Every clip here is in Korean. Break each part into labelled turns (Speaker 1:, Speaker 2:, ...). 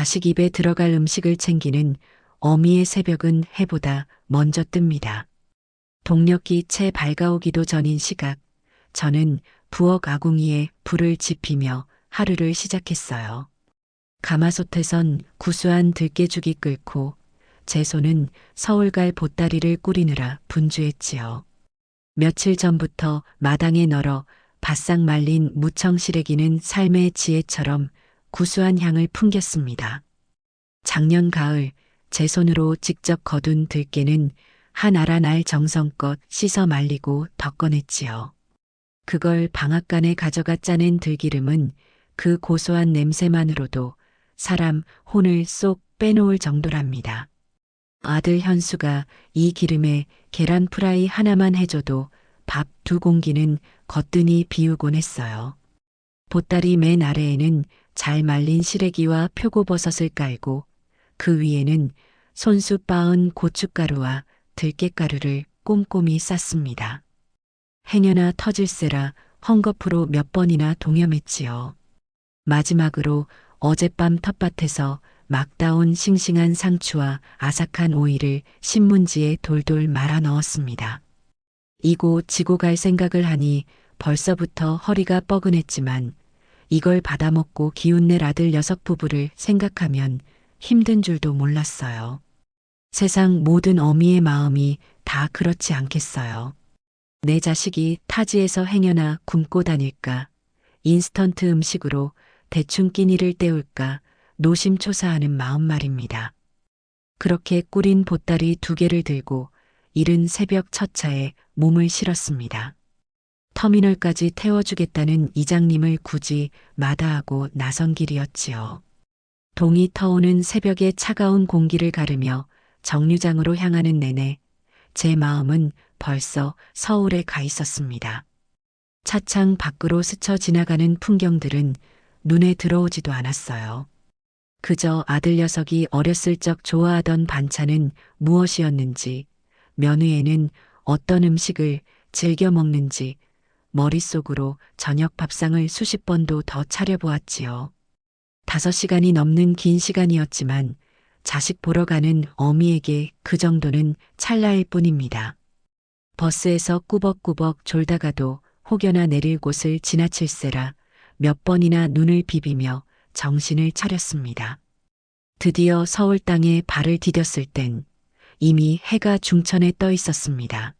Speaker 1: 자식 입에 들어갈 음식을 챙기는 어미의 새벽은 해보다 먼저 뜹니다. 동력이 채 밝아오기도 전인 시각, 저는 부엌 아궁이에 불을 지피며 하루를 시작했어요. 가마솥에선 구수한 들깨죽이 끓고 제 손은 서울 갈 보따리를 꾸리느라 분주했지요. 며칠 전부터 마당에 널어 바싹 말린 무청 시래기는 삶의 지혜처럼 구수한 향을 풍겼습니다. 작년 가을 제 손으로 직접 거둔 들깨는 한 알 한 알 정성껏 씻어 말리고 덮어냈지요. 그걸 방앗간에 가져가 짜낸 들기름은 그 고소한 냄새만으로도 사람 혼을 쏙 빼놓을 정도랍니다. 아들 현수가 이 기름에 계란 프라이 하나만 해줘도 밥 2공기는 거뜬히 비우곤 했어요. 보따리 맨 아래에는 잘 말린 시래기와 표고버섯을 깔고 그 위에는 손수 빻은 고춧가루와 들깨가루를 꼼꼼히 쌌습니다. 행여나 터질세라 헝겊으로 몇 번이나 동여맸지요. 마지막으로 어젯밤 텃밭에서 막 따온 싱싱한 상추와 아삭한 오이를 신문지에 돌돌 말아 넣었습니다. 이고 지고 갈 생각을 하니 벌써부터 허리가 뻐근했지만 이걸 받아먹고 기운낼 아들 녀석 부부를 생각하면 힘든 줄도 몰랐어요. 세상 모든 어미의 마음이 다 그렇지 않겠어요. 내 자식이 타지에서 행여나 굶고 다닐까, 인스턴트 음식으로 대충 끼니를 때울까 노심초사하는 마음 말입니다. 그렇게 꿀인 보따리 2개를 들고 이른 새벽 첫 차에 몸을 실었습니다. 터미널까지 태워주겠다는 이장님을 굳이 마다하고 나선 길이었지요. 동이 터오는 새벽의 차가운 공기를 가르며 정류장으로 향하는 내내 제 마음은 벌써 서울에 가 있었습니다. 차창 밖으로 스쳐 지나가는 풍경들은 눈에 들어오지도 않았어요. 그저 아들 녀석이 어렸을 적 좋아하던 반찬은 무엇이었는지, 며느에는 어떤 음식을 즐겨 먹는지 머릿속으로 저녁 밥상을 수십 번도 더 차려보았지요. 5시간이 넘는 긴 시간이었지만 자식 보러 가는 어미에게 그 정도는 찰나일 뿐입니다. 버스에서 꾸벅꾸벅 졸다가도 혹여나 내릴 곳을 지나칠세라 몇 번이나 눈을 비비며 정신을 차렸습니다. 드디어 서울 땅에 발을 디뎠을 땐 이미 해가 중천에 떠 있었습니다.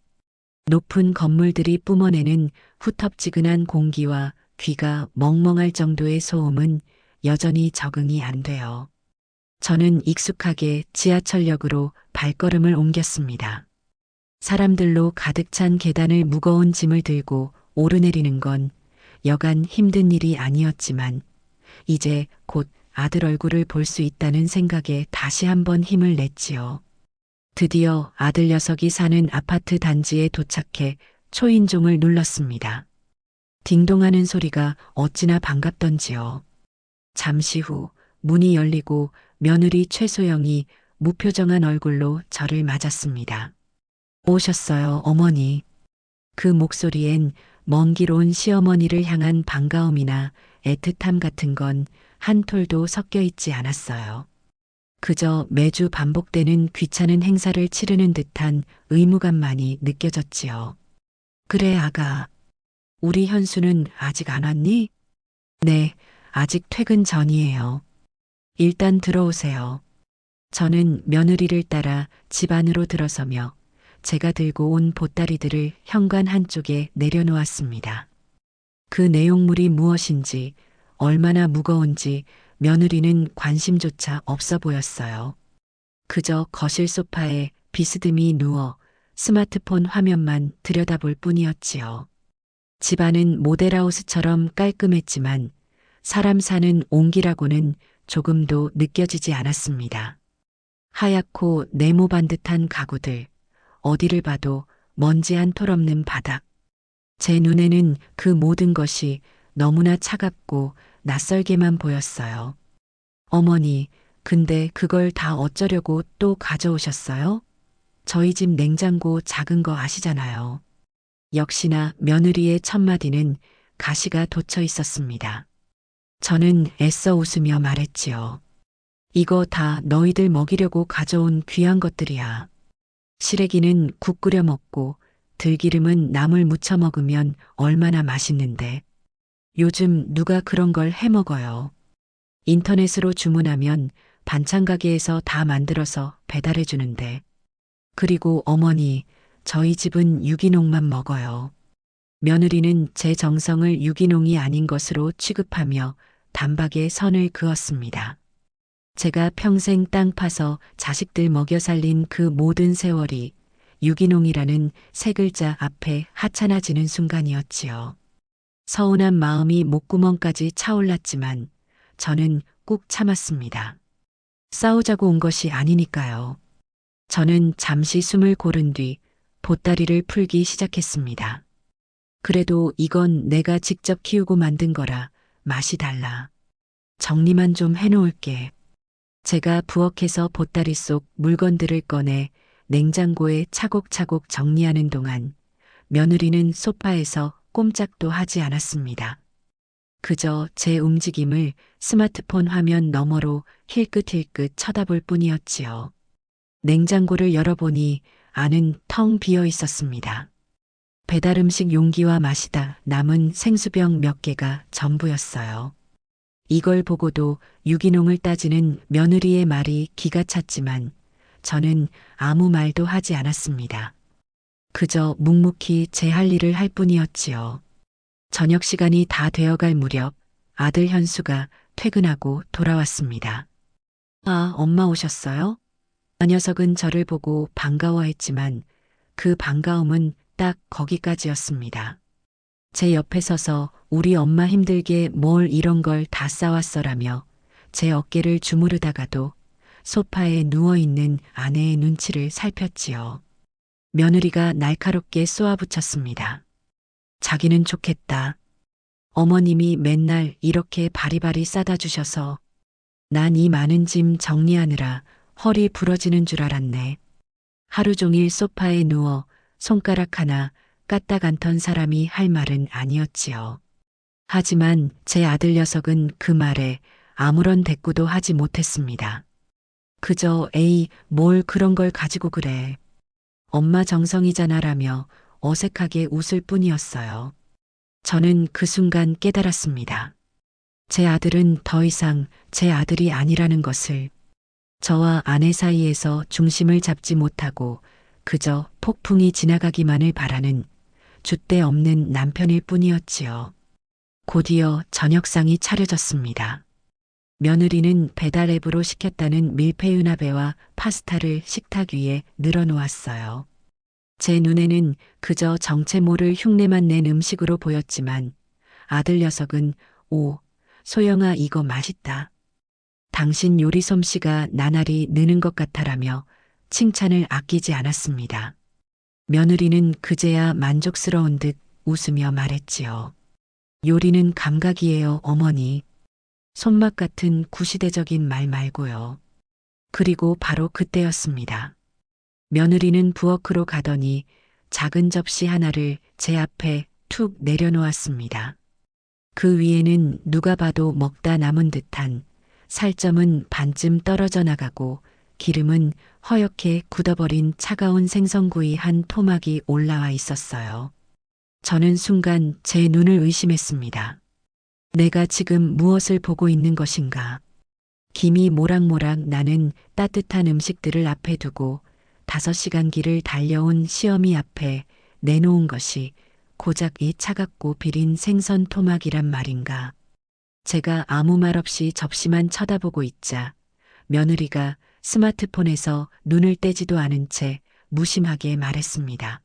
Speaker 1: 높은 건물들이 뿜어내는 후텁지근한 공기와 귀가 멍멍할 정도의 소음은 여전히 적응이 안 돼요. 저는 익숙하게 지하철역으로 발걸음을 옮겼습니다. 사람들로 가득 찬 계단을 무거운 짐을 들고 오르내리는 건 여간 힘든 일이 아니었지만 이제 곧 아들 얼굴을 볼 수 있다는 생각에 다시 한번 힘을 냈지요. 드디어 아들 녀석이 사는 아파트 단지에 도착해 초인종을 눌렀습니다. 딩동하는 소리가 어찌나 반갑던지요. 잠시 후 문이 열리고 며느리 최소영이 무표정한 얼굴로 저를 맞았습니다. 오셨어요, 어머니. 그 목소리엔 먼 길 온 시어머니를 향한 반가움이나 애틋함 같은 건 한 톨도 섞여 있지 않았어요. 그저 매주 반복되는 귀찮은 행사를 치르는 듯한 의무감만이 느껴졌지요. 그래, 아가. 우리 현수는 아직 안 왔니? 네, 아직 퇴근 전이에요. 일단 들어오세요. 저는 며느리를 따라 집 안으로 들어서며 제가 들고 온 보따리들을 현관 한쪽에 내려놓았습니다. 그 내용물이 무엇인지, 얼마나 무거운지 며느리는 관심조차 없어 보였어요. 그저 거실 소파에 비스듬히 누워 스마트폰 화면만 들여다볼 뿐이었지요. 집안은 모델하우스처럼 깔끔했지만 사람 사는 온기라고는 조금도 느껴지지 않았습니다. 하얗고 네모반 듯한 가구들, 어디를 봐도 먼지 한 톨 없는 바닥. 제 눈에는 그 모든 것이 너무나 차갑고 낯설게만 보였어요. 어머니, 근데 그걸 다 어쩌려고 또 가져오셨어요? 저희 집 냉장고 작은 거 아시잖아요. 역시나 며느리의 첫마디는 가시가 돋쳐 있었습니다. 저는 애써 웃으며 말했지요. 이거 다 너희들 먹이려고 가져온 귀한 것들이야. 시래기는 국 끓여 먹고 들기름은 나물 무쳐 먹으면 얼마나 맛있는데. 요즘 누가 그런 걸 해 먹어요. 인터넷으로 주문하면 반찬 가게에서 다 만들어서 배달해 주는데. 그리고 어머니, 저희 집은 유기농만 먹어요. 며느리는 제 정성을 유기농이 아닌 것으로 취급하며 단박에 선을 그었습니다. 제가 평생 땅 파서 자식들 먹여 살린 그 모든 세월이 유기농이라는 세 글자 앞에 하찮아지는 순간이었지요. 서운한 마음이 목구멍까지 차올랐지만 저는 꾹 참았습니다. 싸우자고 온 것이 아니니까요. 저는 잠시 숨을 고른 뒤 보따리를 풀기 시작했습니다. 그래도 이건 내가 직접 키우고 만든 거라 맛이 달라. 정리만 좀 해놓을게. 제가 부엌에서 보따리 속 물건들을 꺼내 냉장고에 차곡차곡 정리하는 동안 며느리는 소파에서 꼼짝도 하지 않았습니다. 그저 제 움직임을 스마트폰 화면 너머로 힐끗힐끗 쳐다볼 뿐이었지요. 냉장고를 열어보니 안은 텅 비어 있었습니다. 배달 음식 용기와 마시다 남은 생수병 몇 개가 전부였어요. 이걸 보고도 유기농을 따지는 며느리의 말이 기가 찼지만 저는 아무 말도 하지 않았습니다. 그저 묵묵히 제 할 일을 할 뿐이었지요. 저녁 시간이 다 되어갈 무렵 아들 현수가 퇴근하고 돌아왔습니다. 아, 엄마 오셨어요? 그 녀석은 저를 보고 반가워했지만 그 반가움은 딱 거기까지였습니다. 제 옆에 서서 우리 엄마 힘들게 뭘 이런 걸 다 싸왔어라며 제 어깨를 주무르다가도 소파에 누워있는 아내의 눈치를 살폈지요. 며느리가 날카롭게 쏘아붙였습니다. 자기는 좋겠다. 어머님이 맨날 이렇게 바리바리 싸다 주셔서 난 이 많은 짐 정리하느라 허리 부러지는 줄 알았네. 하루 종일 소파에 누워 손가락 하나 까딱 안 턴 사람이 할 말은 아니었지요. 하지만 제 아들 녀석은 그 말에 아무런 대꾸도 하지 못했습니다. 그저 에이, 뭘 그런 걸 가지고 그래. 엄마 정성이잖아라며 어색하게 웃을 뿐이었어요. 저는 그 순간 깨달았습니다. 제 아들은 더 이상 제 아들이 아니라는 것을. 저와 아내 사이에서 중심을 잡지 못하고 그저 폭풍이 지나가기만을 바라는 줏대 없는 남편일 뿐이었지요. 곧이어 저녁상이 차려졌습니다. 며느리는 배달 앱으로 시켰다는 밀푀유나베와 파스타를 식탁 위에 늘어놓았어요. 제 눈에는 그저 정체 모를 흉내만 낸 음식으로 보였지만 아들 녀석은 오, 소영아 이거 맛있다. 당신 요리 솜씨가 나날이 느는 것 같아라며 칭찬을 아끼지 않았습니다. 며느리는 그제야 만족스러운 듯 웃으며 말했지요. 요리는 감각이에요, 어머니. 손맛 같은 구시대적인 말 말고요. 그리고 바로 그때였습니다. 며느리는 부엌으로 가더니 작은 접시 하나를 제 앞에 툭 내려놓았습니다. 그 위에는 누가 봐도 먹다 남은 듯한 살점은 반쯤 떨어져 나가고 기름은 허옇게 굳어버린 차가운 생선구이 한 토막이 올라와 있었어요. 저는 순간 제 눈을 의심했습니다. 내가 지금 무엇을 보고 있는 것인가? 김이 모락모락 나는 따뜻한 음식들을 앞에 두고 5시간 길을 달려온 시어미 앞에 내놓은 것이 고작 이 차갑고 비린 생선 토막이란 말인가? 제가 아무 말 없이 접시만 쳐다보고 있자 며느리가 스마트폰에서 눈을 떼지도 않은 채 무심하게 말했습니다.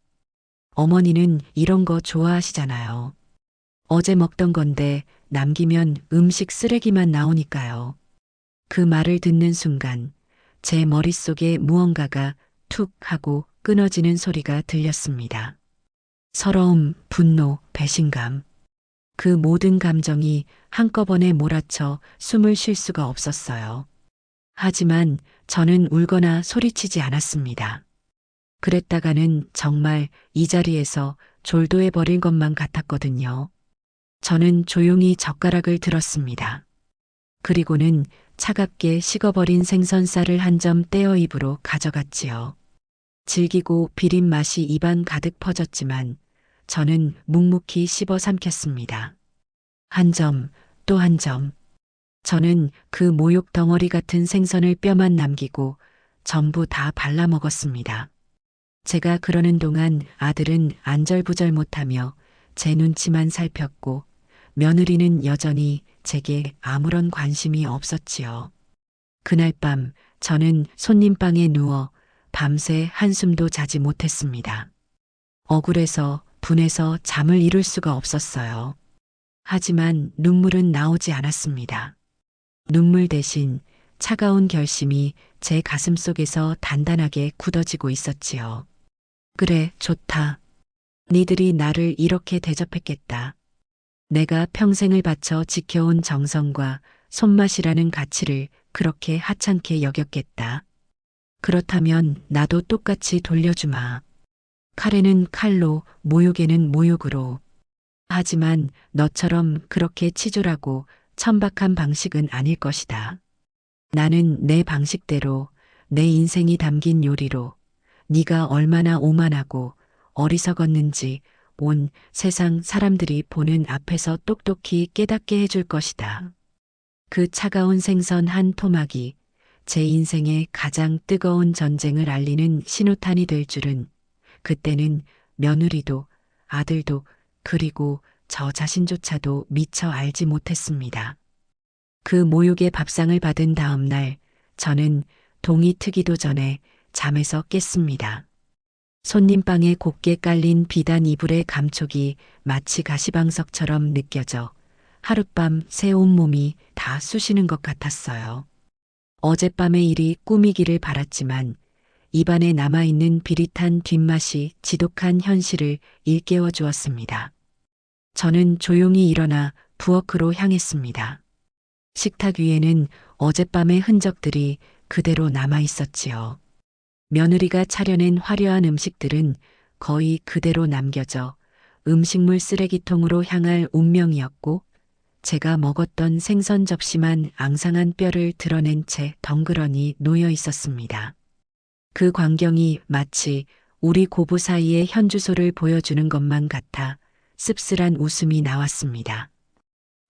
Speaker 1: 어머니는 이런 거 좋아하시잖아요. 어제 먹던 건데 남기면 음식 쓰레기만 나오니까요. 그 말을 듣는 순간 제 머릿속에 무언가가 툭 하고 끊어지는 소리가 들렸습니다. 서러움, 분노, 배신감. 그 모든 감정이 한꺼번에 몰아쳐 숨을 쉴 수가 없었어요. 하지만 저는 울거나 소리치지 않았습니다. 그랬다가는 정말 이 자리에서 졸도해 버릴 것만 같았거든요. 저는 조용히 젓가락을 들었습니다. 그리고는 차갑게 식어버린 생선살을 한 점 떼어 입으로 가져갔지요. 질기고 비린 맛이 입안 가득 퍼졌지만 저는 묵묵히 씹어 삼켰습니다. 한 점, 또 한 점. 저는 그 모욕 덩어리 같은 생선을 뼈만 남기고 전부 다 발라 먹었습니다. 제가 그러는 동안 아들은 안절부절 못하며 제 눈치만 살폈고 며느리는 여전히 제게 아무런 관심이 없었지요. 그날 밤 저는 손님방에 누워 밤새 한숨도 자지 못했습니다. 억울해서 분해서 잠을 이룰 수가 없었어요. 하지만 눈물은 나오지 않았습니다. 눈물 대신 차가운 결심이 제 가슴 속에서 단단하게 굳어지고 있었지요. 그래, 좋다. 니들이 나를 이렇게 대접했겠다. 내가 평생을 바쳐 지켜온 정성과 손맛이라는 가치를 그렇게 하찮게 여겼겠다. 그렇다면 나도 똑같이 돌려주마. 칼에는 칼로, 모욕에는 모욕으로. 하지만 너처럼 그렇게 치졸하고 천박한 방식은 아닐 것이다. 나는 내 방식대로 내 인생이 담긴 요리로 네가 얼마나 오만하고 어리석었는지 온 세상 사람들이 보는 앞에서 똑똑히 깨닫게 해줄 것이다. 그 차가운 생선 한 토막이 제 인생의 가장 뜨거운 전쟁을 알리는 신호탄이 될 줄은 그때는 며느리도 아들도 그리고 저 자신조차도 미처 알지 못했습니다. 그 모욕의 밥상을 받은 다음 날 저는 동이 트기도 전에 잠에서 깼습니다. 손님방에 곱게 깔린 비단 이불의 감촉이 마치 가시방석처럼 느껴져 하룻밤 새 온몸이 다 쑤시는 것 같았어요. 어젯밤의 일이 꿈이기를 바랐지만 입안에 남아있는 비릿한 뒷맛이 지독한 현실을 일깨워 주었습니다. 저는 조용히 일어나 부엌으로 향했습니다. 식탁 위에는 어젯밤의 흔적들이 그대로 남아 있었지요. 며느리가 차려낸 화려한 음식들은 거의 그대로 남겨져 음식물 쓰레기통으로 향할 운명이었고 제가 먹었던 생선 접시만 앙상한 뼈를 드러낸 채 덩그러니 놓여 있었습니다. 그 광경이 마치 우리 고부 사이의 현주소를 보여주는 것만 같아 씁쓸한 웃음이 나왔습니다.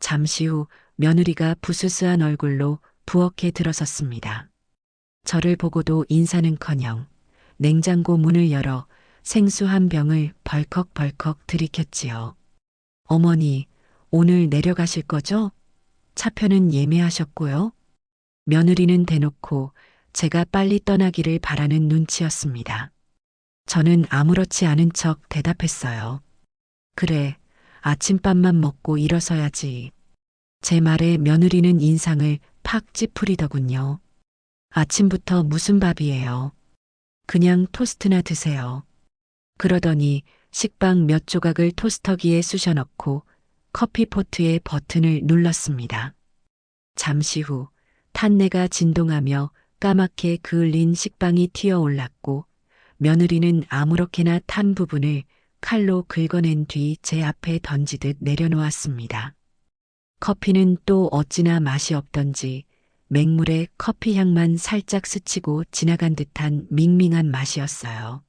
Speaker 1: 잠시 후 며느리가 부스스한 얼굴로 부엌에 들어섰습니다. 저를 보고도 인사는커녕 냉장고 문을 열어 생수 한 병을 벌컥벌컥 들이켰지요. 어머니, 오늘 내려가실 거죠? 차표는 예매하셨고요. 며느리는 대놓고 제가 빨리 떠나기를 바라는 눈치였습니다. 저는 아무렇지 않은 척 대답했어요. 그래, 아침밥만 먹고 일어서야지. 제 말에 며느리는 인상을 팍 찌푸리더군요. 아침부터 무슨 밥이에요? 그냥 토스트나 드세요. 그러더니 식빵 몇 조각을 토스터기에 쑤셔 넣고 커피포트의 버튼을 눌렀습니다. 잠시 후 탄내가 진동하며 까맣게 그을린 식빵이 튀어올랐고 며느리는 아무렇게나 탄 부분을 칼로 긁어낸 뒤 제 앞에 던지듯 내려놓았습니다. 커피는 또 어찌나 맛이 없던지 맹물에 커피 향만 살짝 스치고 지나간 듯한 밍밍한 맛이었어요.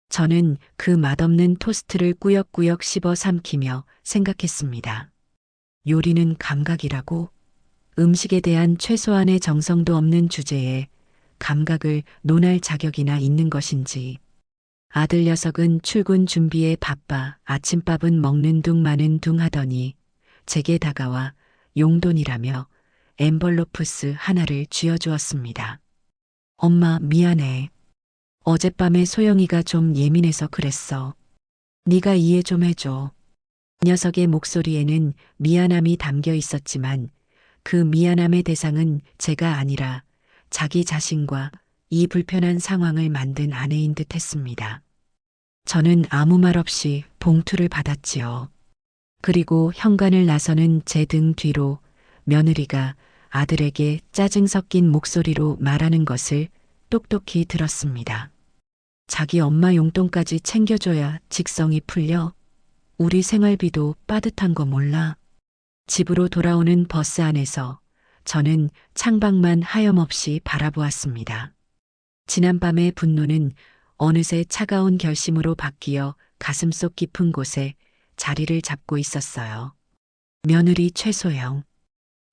Speaker 1: 저는 그 맛없는 토스트를 꾸역꾸역 씹어 삼키며 생각했습니다. 요리는 감각이라고? 음식에 대한 최소한의 정성도 없는 주제에 감각을 논할 자격이나 있는 것인지. 아들 녀석은 출근 준비에 바빠 아침밥은 먹는 둥 마는 둥 하더니 제게 다가와 용돈이라며 엠벌로프스 하나를 쥐어주었습니다. 엄마 미안해. 어젯밤에 소영이가 좀 예민해서 그랬어. 네가 이해 좀 해줘. 녀석의 목소리에는 미안함이 담겨 있었지만 그 미안함의 대상은 제가 아니라 자기 자신과 이 불편한 상황을 만든 아내인 듯 했습니다. 저는 아무 말 없이 봉투를 받았지요. 그리고 현관을 나서는 제 등 뒤로 며느리가 아들에게 짜증 섞인 목소리로 말하는 것을 똑똑히 들었습니다. 자기 엄마 용돈까지 챙겨줘야 직성이 풀려. 우리 생활비도 빠듯한 거 몰라. 집으로 돌아오는 버스 안에서 저는 창밖만 하염없이 바라보았습니다. 지난밤의 분노는 어느새 차가운 결심으로 바뀌어 가슴속 깊은 곳에 자리를 잡고 있었어요. 며느리 최소영.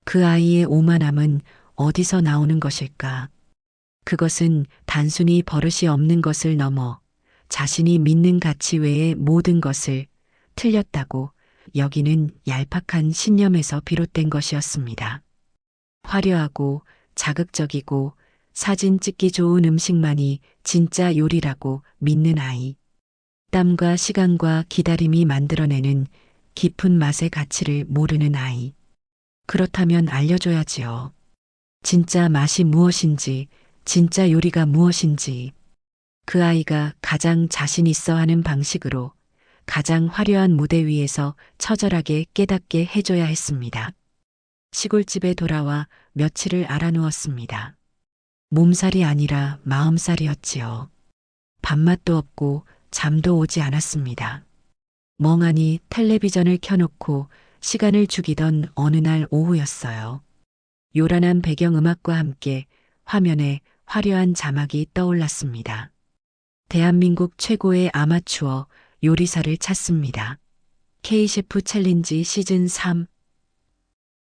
Speaker 1: 그 아이의 오만함은 어디서 나오는 것일까? 그것은 단순히 버릇이 없는 것을 넘어 자신이 믿는 가치 외의 모든 것을 틀렸다고 여기는 얄팍한 신념에서 비롯된 것이었습니다. 화려하고 자극적이고 사진 찍기 좋은 음식만이 진짜 요리라고 믿는 아이. 땀과 시간과 기다림이 만들어내는 깊은 맛의 가치를 모르는 아이. 그렇다면 알려줘야지요. 진짜 맛이 무엇인지, 진짜 요리가 무엇인지. 그 아이가 가장 자신 있어 하는 방식으로 가장 화려한 무대 위에서 처절하게 깨닫게 해줘야 했습니다. 시골집에 돌아와 며칠을 알아누웠습니다. 몸살이 아니라 마음살이었지요. 밥맛도 없고 잠도 오지 않았습니다. 멍하니 텔레비전을 켜놓고 시간을 죽이던 어느 날 오후였어요. 요란한 배경음악과 함께 화면에 화려한 자막이 떠올랐습니다. 대한민국 최고의 아마추어 요리사를 찾습니다. K셰프 챌린지 시즌 3.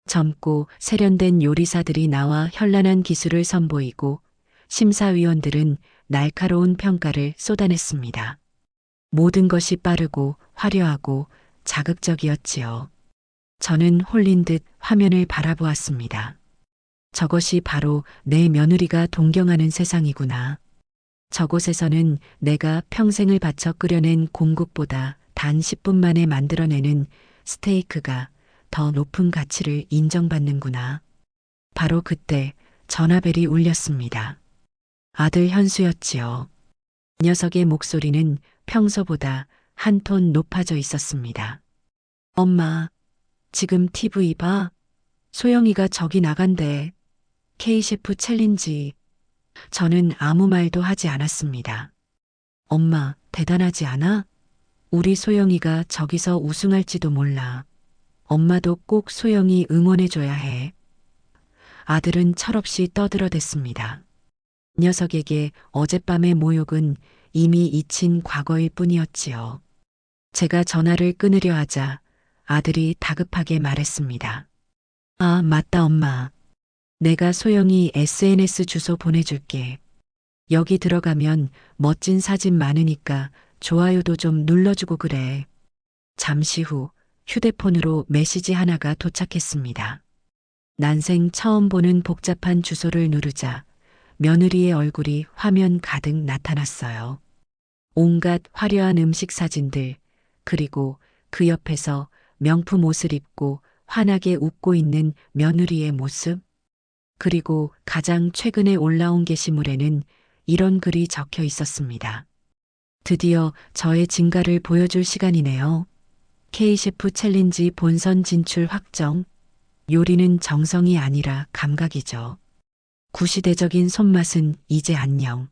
Speaker 1: 젊고 세련된 요리사들이 나와 현란한 기술을 선보이고 심사위원들은 날카로운 평가를 쏟아냈습니다. 모든 것이 빠르고 화려하고 자극적이었지요. 저는 홀린 듯 화면을 바라보았습니다. 저것이 바로 내 며느리가 동경하는 세상이구나. 저곳에서는 내가 평생을 바쳐 끓여낸 공국보다 단 10분 만에 만들어내는 스테이크가 더 높은 가치를 인정받는구나. 바로 그때 전화벨이 울렸습니다. 아들 현수였지요. 녀석의 목소리는 평소보다 한 톤 높아져 있었습니다. 엄마, 지금 TV 봐. 소영이가 저기 나간대. K셰프 챌린지. 저는 아무 말도 하지 않았습니다. 엄마, 대단하지 않아? 우리 소영이가 저기서 우승할지도 몰라. 엄마도 꼭 소영이 응원해줘야 해. 아들은 철없이 떠들어댔습니다. 녀석에게 어젯밤의 모욕은 이미 잊힌 과거일 뿐이었지요. 제가 전화를 끊으려 하자 아들이 다급하게 말했습니다. 아, 맞다, 엄마. 내가 소영이 SNS 주소 보내줄게. 여기 들어가면 멋진 사진 많으니까 좋아요도 좀 눌러주고 그래. 잠시 후 휴대폰으로 메시지 하나가 도착했습니다. 난생 처음 보는 복잡한 주소를 누르자 며느리의 얼굴이 화면 가득 나타났어요. 온갖 화려한 음식 사진들, 그리고 그 옆에서 명품 옷을 입고 환하게 웃고 있는 며느리의 모습, 그리고 가장 최근에 올라온 게시물에는 이런 글이 적혀 있었습니다. 드디어 저의 진가를 보여줄 시간이네요. K셰프 챌린지 본선 진출 확정. 요리는 정성이 아니라 감각이죠. 구시대적인 손맛은 이제 안녕.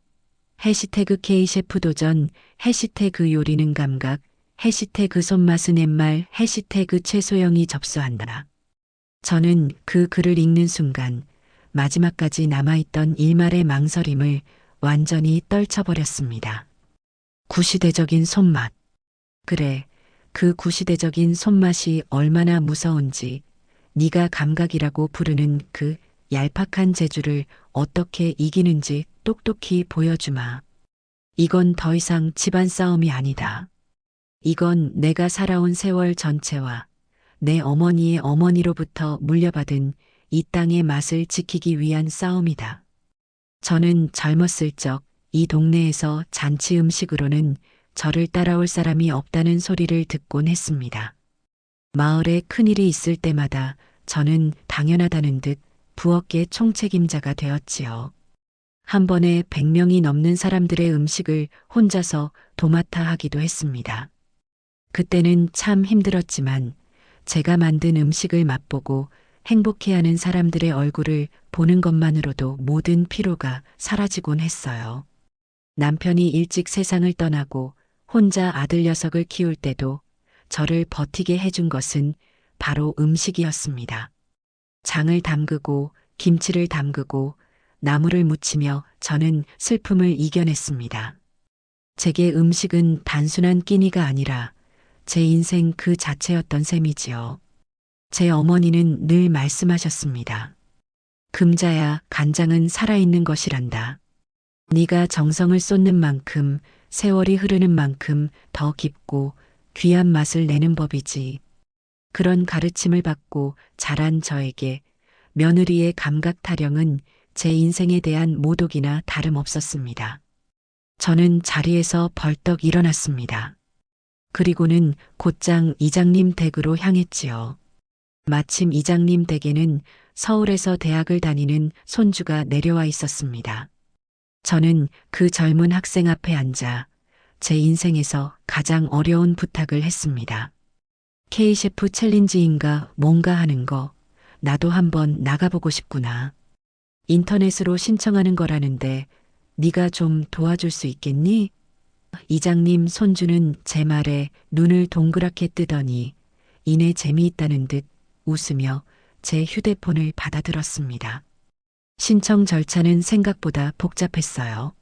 Speaker 1: 해시태그 K셰프 도전, 해시태그 요리는 감각, 해시태그 손맛은 옛말, 해시태그 최소영이 접수한다. 저는 그 글을 읽는 순간 마지막까지 남아있던 일말의 망설임을 완전히 떨쳐버렸습니다. 구시대적인 손맛. 그래, 그 구시대적인 손맛이 얼마나 무서운지 네가 감각이라고 부르는 그 얄팍한 재주를 어떻게 이기는지 똑똑히 보여주마. 이건 더 이상 집안 싸움이 아니다. 이건 내가 살아온 세월 전체와 내 어머니의 어머니로부터 물려받은 이 땅의 맛을 지키기 위한 싸움이다. 저는 젊었을 적 이 동네에서 잔치 음식으로는 저를 따라올 사람이 없다는 소리를 듣곤 했습니다. 마을에 큰일이 있을 때마다 저는 당연하다는 듯 부엌의 총책임자가 되었지요. 한 번에 100명이 넘는 사람들의 음식을 혼자서 도맡아 하기도 했습니다. 그때는 참 힘들었지만 제가 만든 음식을 맛보고 행복해하는 사람들의 얼굴을 보는 것만으로도 모든 피로가 사라지곤 했어요. 남편이 일찍 세상을 떠나고 혼자 아들 녀석을 키울 때도 저를 버티게 해준 것은 바로 음식이었습니다. 장을 담그고 김치를 담그고 나물을 무치며 저는 슬픔을 이겨냈습니다. 제게 음식은 단순한 끼니가 아니라 제 인생 그 자체였던 셈이지요. 제 어머니는 늘 말씀하셨습니다. 금자야, 간장은 살아있는 것이란다. 네가 정성을 쏟는 만큼, 세월이 흐르는 만큼 더 깊고 귀한 맛을 내는 법이지. 그런 가르침을 받고 자란 저에게 며느리의 감각 타령은 제 인생에 대한 모독이나 다름없었습니다. 저는 자리에서 벌떡 일어났습니다. 그리고는 곧장 이장님 댁으로 향했지요. 마침 이장님 댁에는 서울에서 대학을 다니는 손주가 내려와 있었습니다. 저는 그 젊은 학생 앞에 앉아 제 인생에서 가장 어려운 부탁을 했습니다. K셰프 챌린지인가 뭔가 하는 거 나도 한번 나가보고 싶구나. 인터넷으로 신청하는 거라는데 네가 좀 도와줄 수 있겠니? 이장님 손주는 제 말에 눈을 동그랗게 뜨더니 이내 재미있다는 듯 웃으며 제 휴대폰을 받아들었습니다. 신청 절차는 생각보다 복잡했어요.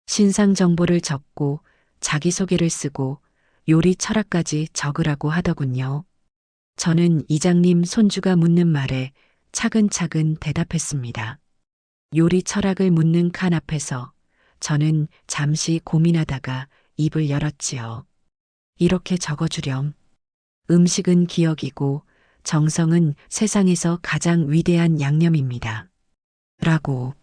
Speaker 1: 신상 정보를 적고 자기소개를 쓰고 요리 철학까지 적으라고 하더군요. 저는 이장님 손주가 묻는 말에 차근차근 대답했습니다. 요리 철학을 묻는 칸 앞에서 저는 잠시 고민하다가 입을 열었지요. 이렇게 적어주렴. 음식은 기억이고 정성은 세상에서 가장 위대한 양념입니다. 라고.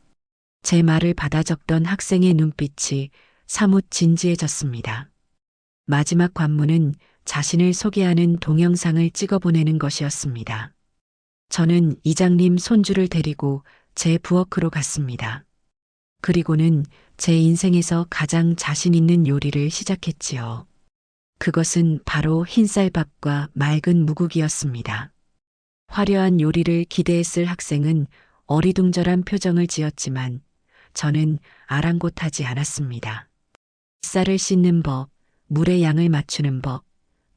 Speaker 1: 제 말을 받아 적던 학생의 눈빛이 사뭇 진지해졌습니다. 마지막 관문은 자신을 소개하는 동영상을 찍어보내는 것이었습니다. 저는 이장님 손주를 데리고 제 부엌으로 갔습니다. 그리고는 제 인생에서 가장 자신 있는 요리를 시작했지요. 그것은 바로 흰쌀밥과 맑은 무국이었습니다. 화려한 요리를 기대했을 학생은 어리둥절한 표정을 지었지만 저는 아랑곳하지 않았습니다. 쌀을 씻는 법, 물의 양을 맞추는 법,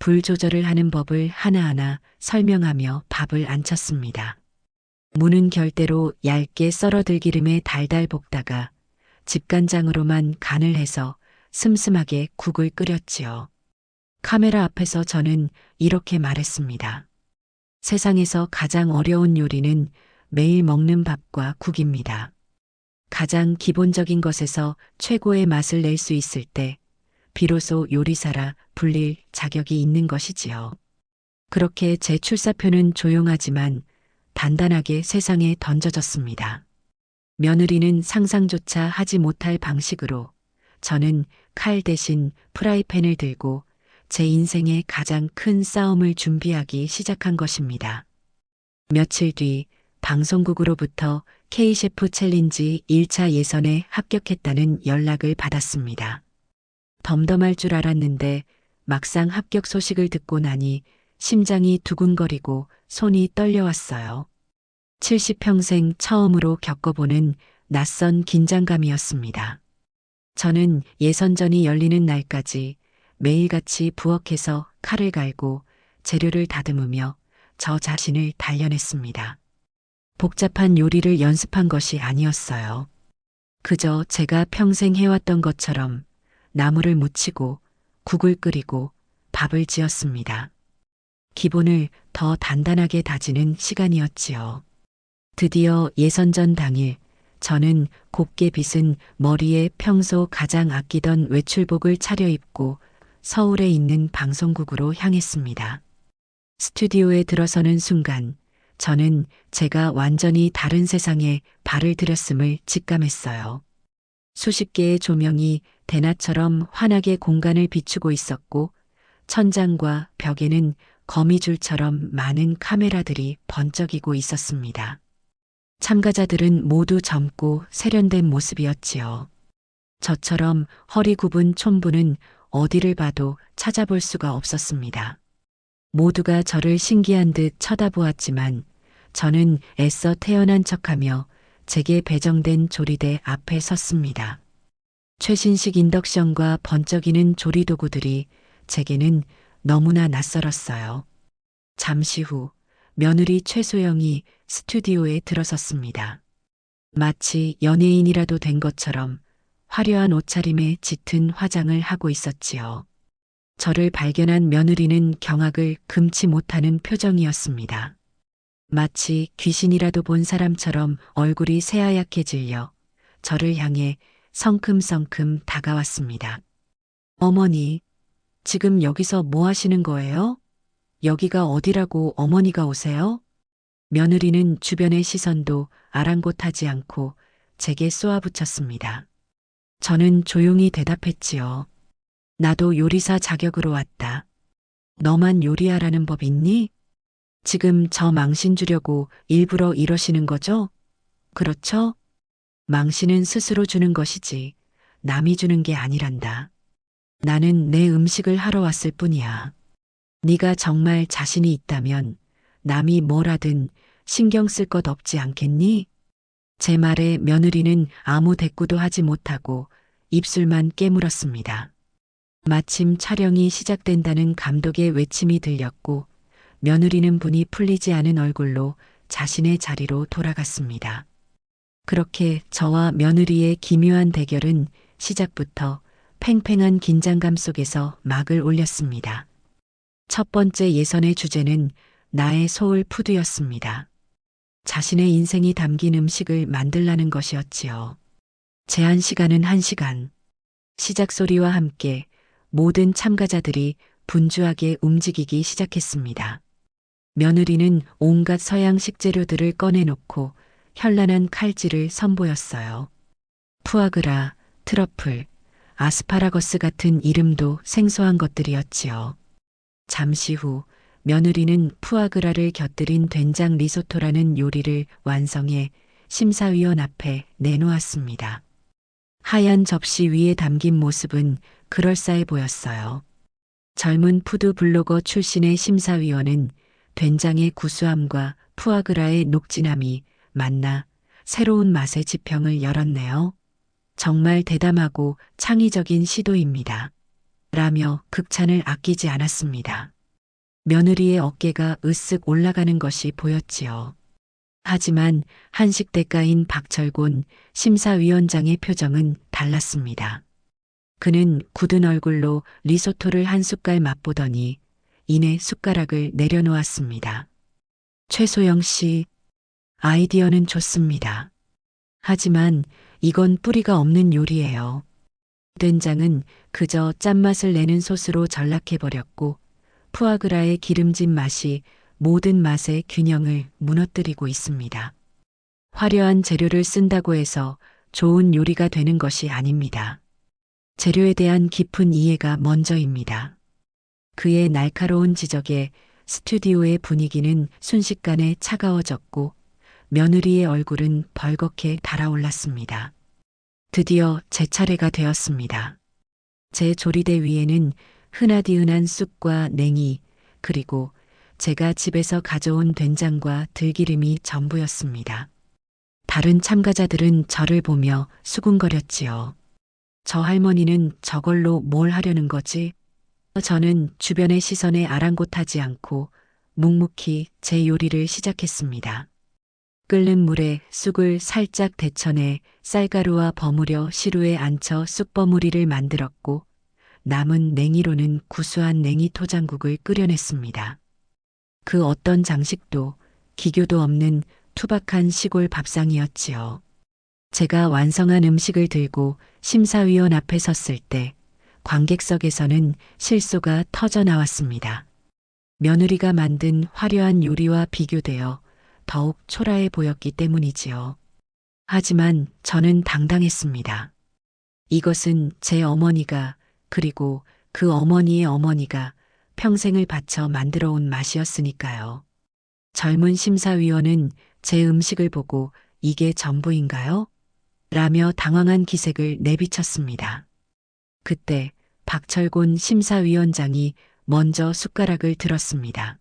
Speaker 1: 불 조절을 하는 법을 하나하나 설명하며 밥을 안쳤습니다. 무는 결대로 얇게 썰어 들기름에 달달 볶다가 집간장으로만 간을 해서 슴슴하게 국을 끓였지요. 카메라 앞에서 저는 이렇게 말했습니다. 세상에서 가장 어려운 요리는 매일 먹는 밥과 국입니다. 가장 기본적인 것에서 최고의 맛을 낼 수 있을 때 비로소 요리사라 불릴 자격이 있는 것이지요. 그렇게 제 출사표는 조용하지만 단단하게 세상에 던져졌습니다. 며느리는 상상조차 하지 못할 방식으로 저는 칼 대신 프라이팬을 들고 제 인생의 가장 큰 싸움을 준비하기 시작한 것입니다. 며칠 뒤 방송국으로부터 K셰프 챌린지 1차 예선에 합격했다는 연락을 받았습니다. 덤덤할 줄 알았는데 막상 합격 소식을 듣고 나니 심장이 두근거리고 손이 떨려왔어요. 70평생 처음으로 겪어보는 낯선 긴장감이었습니다. 저는 예선전이 열리는 날까지 매일같이 부엌에서 칼을 갈고 재료를 다듬으며 저 자신을 단련했습니다. 복잡한 요리를 연습한 것이 아니었어요. 그저 제가 평생 해왔던 것처럼 나물을 무치고 국을 끓이고 밥을 지었습니다. 기본을 더 단단하게 다지는 시간이었지요. 드디어 예선전 당일 저는 곱게 빗은 머리에 평소 가장 아끼던 외출복을 차려입고 서울에 있는 방송국으로 향했습니다. 스튜디오에 들어서는 순간 저는 제가 완전히 다른 세상에 발을 들였음을 직감했어요. 수십 개의 조명이 대낮처럼 환하게 공간을 비추고 있었고 천장과 벽에는 거미줄처럼 많은 카메라들이 번쩍이고 있었습니다. 참가자들은 모두 젊고 세련된 모습이었지요. 저처럼 허리 굽은 촌부는 어디를 봐도 찾아볼 수가 없었습니다. 모두가 저를 신기한 듯 쳐다보았지만 저는 애써 태어난 척하며 제게 배정된 조리대 앞에 섰습니다. 최신식 인덕션과 번쩍이는 조리도구들이 제게는 너무나 낯설었어요. 잠시 후 며느리 최소영이 스튜디오에 들어섰습니다. 마치 연예인이라도 된 것처럼 화려한 옷차림에 짙은 화장을 하고 있었지요. 저를 발견한 며느리는 경악을 금치 못하는 표정이었습니다. 마치 귀신이라도 본 사람처럼 얼굴이 새하얗게 질려 저를 향해 성큼성큼 다가왔습니다. 어머니, 지금 여기서 뭐 하시는 거예요? 여기가 어디라고 어머니가 오세요? 며느리는 주변의 시선도 아랑곳하지 않고 제게 쏘아붙였습니다. 저는 조용히 대답했지요. 나도 요리사 자격으로 왔다. 너만 요리하라는 법 있니? 지금 저 망신 주려고 일부러 이러시는 거죠? 그렇죠? 망신은 스스로 주는 것이지 남이 주는 게 아니란다. 나는 내 음식을 하러 왔을 뿐이야. 네가 정말 자신이 있다면 남이 뭘 하든 신경 쓸 것 없지 않겠니? 제 말에 며느리는 아무 대꾸도 하지 못하고 입술만 깨물었습니다. 마침 촬영이 시작된다는 감독의 외침이 들렸고 며느리는 분이 풀리지 않은 얼굴로 자신의 자리로 돌아갔습니다. 그렇게 저와 며느리의 기묘한 대결은 시작부터 팽팽한 긴장감 속에서 막을 올렸습니다. 첫 번째 예선의 주제는 나의 소울 푸드였습니다. 자신의 인생이 담긴 음식을 만들라는 것이었지요. 제한 시간은 1시간. 시작 소리와 함께 모든 참가자들이 분주하게 움직이기 시작했습니다. 며느리는 온갖 서양 식재료들을 꺼내놓고 현란한 칼질을 선보였어요. 푸아그라, 트러플, 아스파라거스 같은 이름도 생소한 것들이었지요. 잠시 후 며느리는 푸아그라를 곁들인 된장 리소토라는 요리를 완성해 심사위원 앞에 내놓았습니다. 하얀 접시 위에 담긴 모습은 그럴싸해 보였어요. 젊은 푸드 블로거 출신의 심사위원은 된장의 구수함과 푸아그라의 녹진함이 만나 새로운 맛의 지평을 열었네요. 정말 대담하고 창의적인 시도입니다. 라며 극찬을 아끼지 않았습니다. 며느리의 어깨가 으쓱 올라가는 것이 보였지요. 하지만 한식 대가인 박철곤 심사위원장의 표정은 달랐습니다. 그는 굳은 얼굴로 리소토를 한 숟갈 맛보더니 이내 숟가락을 내려놓았습니다. 최소영 씨, 아이디어는 좋습니다. 하지만 이건 뿌리가 없는 요리예요. 된장은 그저 짠맛을 내는 소스로 전락해버렸고 푸아그라의 기름진 맛이 모든 맛의 균형을 무너뜨리고 있습니다. 화려한 재료를 쓴다고 해서 좋은 요리가 되는 것이 아닙니다. 재료에 대한 깊은 이해가 먼저입니다. 그의 날카로운 지적에 스튜디오의 분위기는 순식간에 차가워졌고 며느리의 얼굴은 벌겋게 달아올랐습니다. 드디어 제 차례가 되었습니다. 제 조리대 위에는 흔하디흔한 쑥과 냉이 그리고 제가 집에서 가져온 된장과 들기름이 전부였습니다. 다른 참가자들은 저를 보며 수군거렸지요. 저 할머니는 저걸로 뭘 하려는 거지? 저는 주변의 시선에 아랑곳하지 않고 묵묵히 제 요리를 시작했습니다. 끓는 물에 쑥을 살짝 데쳐내 쌀가루와 버무려 시루에 안쳐 쑥버무리를 만들었고 남은 냉이로는 구수한 냉이 토장국을 끓여냈습니다. 그 어떤 장식도 기교도 없는 투박한 시골 밥상이었지요. 제가 완성한 음식을 들고 심사위원 앞에 섰을 때 관객석에서는 실소가 터져 나왔습니다. 며느리가 만든 화려한 요리와 비교되어 더욱 초라해 보였기 때문이지요. 하지만 저는 당당했습니다. 이것은 제 어머니가 그리고 그 어머니의 어머니가 평생을 바쳐 만들어 온 맛이었으니까요. 젊은 심사위원은 제 음식을 보고 이게 전부인가요? 라며 당황한 기색을 내비쳤습니다. 그때 박철곤 심사위원장이 먼저 숟가락을 들었습니다.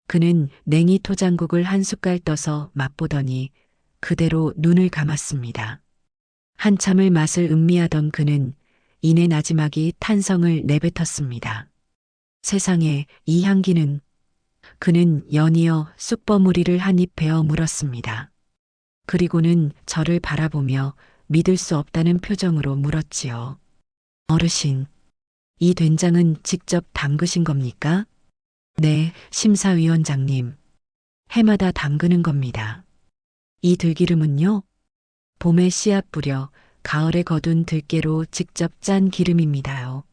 Speaker 1: 그는 냉이 토장국을 한 숟갈 떠서 맛보더니 그대로 눈을 감았습니다. 한참을 맛을 음미하던 그는 이내 나지막이 탄성을 내뱉었습니다. 세상에 이 향기는 그는 연이어 쑥버무리를 한 입 베어 물었습니다. 그리고는 저를 바라보며 믿을 수 없다는 표정으로 물었지요. 어르신, 이 된장은 직접 담그신 겁니까? 네, 심사위원장님. 해마다 담그는 겁니다. 이 들기름은요? 봄에 씨앗 뿌려 가을에 거둔 들깨로 직접 짠 기름입니다요.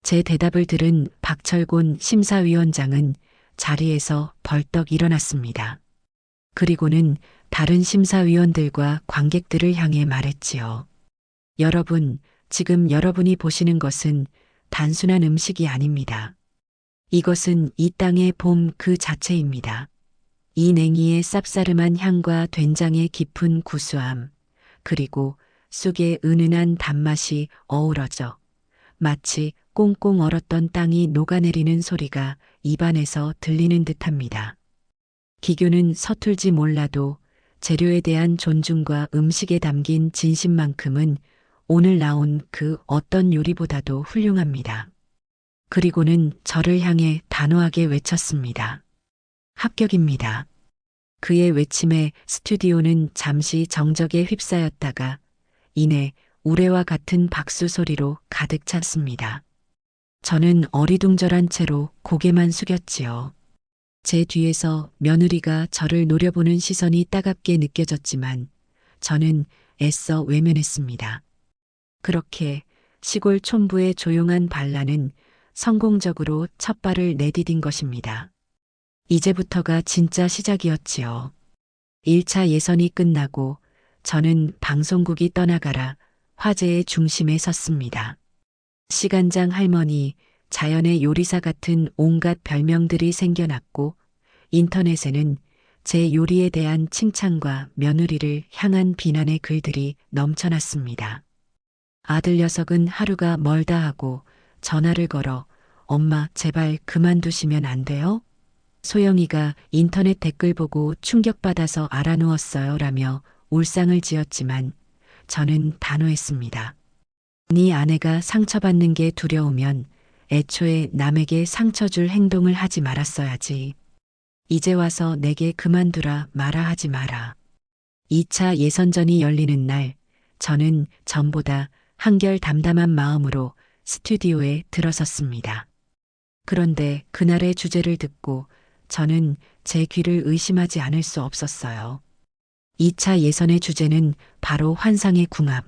Speaker 1: 제 대답을 들은 박철곤 심사위원장은 자리에서 벌떡 일어났습니다. 그리고는 다른 심사위원들과 관객들을 향해 말했지요. 여러분, 지금 여러분이 보시는 것은 단순한 음식이 아닙니다. 이것은 이 땅의 봄 그 자체입니다. 이 냉이의 쌉싸름한 향과 된장의 깊은 구수함, 그리고 쑥의 은은한 단맛이 어우러져 마치 꽁꽁 얼었던 땅이 녹아내리는 소리가 입안에서 들리는 듯합니다. 기교는 서툴지 몰라도 재료에 대한 존중과 음식에 담긴 진심만큼은 오늘 나온 그 어떤 요리보다도 훌륭합니다. 그리고는 저를 향해 단호하게 외쳤습니다. 합격입니다. 그의 외침에 스튜디오는 잠시 정적에 휩싸였다가 이내 우레와 같은 박수 소리로 가득 찼습니다. 저는 어리둥절한 채로 고개만 숙였지요. 제 뒤에서 며느리가 저를 노려보는 시선이 따갑게 느껴졌지만 저는 애써 외면했습니다. 그렇게 시골 촌부의 조용한 반란은 성공적으로 첫 발을 내디딘 것입니다. 이제부터가 진짜 시작이었지요. 1차 예선이 끝나고 저는 방송국이 떠나가라 화제의 중심에 섰습니다. 시간장 할머니, 자연의 요리사 같은 온갖 별명들이 생겨났고 인터넷에는 제 요리에 대한 칭찬과 며느리를 향한 비난의 글들이 넘쳐났습니다. 아들 녀석은 하루가 멀다 하고 전화를 걸어 엄마 제발 그만두시면 안 돼요? 소영이가 인터넷 댓글 보고 충격받아서 알아누웠어요 라며 울상을 지었지만 저는 단호했습니다. 네 아내가 상처받는 게 두려우면 애초에 남에게 상처 줄 행동을 하지 말았어야지. 이제 와서 내게 그만두라 마라 하지 마라. 2차 예선전이 열리는 날 저는 전보다 한결 담담한 마음으로 스튜디오에 들어섰습니다. 그런데 그날의 주제를 듣고 저는 제 귀를 의심하지 않을 수 없었어요. 2차 예선의 주제는 바로 환상의 궁합.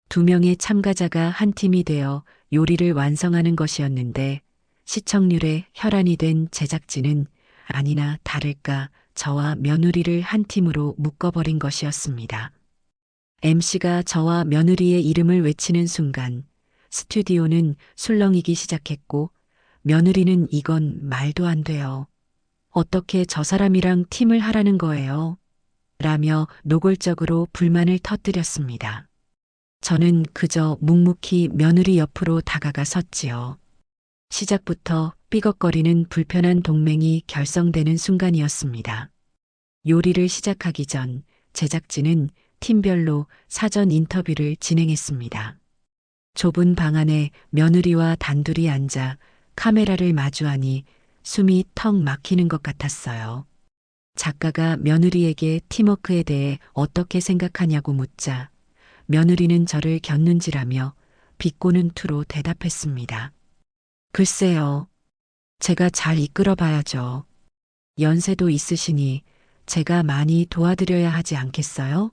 Speaker 1: 2명의 참가자가 한 팀이 되어 요리를 완성하는 것이었는데 시청률에 혈안이 된 제작진은 아니나 다를까 저와 며느리를 한 팀으로 묶어버린 것이었습니다. MC가 저와 며느리의 이름을 외치는 순간 스튜디오는 술렁이기 시작했고 며느리는 이건 말도 안 돼요. 어떻게 저 사람이랑 팀을 하라는 거예요? 라며 노골적으로 불만을 터뜨렸습니다. 저는 그저 묵묵히 며느리 옆으로 다가가 섰지요. 시작부터 삐걱거리는 불편한 동맹이 결성되는 순간이었습니다. 요리를 시작하기 전 제작진은 팀별로 사전 인터뷰를 진행했습니다. 좁은 방 안에 며느리와 단둘이 앉아 카메라를 마주하니 숨이 턱 막히는 것 같았어요. 작가가 며느리에게 팀워크에 대해 어떻게 생각하냐고 묻자 며느리는 저를 곁눈질하며 비꼬는 투로 대답했습니다. 글쎄요. 제가 잘 이끌어 봐야죠. 연세도 있으시니 제가 많이 도와드려야 하지 않겠어요?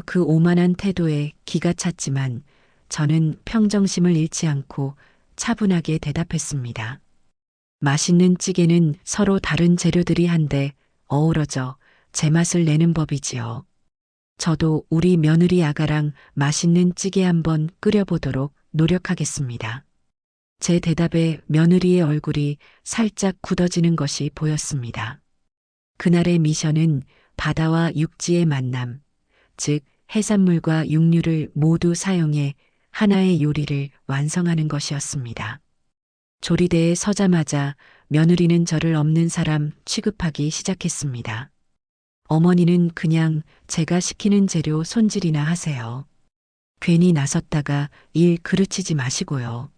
Speaker 1: 그 오만한 태도에 기가 찼지만 저는 평정심을 잃지 않고 차분하게 대답했습니다. 맛있는 찌개는 서로 다른 재료들이 한데 어우러져 제맛을 내는 법이지요. 저도 우리 며느리 아가랑 맛있는 찌개 한번 끓여보도록 노력하겠습니다. 제 대답에 며느리의 얼굴이 살짝 굳어지는 것이 보였습니다. 그날의 미션은 바다와 육지의 만남, 즉 해산물과 육류를 모두 사용해 하나의 요리를 완성하는 것이었습니다. 조리대에 서자마자 며느리는 저를 없는 사람 취급하기 시작했습니다. 어머니는 그냥 제가 시키는 재료 손질이나 하세요. 괜히 나섰다가 일 그르치지 마시고요.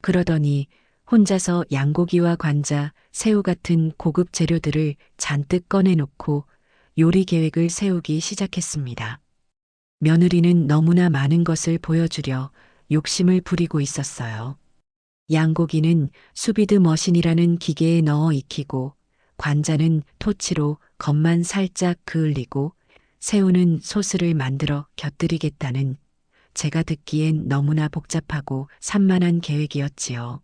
Speaker 1: 그러더니 혼자서 양고기와 관자, 새우 같은 고급 재료들을 잔뜩 꺼내놓고 요리 계획을 세우기 시작했습니다. 며느리는 너무나 많은 것을 보여주려 욕심을 부리고 있었어요. 양고기는 수비드 머신이라는 기계에 넣어 익히고, 관자는 토치로 겉만 살짝 그을리고, 새우는 소스를 만들어 곁들이겠다는 제가 듣기엔 너무나 복잡하고 산만한 계획이었지요.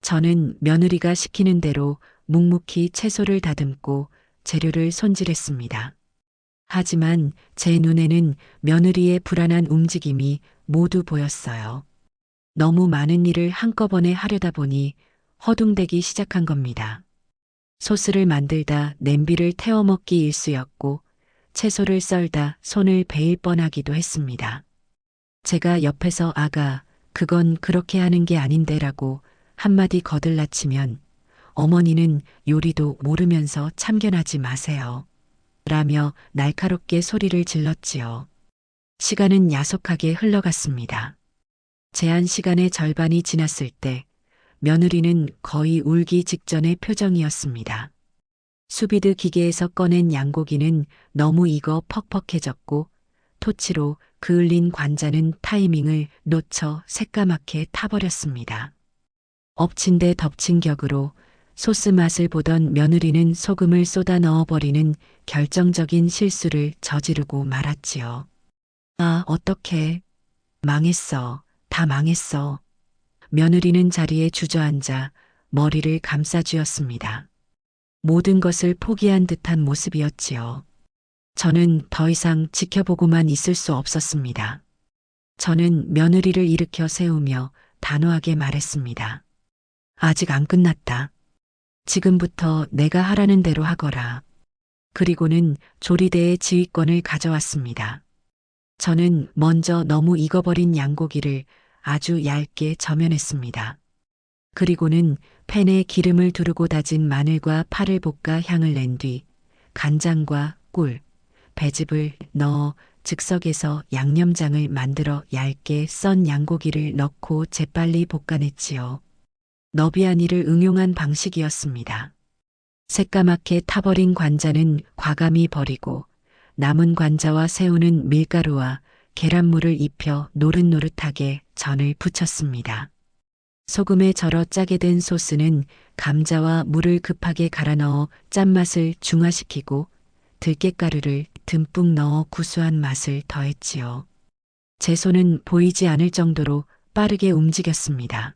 Speaker 1: 저는 며느리가 시키는 대로 묵묵히 채소를 다듬고 재료를 손질했습니다. 하지만 제 눈에는 며느리의 불안한 움직임이 모두 보였어요. 너무 많은 일을 한꺼번에 하려다 보니 허둥대기 시작한 겁니다. 소스를 만들다 냄비를 태워 먹기 일쑤였고, 채소를 썰다 손을 베일 뻔하기도 했습니다. 제가 옆에서 아가, 그건 그렇게 하는 게 아닌데라고 한마디 거들라치면 어머니는 요리도 모르면서 참견하지 마세요. 라며 날카롭게 소리를 질렀지요. 시간은 야속하게 흘러갔습니다. 제한 시간의 절반이 지났을 때 며느리는 거의 울기 직전의 표정이었습니다. 수비드 기계에서 꺼낸 양고기는 너무 익어 퍽퍽해졌고, 토치로 그을린 관자는 타이밍을 놓쳐 새까맣게 타버렸습니다. 엎친 데 덮친 격으로 소스 맛을 보던 며느리는 소금을 쏟아 넣어버리는 결정적인 실수를 저지르고 말았지요. 아, 어떡해. 망했어. 다 망했어. 며느리는 자리에 주저앉아 머리를 감싸쥐었습니다. 모든 것을 포기한 듯한 모습이었지요. 저는 더 이상 지켜보고만 있을 수 없었습니다. 저는 며느리를 일으켜 세우며 단호하게 말했습니다. 아직 안 끝났다. 지금부터 내가 하라는 대로 하거라. 그리고는 조리대의 지휘권을 가져왔습니다. 저는 먼저 너무 익어버린 양고기를 아주 얇게 저면했습니다. 그리고는 팬에 기름을 두르고 다진 마늘과 파를 볶아 향을 낸 뒤 간장과 꿀, 배즙을 넣어 즉석에서 양념장을 만들어 얇게 썬 양고기를 넣고 재빨리 볶아냈지요. 너비아니를 응용한 방식이었습니다. 새까맣게 타버린 관자는 과감히 버리고, 남은 관자와 새우는 밀가루와 계란물을 입혀 노릇노릇하게 전을 부쳤습니다. 소금에 절어 짜게 된 소스는 감자와 물을 급하게 갈아 넣어 짠맛을 중화시키고, 들깨가루를 듬뿍 넣어 구수한 맛을 더했지요. 제 손은 보이지 않을 정도로 빠르게 움직였습니다.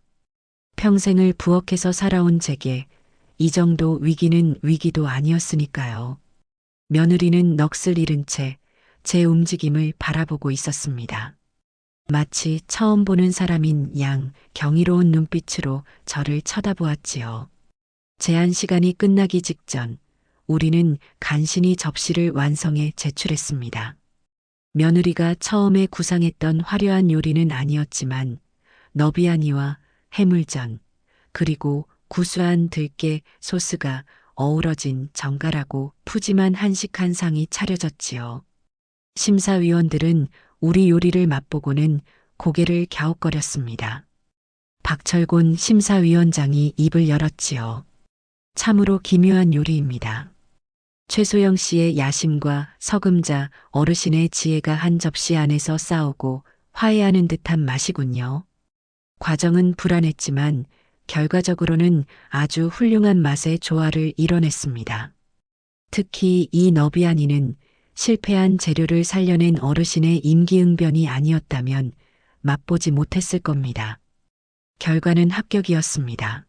Speaker 1: 평생을 부엌에서 살아온 제게 이 정도 위기는 위기도 아니었으니까요. 며느리는 넋을 잃은 채 제 움직임을 바라보고 있었습니다. 마치 처음 보는 사람인 양 경이로운 눈빛으로 저를 쳐다보았지요. 제한 시간이 끝나기 직전 우리는 간신히 접시를 완성해 제출했습니다. 며느리가 처음에 구상했던 화려한 요리는 아니었지만 너비아니와 해물전, 그리고 구수한 들깨 소스가 어우러진 정갈하고 푸짐한 한식 한 상이 차려졌지요. 심사위원들은 우리 요리를 맛보고는 고개를 갸웃거렸습니다. 박철곤 심사위원장이 입을 열었지요. 참으로 기묘한 요리입니다. 최소영 씨의 야심과 서금자 어르신의 지혜가 한 접시 안에서 싸우고 화해하는 듯한 맛이군요. 과정은 불안했지만 결과적으로는 아주 훌륭한 맛의 조화를 이뤄냈습니다. 특히 이 너비아니는 실패한 재료를 살려낸 어르신의 임기응변이 아니었다면 맛보지 못했을 겁니다. 결과는 합격이었습니다.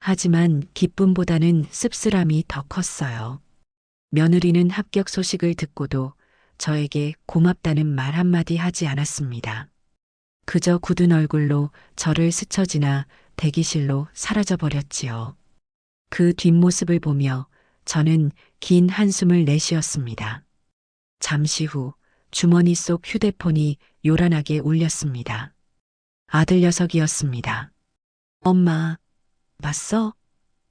Speaker 1: 하지만 기쁨보다는 씁쓸함이 더 컸어요. 며느리는 합격 소식을 듣고도 저에게 고맙다는 말 한마디 하지 않았습니다. 그저 굳은 얼굴로 저를 스쳐 지나 대기실로 사라져버렸지요. 그 뒷모습을 보며 저는 긴 한숨을 내쉬었습니다. 잠시 후 주머니 속 휴대폰이 요란하게 울렸습니다. 아들 녀석이었습니다. 엄마, 봤어?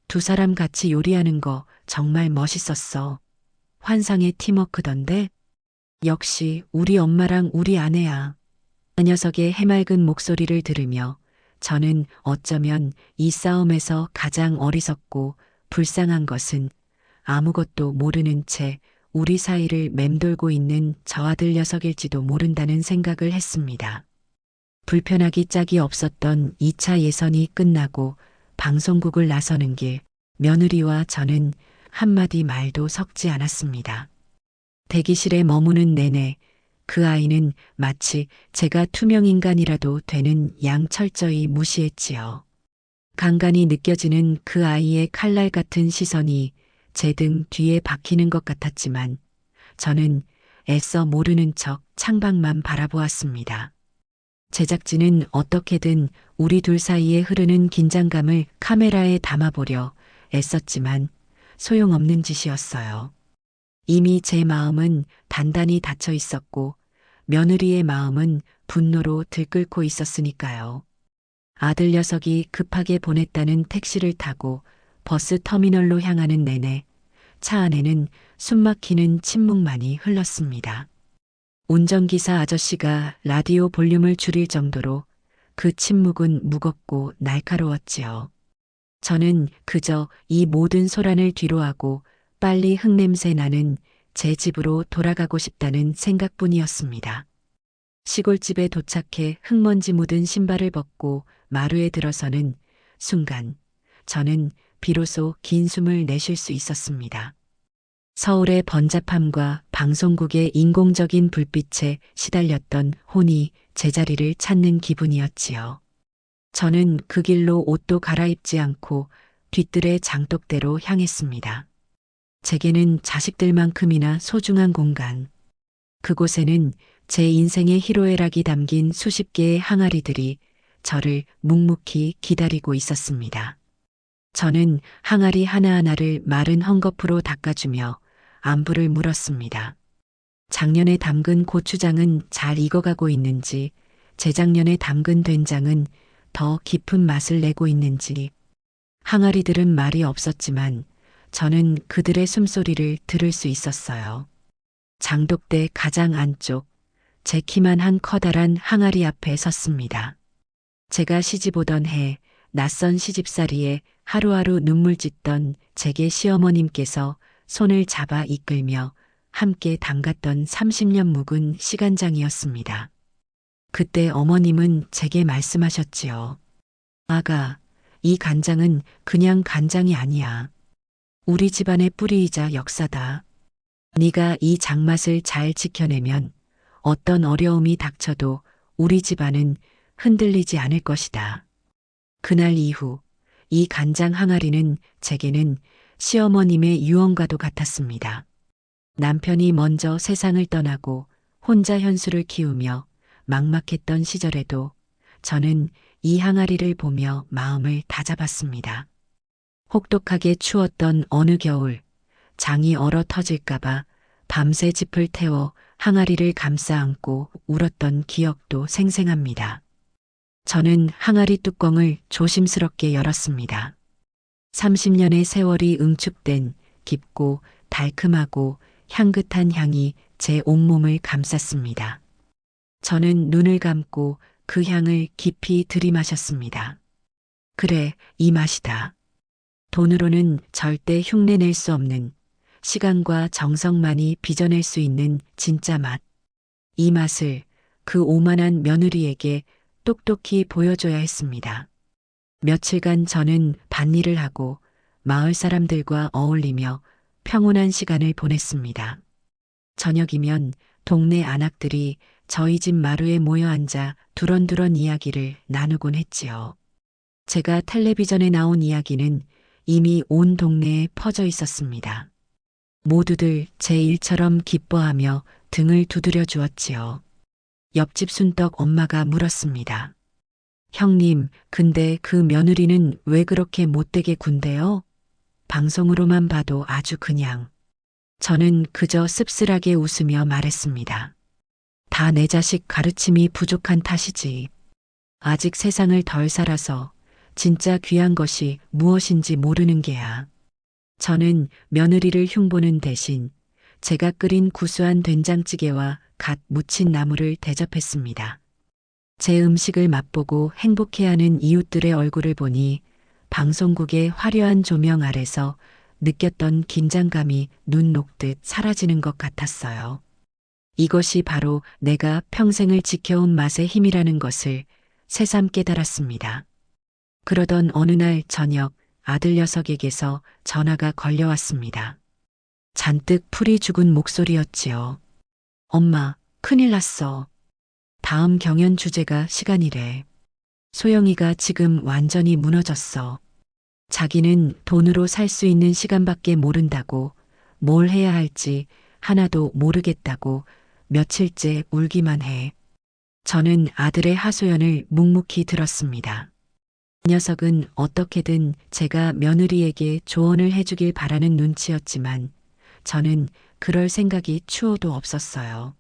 Speaker 1: 두 사람 같이 요리하는 거 정말 멋있었어. 환상의 팀워크던데? 역시 우리 엄마랑 우리 아내야. 그 녀석의 해맑은 목소리를 들으며 저는 어쩌면 이 싸움에서 가장 어리석고 불쌍한 것은 아무것도 모르는 채 우리 사이를 맴돌고 있는 저 아들 녀석일지도 모른다는 생각을 했습니다. 불편하기 짝이 없었던 2차 예선이 끝나고 방송국을 나서는 길, 며느리와 저는 한마디 말도 섞지 않았습니다. 대기실에 머무는 내내 그 아이는 마치 제가 투명인간이라도 되는 양 철저히 무시했지요. 간간히 느껴지는 그 아이의 칼날 같은 시선이 제 등 뒤에 박히는 것 같았지만 저는 애써 모르는 척 창밖만 바라보았습니다. 제작진은 어떻게든 우리 둘 사이에 흐르는 긴장감을 카메라에 담아보려 애썼지만 소용없는 짓이었어요. 이미 제 마음은 단단히 닫혀 있었고 며느리의 마음은 분노로 들끓고 있었으니까요. 아들 녀석이 급하게 보냈다는 택시를 타고 버스 터미널로 향하는 내내 차 안에는 숨막히는 침묵만이 흘렀습니다. 운전기사 아저씨가 라디오 볼륨을 줄일 정도로 그 침묵은 무겁고 날카로웠지요. 저는 그저 이 모든 소란을 뒤로하고 빨리 흙냄새 나는 제 집으로 돌아가고 싶다는 생각뿐이었습니다. 시골집에 도착해 흙먼지 묻은 신발을 벗고 마루에 들어서는 순간 저는 비로소 긴 숨을 내쉴 수 있었습니다. 서울의 번잡함과 방송국의 인공적인 불빛에 시달렸던 혼이 제자리를 찾는 기분이었지요. 저는 그 길로 옷도 갈아입지 않고 뒤뜰의 장독대로 향했습니다. 제게는 자식들만큼이나 소중한 공간. 그곳에는 제 인생의 희로애락이 담긴 수십 개의 항아리들이 저를 묵묵히 기다리고 있었습니다. 저는 항아리 하나하나를 마른 헝겊으로 닦아주며 안부를 물었습니다. 작년에 담근 고추장은 잘 익어가고 있는지, 재작년에 담근 된장은 더 깊은 맛을 내고 있는지. 항아리들은 말이 없었지만 저는 그들의 숨소리를 들을 수 있었어요. 장독대 가장 안쪽, 제 키만 한 커다란 항아리 앞에 섰습니다. 제가 시집오던 해 낯선 시집살이에 하루하루 눈물 짓던 제게 시어머님께서 손을 잡아 이끌며 함께 담갔던 30년 묵은 시간장이었습니다. 그때 어머님은 제게 말씀하셨지요. 아가, 이 간장은 그냥 간장이 아니야. 우리 집안의 뿌리이자 역사다. 네가 이 장맛을 잘 지켜내면 어떤 어려움이 닥쳐도 우리 집안은 흔들리지 않을 것이다. 그날 이후 이 간장 항아리는 제게는 시어머님의 유언과도 같았습니다. 남편이 먼저 세상을 떠나고 혼자 현수를 키우며 막막했던 시절에도 저는 이 항아리를 보며 마음을 다잡았습니다. 혹독하게 추웠던 어느 겨울, 장이 얼어 터질까봐 밤새 짚을 태워 항아리를 감싸 안고 울었던 기억도 생생합니다. 저는 항아리 뚜껑을 조심스럽게 열었습니다. 30년의 세월이 응축된 깊고 달큼하고 향긋한 향이 제 온몸을 감쌌습니다. 저는 눈을 감고 그 향을 깊이 들이마셨습니다. 그래, 이 맛이다. 돈으로는 절대 흉내낼 수 없는 시간과 정성만이 빚어낼 수 있는 진짜 맛. 이 맛을 그 오만한 며느리에게 똑똑히 보여줘야 했습니다. 며칠간 저는 밭일을 하고 마을 사람들과 어울리며 평온한 시간을 보냈습니다. 저녁이면 동네 안악들이 저희 집 마루에 모여 앉아 두런두런 이야기를 나누곤 했지요. 제가 텔레비전에 나온 이야기는 이미 온 동네에 퍼져 있었습니다. 모두들 제 일처럼 기뻐하며 등을 두드려 주었지요. 옆집 순떡 엄마가 물었습니다. 형님, 근데 그 며느리는 왜 그렇게 못되게 군대요? 방송으로만 봐도 아주 그냥. 저는 그저 씁쓸하게 웃으며 말했습니다. 다 내 자식 가르침이 부족한 탓이지. 아직 세상을 덜 살아서 진짜 귀한 것이 무엇인지 모르는 게야. 저는 며느리를 흉보는 대신 제가 끓인 구수한 된장찌개와 갓 무친 나물을 대접했습니다. 제 음식을 맛보고 행복해하는 이웃들의 얼굴을 보니 방송국의 화려한 조명 아래서 느꼈던 긴장감이 눈 녹듯 사라지는 것 같았어요. 이것이 바로 내가 평생을 지켜온 맛의 힘이라는 것을 새삼 깨달았습니다. 그러던 어느 날 저녁 아들 녀석에게서 전화가 걸려왔습니다. 잔뜩 풀이 죽은 목소리였지요. 엄마, 큰일 났어. 다음 경연 주제가 시간이래. 소영이가 지금 완전히 무너졌어. 자기는 돈으로 살 수 있는 시간밖에 모른다고, 뭘 해야 할지 하나도 모르겠다고 며칠째 울기만 해. 저는 아들의 하소연을 묵묵히 들었습니다. 이 녀석은 어떻게든 제가 며느리에게 조언을 해주길 바라는 눈치였지만 저는 그럴 생각이 추호도 없었어요.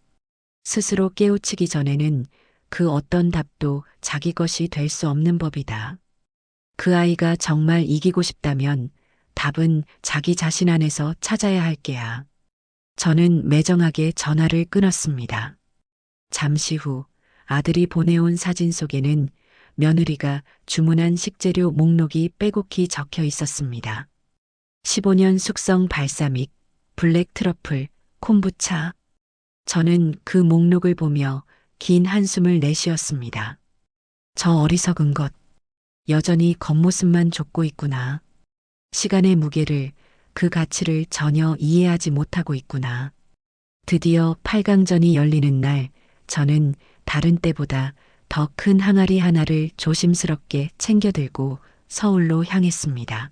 Speaker 1: 스스로 깨우치기 전에는 그 어떤 답도 자기 것이 될 수 없는 법이다. 그 아이가 정말 이기고 싶다면 답은 자기 자신 안에서 찾아야 할 게야. 저는 매정하게 전화를 끊었습니다. 잠시 후 아들이 보내온 사진 속에는 며느리가 주문한 식재료 목록이 빼곡히 적혀 있었습니다. 15년 숙성 발사믹, 블랙 트러플, 콤부차. 저는 그 목록을 보며 긴 한숨을 내쉬었습니다. 저 어리석은 것. 여전히 겉모습만 좇고 있구나. 시간의 무게를, 그 가치를 전혀 이해하지 못하고 있구나. 드디어 8강전이 열리는 날, 저는 다른 때보다 더 큰 항아리 하나를 조심스럽게 챙겨들고 서울로 향했습니다.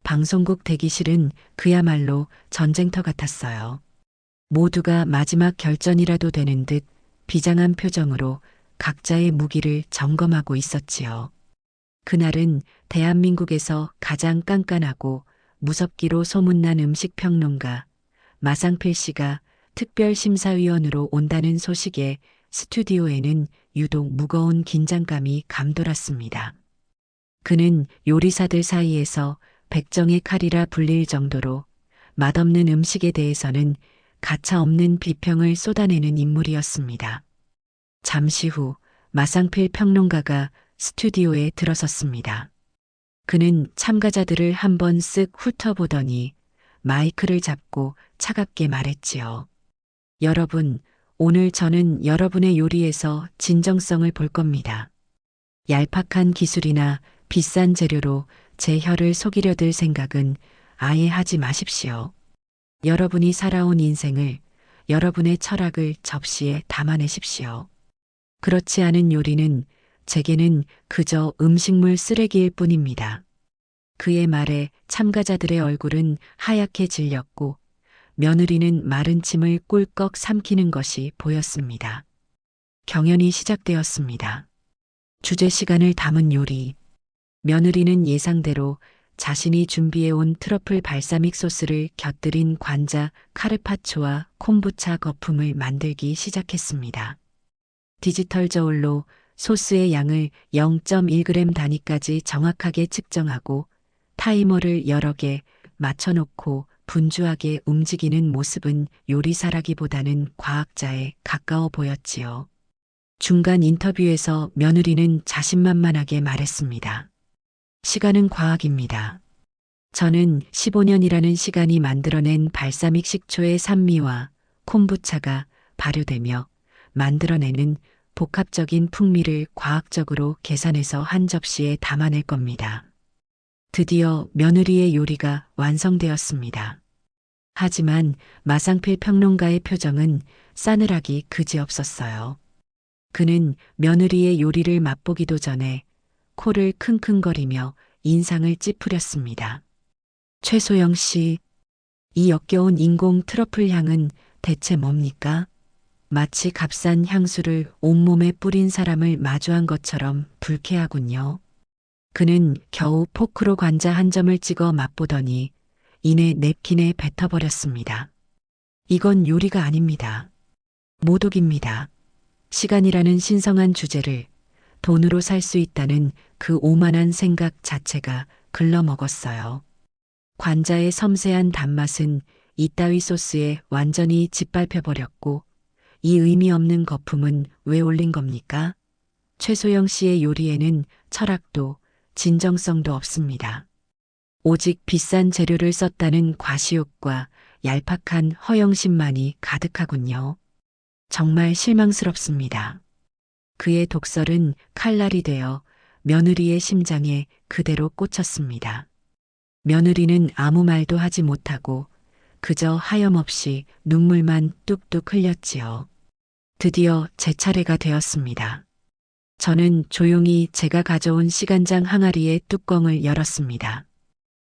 Speaker 1: 방송국 대기실은 그야말로 전쟁터 같았어요. 모두가 마지막 결전이라도 되는 듯 비장한 표정으로 각자의 무기를 점검하고 있었지요. 그날은 대한민국에서 가장 깐깐하고 무섭기로 소문난 음식평론가 마상필 씨가 특별심사위원으로 온다는 소식에 스튜디오에는 유독 무거운 긴장감이 감돌았습니다. 그는 요리사들 사이에서 백정의 칼이라 불릴 정도로 맛없는 음식에 대해서는 가차없는 비평을 쏟아내는 인물이었습니다. 잠시 후 마상필 평론가가 스튜디오에 들어섰습니다. 그는 참가자들을 한번 쓱 훑어보더니 마이크를 잡고 차갑게 말했지요. 여러분, 오늘 저는 여러분의 요리에서 진정성을 볼 겁니다. 얄팍한 기술이나 비싼 재료로 제 혀를 속이려 들 생각은 아예 하지 마십시오. 여러분이 살아온 인생을, 여러분의 철학을 접시에 담아내십시오. 그렇지 않은 요리는 제게는 그저 음식물 쓰레기일 뿐입니다. 그의 말에 참가자들의 얼굴은 하얗게 질렸고 며느리는 마른 침을 꿀꺽 삼키는 것이 보였습니다. 경연이 시작되었습니다. 주제 시간을 담은 요리. 며느리는 예상대로 자신이 준비해온 트러플 발사믹 소스를 곁들인 관자 카르파초와 콤부차 거품을 만들기 시작했습니다. 디지털 저울로 소스의 양을 0.1g 단위까지 정확하게 측정하고 타이머를 여러 개 맞춰놓고 분주하게 움직이는 모습은 요리사라기보다는 과학자에 가까워 보였지요. 중간 인터뷰에서 며느리는 자신만만하게 말했습니다. 시간은 과학입니다. 저는 15년이라는 시간이 만들어낸 발사믹 식초의 산미와 콤부차가 발효되며 만들어내는 복합적인 풍미를 과학적으로 계산해서 한 접시에 담아낼 겁니다. 드디어 며느리의 요리가 완성되었습니다. 하지만 마상필 평론가의 표정은 싸늘하기 그지없었어요. 그는 며느리의 요리를 맛보기도 전에 코를 킁킁거리며 인상을 찌푸렸습니다. 최소영 씨, 이 역겨운 인공 트러플 향은 대체 뭡니까? 마치 값싼 향수를 온몸에 뿌린 사람을 마주한 것처럼 불쾌하군요. 그는 겨우 포크로 관자 한 점을 찍어 맛보더니 이내 냅킨에 뱉어버렸습니다. 이건 요리가 아닙니다. 모독입니다. 시간이라는 신성한 주제를 돈으로 살 수 있다는 그 오만한 생각 자체가 글러먹었어요. 관자의 섬세한 단맛은 이따위 소스에 완전히 짓밟혀버렸고 이 의미 없는 거품은 왜 올린 겁니까? 최소영 씨의 요리에는 철학도 진정성도 없습니다. 오직 비싼 재료를 썼다는 과시욕과 얄팍한 허영심만이 가득하군요. 정말 실망스럽습니다. 그의 독설은 칼날이 되어 며느리의 심장에 그대로 꽂혔습니다. 며느리는 아무 말도 하지 못하고 그저 하염없이 눈물만 뚝뚝 흘렸지요. 드디어 제 차례가 되었습니다. 저는 조용히 제가 가져온 시간장 항아리의 뚜껑을 열었습니다.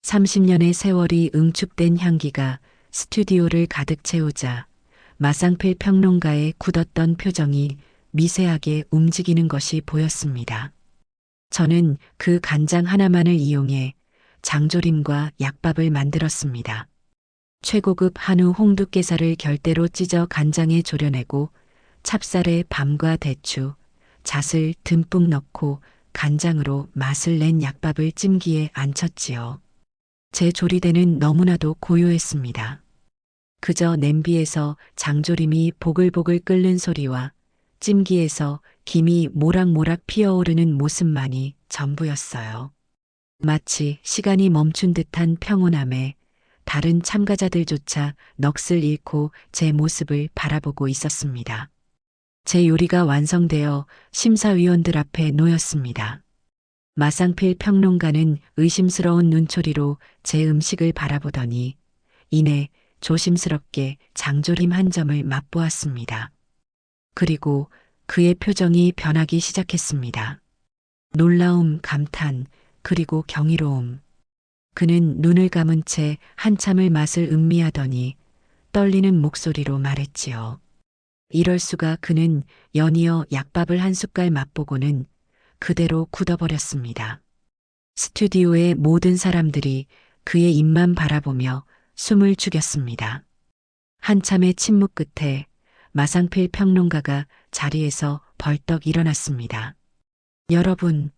Speaker 1: 30년의 세월이 응축된 향기가 스튜디오를 가득 채우자 마상필 평론가의 굳었던 표정이 미세하게 움직이는 것이 보였습니다. 저는 그 간장 하나만을 이용해 장조림과 약밥을 만들었습니다. 최고급 한우 홍두깨살을 결대로 찢어 간장에 졸여내고 찹쌀에 밤과 대추, 잣을 듬뿍 넣고 간장으로 맛을 낸 약밥을 찜기에 안쳤지요. 제 조리대는 너무나도 고요했습니다. 그저 냄비에서 장조림이 보글보글 끓는 소리와 찜기에서 김이 모락모락 피어오르는 모습만이 전부였어요. 마치 시간이 멈춘 듯한 평온함에 다른 참가자들조차 넋을 잃고 제 모습을 바라보고 있었습니다. 제 요리가 완성되어 심사위원들 앞에 놓였습니다. 마상필 평론가는 의심스러운 눈초리로 제 음식을 바라보더니 이내 조심스럽게 장조림 한 점을 맛보았습니다. 그리고 그의 표정이 변하기 시작했습니다. 놀라움, 감탄, 그리고 경이로움. 그는 눈을 감은 채 한참을 맛을 음미하더니 떨리는 목소리로 말했지요. 이럴 수가. 그는 연이어 약밥을 한 숟갈 맛보고는 그대로 굳어버렸습니다. 스튜디오의 모든 사람들이 그의 입만 바라보며 숨을 죽였습니다. 한참의 침묵 끝에 마상필 평론가가 자리에서 벌떡 일어났습니다. 여러분,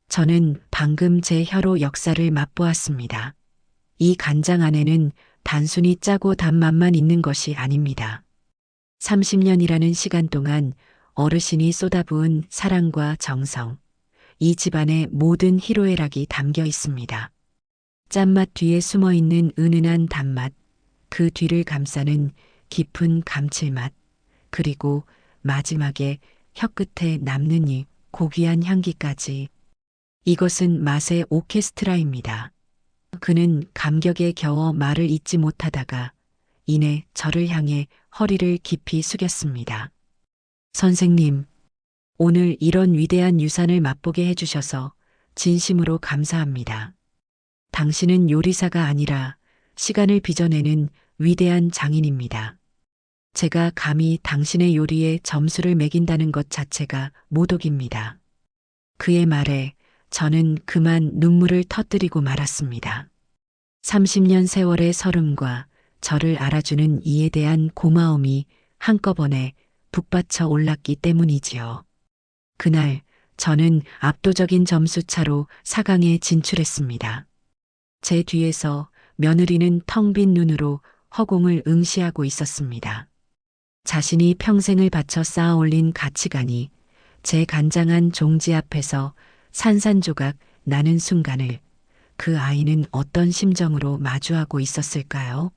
Speaker 1: 저는 방금 제 혀로 역사를 맛보았습니다. 이 간장 안에는 단순히 짜고 단 맛만 있는 것이 아닙니다. 30년이라는 시간 동안 어르신이 쏟아부은 사랑과 정성, 이 집안의 모든 희로애락이 담겨 있습니다. 짠맛 뒤에 숨어 있는 은은한 단맛, 그 뒤를 감싸는 깊은 감칠맛, 그리고 마지막에 혀끝에 남는 이 고귀한 향기까지. 이것은 맛의 오케스트라입니다. 그는 감격에 겨워 말을 잇지 못하다가 이내 저를 향해 허리를 깊이 숙였습니다. 선생님, 오늘 이런 위대한 유산을 맛보게 해주셔서 진심으로 감사합니다. 당신은 요리사가 아니라 시간을 빚어내는 위대한 장인입니다. 제가 감히 당신의 요리에 점수를 매긴다는 것 자체가 모독입니다. 그의 말에 저는 그만 눈물을 터뜨리고 말았습니다. 30년 세월의 설움과 저를 알아주는 이에 대한 고마움이 한꺼번에 북받쳐 올랐기 때문이지요. 그날 저는 압도적인 점수 차로 4강에 진출했습니다. 제 뒤에서 며느리는 텅 빈 눈으로 허공을 응시하고 있었습니다. 자신이 평생을 바쳐 쌓아 올린 가치관이 제 간장한 종지 앞에서 산산조각 나는 순간을 그 아이는 어떤 심정으로 마주하고 있었을까요?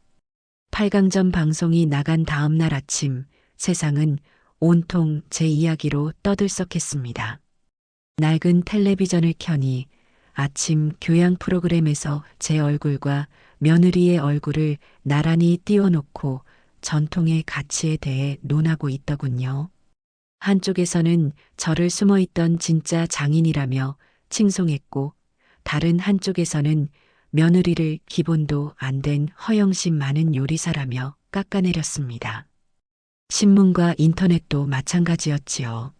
Speaker 1: 8강전 방송이 나간 다음 날 아침 세상은 온통 제 이야기로 떠들썩했습니다. 낡은 텔레비전을 켜니 아침 교양 프로그램에서 제 얼굴과 며느리의 얼굴을 나란히 띄워놓고 전통의 가치에 대해 논하고 있더군요. 한쪽에서는 저를 숨어있던 진짜 장인이라며 칭송했고 다른 한쪽에서는 며느리를 기본도 안 된 허영심 많은 요리사라며 깎아내렸습니다. 신문과 인터넷도 마찬가지였지요.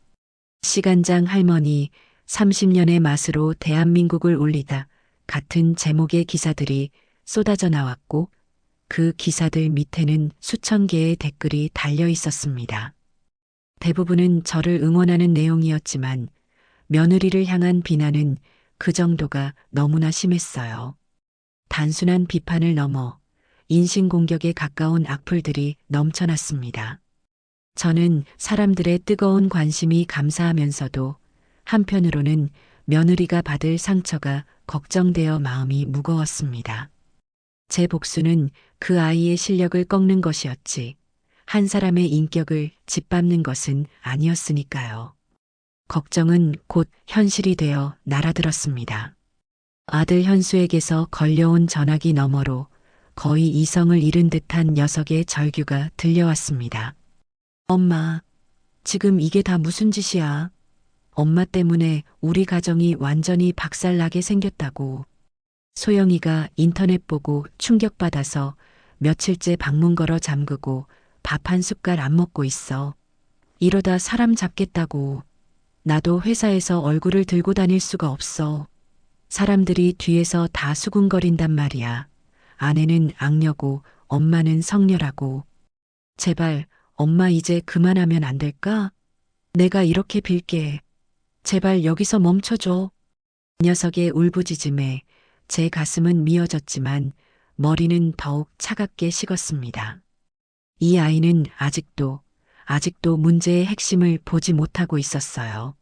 Speaker 1: 시간장 할머니 30년의 맛으로 대한민국을 울리다 같은 제목의 기사들이 쏟아져 나왔고 그 기사들 밑에는 수천 개의 댓글이 달려 있었습니다. 대부분은 저를 응원하는 내용이었지만 며느리를 향한 비난은 그 정도가 너무나 심했어요. 단순한 비판을 넘어 인신공격에 가까운 악플들이 넘쳐났습니다. 저는 사람들의 뜨거운 관심이 감사하면서도 한편으로는 며느리가 받을 상처가 걱정되어 마음이 무거웠습니다. 제 복수는 그 아이의 실력을 꺾는 것이었지, 한 사람의 인격을 짓밟는 것은 아니었으니까요. 걱정은 곧 현실이 되어 날아들었습니다. 아들 현수에게서 걸려온 전화기 너머로 거의 이성을 잃은 듯한 녀석의 절규가 들려왔습니다. 엄마, 지금 이게 다 무슨 짓이야? 엄마 때문에 우리 가정이 완전히 박살나게 생겼다고. 소영이가 인터넷 보고 충격받아서 며칠째 방문 걸어 잠그고 밥 한 숟갈 안 먹고 있어. 이러다 사람 잡겠다고. 나도 회사에서 얼굴을 들고 다닐 수가 없어. 사람들이 뒤에서 다 수군거린단 말이야. 아내는 악녀고 엄마는 성녀라고. 제발 엄마 이제 그만하면 안 될까? 내가 이렇게 빌게. 제발 여기서 멈춰줘. 녀석의 울부짖음에 제 가슴은 미어졌지만 머리는 더욱 차갑게 식었습니다. 이 아이는 아직도 문제의 핵심을 보지 못하고 있었어요.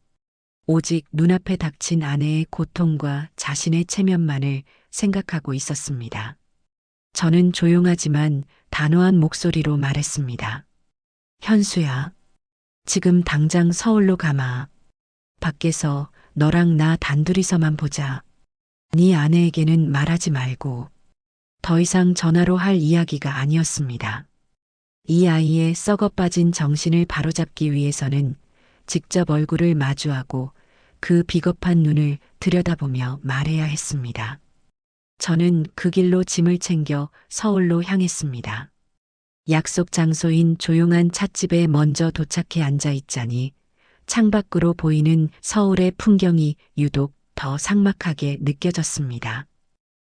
Speaker 1: 오직 눈앞에 닥친 아내의 고통과 자신의 체면만을 생각하고 있었습니다. 저는 조용하지만 단호한 목소리로 말했습니다. 현수야, 지금 당장 서울로 가마. 밖에서 너랑 나 단둘이서만 보자. 네 아내에게는 말하지 말고. 더 이상 전화로 할 이야기가 아니었습니다. 이 아이의 썩어빠진 정신을 바로잡기 위해서는 직접 얼굴을 마주하고 그 비겁한 눈을 들여다보며 말해야 했습니다. 저는 그 길로 짐을 챙겨 서울로 향했습니다. 약속 장소인 조용한 찻집에 먼저 도착해 앉아 있자니 창밖으로 보이는 서울의 풍경이 유독 더 삭막하게 느껴졌습니다.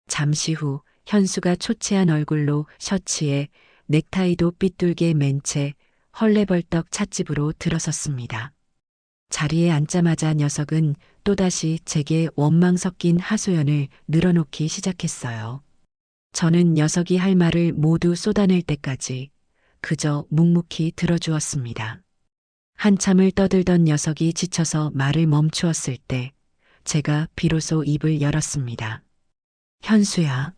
Speaker 1: 잠시 후 현수가 초췌한 얼굴로 셔츠에 넥타이도 삐뚤게 맨 채 헐레벌떡 찻집으로 들어섰습니다. 자리에 앉자마자 녀석은 또다시 제게 원망 섞인 하소연을 늘어놓기 시작했어요. 저는 녀석이 할 말을 모두 쏟아낼 때까지 그저 묵묵히 들어주었습니다. 한참을 떠들던 녀석이 지쳐서 말을 멈추었을 때 제가 비로소 입을 열었습니다. 현수야,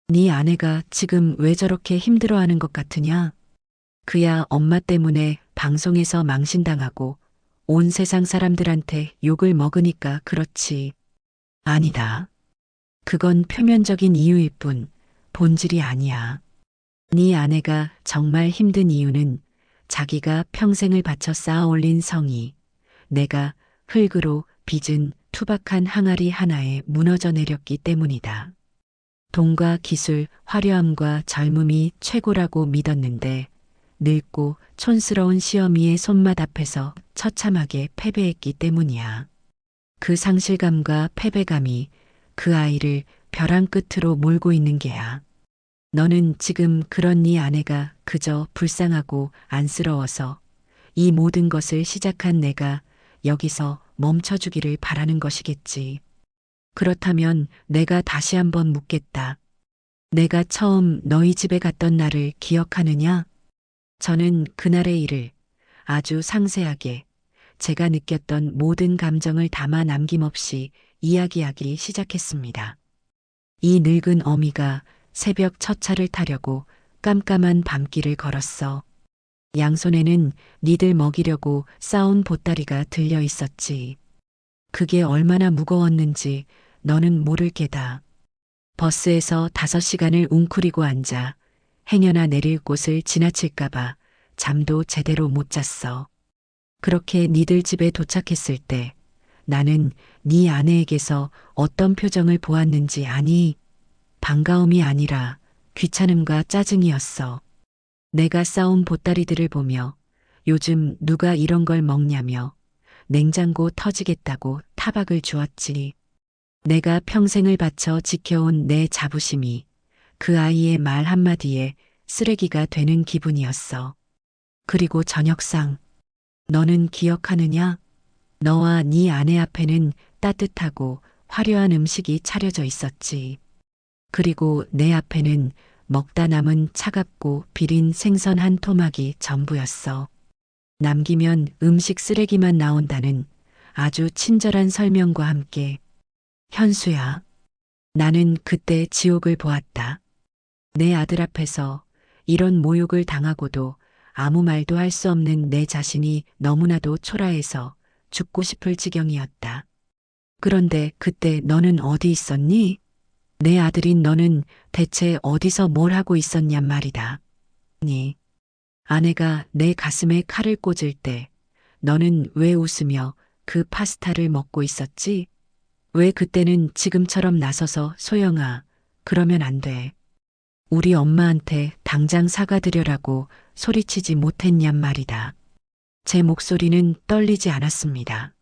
Speaker 1: 네 아내가 지금 왜 저렇게 힘들어하는 것 같으냐? 그야 엄마 때문에 방송에서 망신당하고 온 세상 사람들한테 욕을 먹으니까 그렇지. 아니다. 그건 표면적인 이유일 뿐 본질이 아니야. 네 아내가 정말 힘든 이유는 자기가 평생을 바쳐 쌓아 올린 성이 내가 흙으로 빚은 투박한 항아리 하나에 무너져 내렸기 때문이다. 돈과 기술, 화려함과 젊음이 최고라고 믿었는데 늙고 촌스러운 시어미의 손맛 앞에서 처참하게 패배했기 때문이야. 그 상실감과 패배감이 그 아이를 벼랑 끝으로 몰고 있는 게야. 너는 지금 그런 네 아내가 그저 불쌍하고 안쓰러워서 이 모든 것을 시작한 내가 여기서 멈춰주기를 바라는 것이겠지. 그렇다면 내가 다시 한번 묻겠다. 내가 처음 너희 집에 갔던 날을 기억하느냐? 저는 그날의 일을 아주 상세하게 제가 느꼈던 모든 감정을 담아 남김없이 이야기하기 시작했습니다. 이 늙은 어미가 새벽 첫 차를 타려고 깜깜한 밤길을 걸었어. 양손에는 니들 먹이려고 싸온 보따리가 들려 있었지. 그게 얼마나 무거웠는지 너는 모를 게다. 버스에서 5시간을 웅크리고 앉아 행여나 내릴 곳을 지나칠까봐 잠도 제대로 못 잤어. 그렇게 니들 집에 도착했을 때 나는 네 아내에게서 어떤 표정을 보았는지 아니? 반가움이 아니라 귀찮음과 짜증이었어. 내가 싸온 보따리들을 보며 요즘 누가 이런 걸 먹냐며 냉장고 터지겠다고 타박을 주었지. 내가 평생을 바쳐 지켜온 내 자부심이 그 아이의 말 한마디에 쓰레기가 되는 기분이었어. 그리고 저녁상, 너는 기억하느냐? 너와 네 아내 앞에는 따뜻하고 화려한 음식이 차려져 있었지. 그리고 내 앞에는 먹다 남은 차갑고 비린 생선 한 토막이 전부였어. 남기면 음식 쓰레기만 나온다는 아주 친절한 설명과 함께 현수야, 나는 그때 지옥을 보았다. 내 아들 앞에서 이런 모욕을 당하고도 아무 말도 할 수 없는 내 자신이 너무나도 초라해서 죽고 싶을 지경이었다. 그런데 그때 너는 어디 있었니? 내 아들인 너는 대체 어디서 뭘 하고 있었냔 말이다. 니 아내가 내 가슴에 칼을 꽂을 때 너는 왜 웃으며 그 파스타를 먹고 있었지? 왜 그때는 지금처럼 나서서 소영아, 그러면 안 돼. 우리 엄마한테 당장 사과드려라고 소리치지 못했냔 말이다. 제 목소리는 떨리지 않았습니다.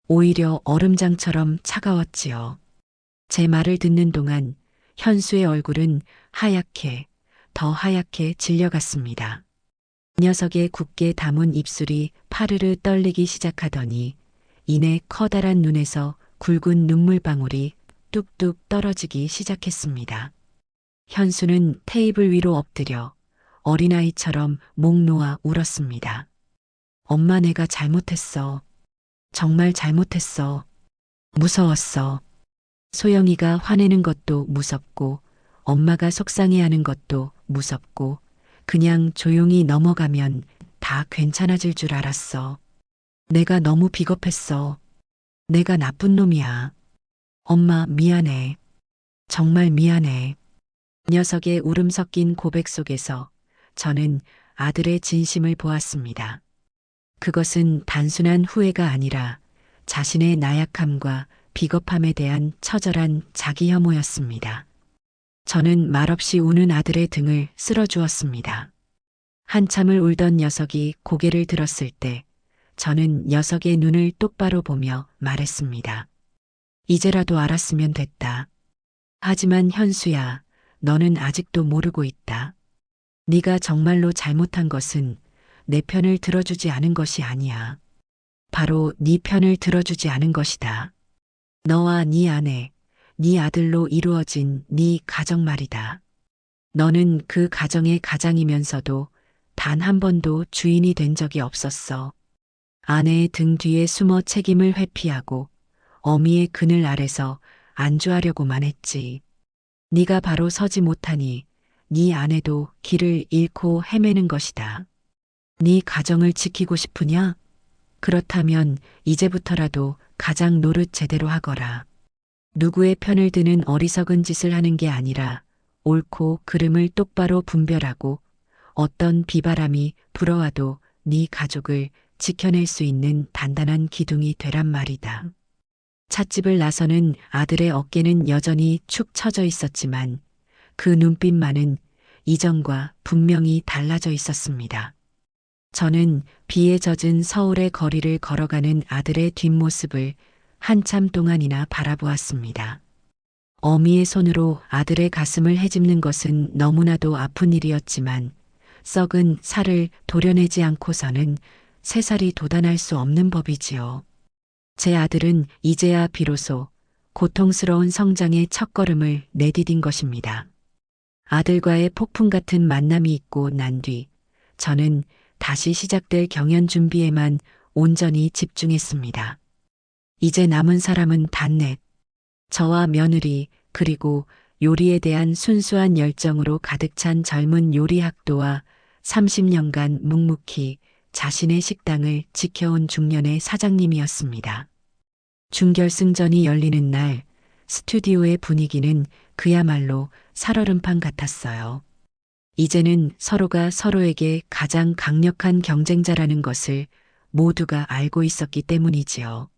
Speaker 1: 오히려 얼음장처럼 차가웠지요. 제 말을 듣는 동안 현수의 얼굴은 하얗게, 더 하얗게 질려갔습니다. 녀석의 굳게 담은 입술이 파르르 떨리기 시작하더니 이내 커다란 눈에서 굵은 눈물방울이 뚝뚝 떨어지기 시작했습니다. 현수는 테이블 위로 엎드려 어린아이처럼 목 놓아 울었습니다. 엄마, 내가 잘못했어. 정말 잘못했어. 무서웠어. 소영이가 화내는 것도 무섭고 엄마가 속상해하는 것도 무섭고 그냥 조용히 넘어가면 다 괜찮아질 줄 알았어. 내가 너무 비겁했어. 내가 나쁜 놈이야. 엄마, 미안해. 정말 미안해. 녀석의 울음 섞인 고백 속에서 저는 아들의 진심을 보았습니다. 그것은 단순한 후회가 아니라 자신의 나약함과 비겁함에 대한 처절한 자기 혐오였습니다. 저는 말없이 우는 아들의 등을 쓸어주었습니다. 한참을 울던 녀석이 고개를 들었을 때 저는 녀석의 눈을 똑바로 보며 말했습니다. 이제라도 알았으면 됐다. 하지만 현수야, 너는 아직도 모르고 있다. 네가 정말로 잘못한 것은 내 편을 들어주지 않은 것이 아니야. 바로 네 편을 들어주지 않은 것이다. 너와 네 아내, 네 아들로 이루어진 네 가정 말이다. 너는 그 가정의 가장이면서도 단 한 번도 주인이 된 적이 없었어. 아내의 등 뒤에 숨어 책임을 회피하고 어미의 그늘 아래서 안주하려고만 했지. 네가 바로 서지 못하니 네 아내도 길을 잃고 헤매는 것이다. 네 가정을 지키고 싶으냐? 그렇다면 이제부터라도 가장 노릇 제대로 하거라. 누구의 편을 드는 어리석은 짓을 하는 게 아니라 옳고 그름을 똑바로 분별하고 어떤 비바람이 불어와도 네 가족을 지켜낼 수 있는 단단한 기둥이 되란 말이다. 찻집을 나서는 아들의 어깨는 여전히 축 처져 있었지만 그 눈빛만은 이전과 분명히 달라져 있었습니다. 저는 비에 젖은 서울의 거리를 걸어가는 아들의 뒷모습을 한참 동안이나 바라보았습니다. 어미의 손으로 아들의 가슴을 헤집는 것은 너무나도 아픈 일이었지만 썩은 살을 도려내지 않고서는 새살이 돋아날 수 없는 법이지요. 제 아들은 이제야 비로소 고통스러운 성장의 첫걸음을 내디딘 것입니다. 아들과의 폭풍 같은 만남이 있고 난 뒤 저는 다시 시작될 경연 준비에만 온전히 집중했습니다. 이제 남은 사람은 단 넷. 저와 며느리 그리고 요리에 대한 순수한 열정으로 가득 찬 젊은 요리학도와 30년간 묵묵히 자신의 식당을 지켜온 중년의 사장님이었습니다. 준결승전이 열리는 날 스튜디오의 분위기는 그야말로 살얼음판 같았어요. 이제는 서로가 서로에게 가장 강력한 경쟁자라는 것을 모두가 알고 있었기 때문이지요.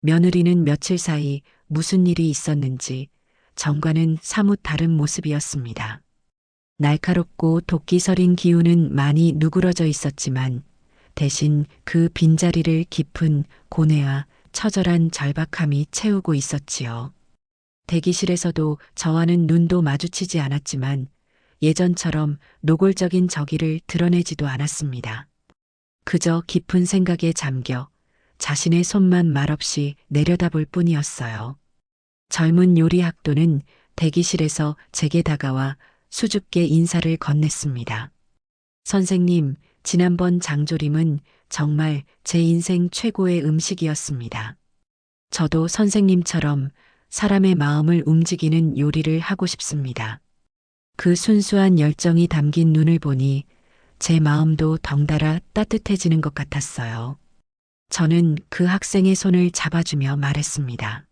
Speaker 1: 며느리는 며칠 사이 무슨 일이 있었는지 전과는 사뭇 다른 모습이었습니다. 날카롭고 도끼 서린 기운은 많이 누그러져 있었지만 대신 그 빈자리를 깊은 고뇌와 처절한 절박함이 채우고 있었지요. 대기실에서도 저와는 눈도 마주치지 않았지만 예전처럼 노골적인 저기를 드러내지도 않았습니다. 그저 깊은 생각에 잠겨 자신의 손만 말없이 내려다볼 뿐이었어요. 젊은 요리학도는 대기실에서 제게 다가와 수줍게 인사를 건넸습니다. 선생님, 지난번 장조림은 정말 제 인생 최고의 음식이었습니다. 저도 선생님처럼 사람의 마음을 움직이는 요리를 하고 싶습니다. 그 순수한 열정이 담긴 눈을 보니 제 마음도 덩달아 따뜻해지는 것 같았어요. 저는 그 학생의 손을 잡아주며 말했습니다.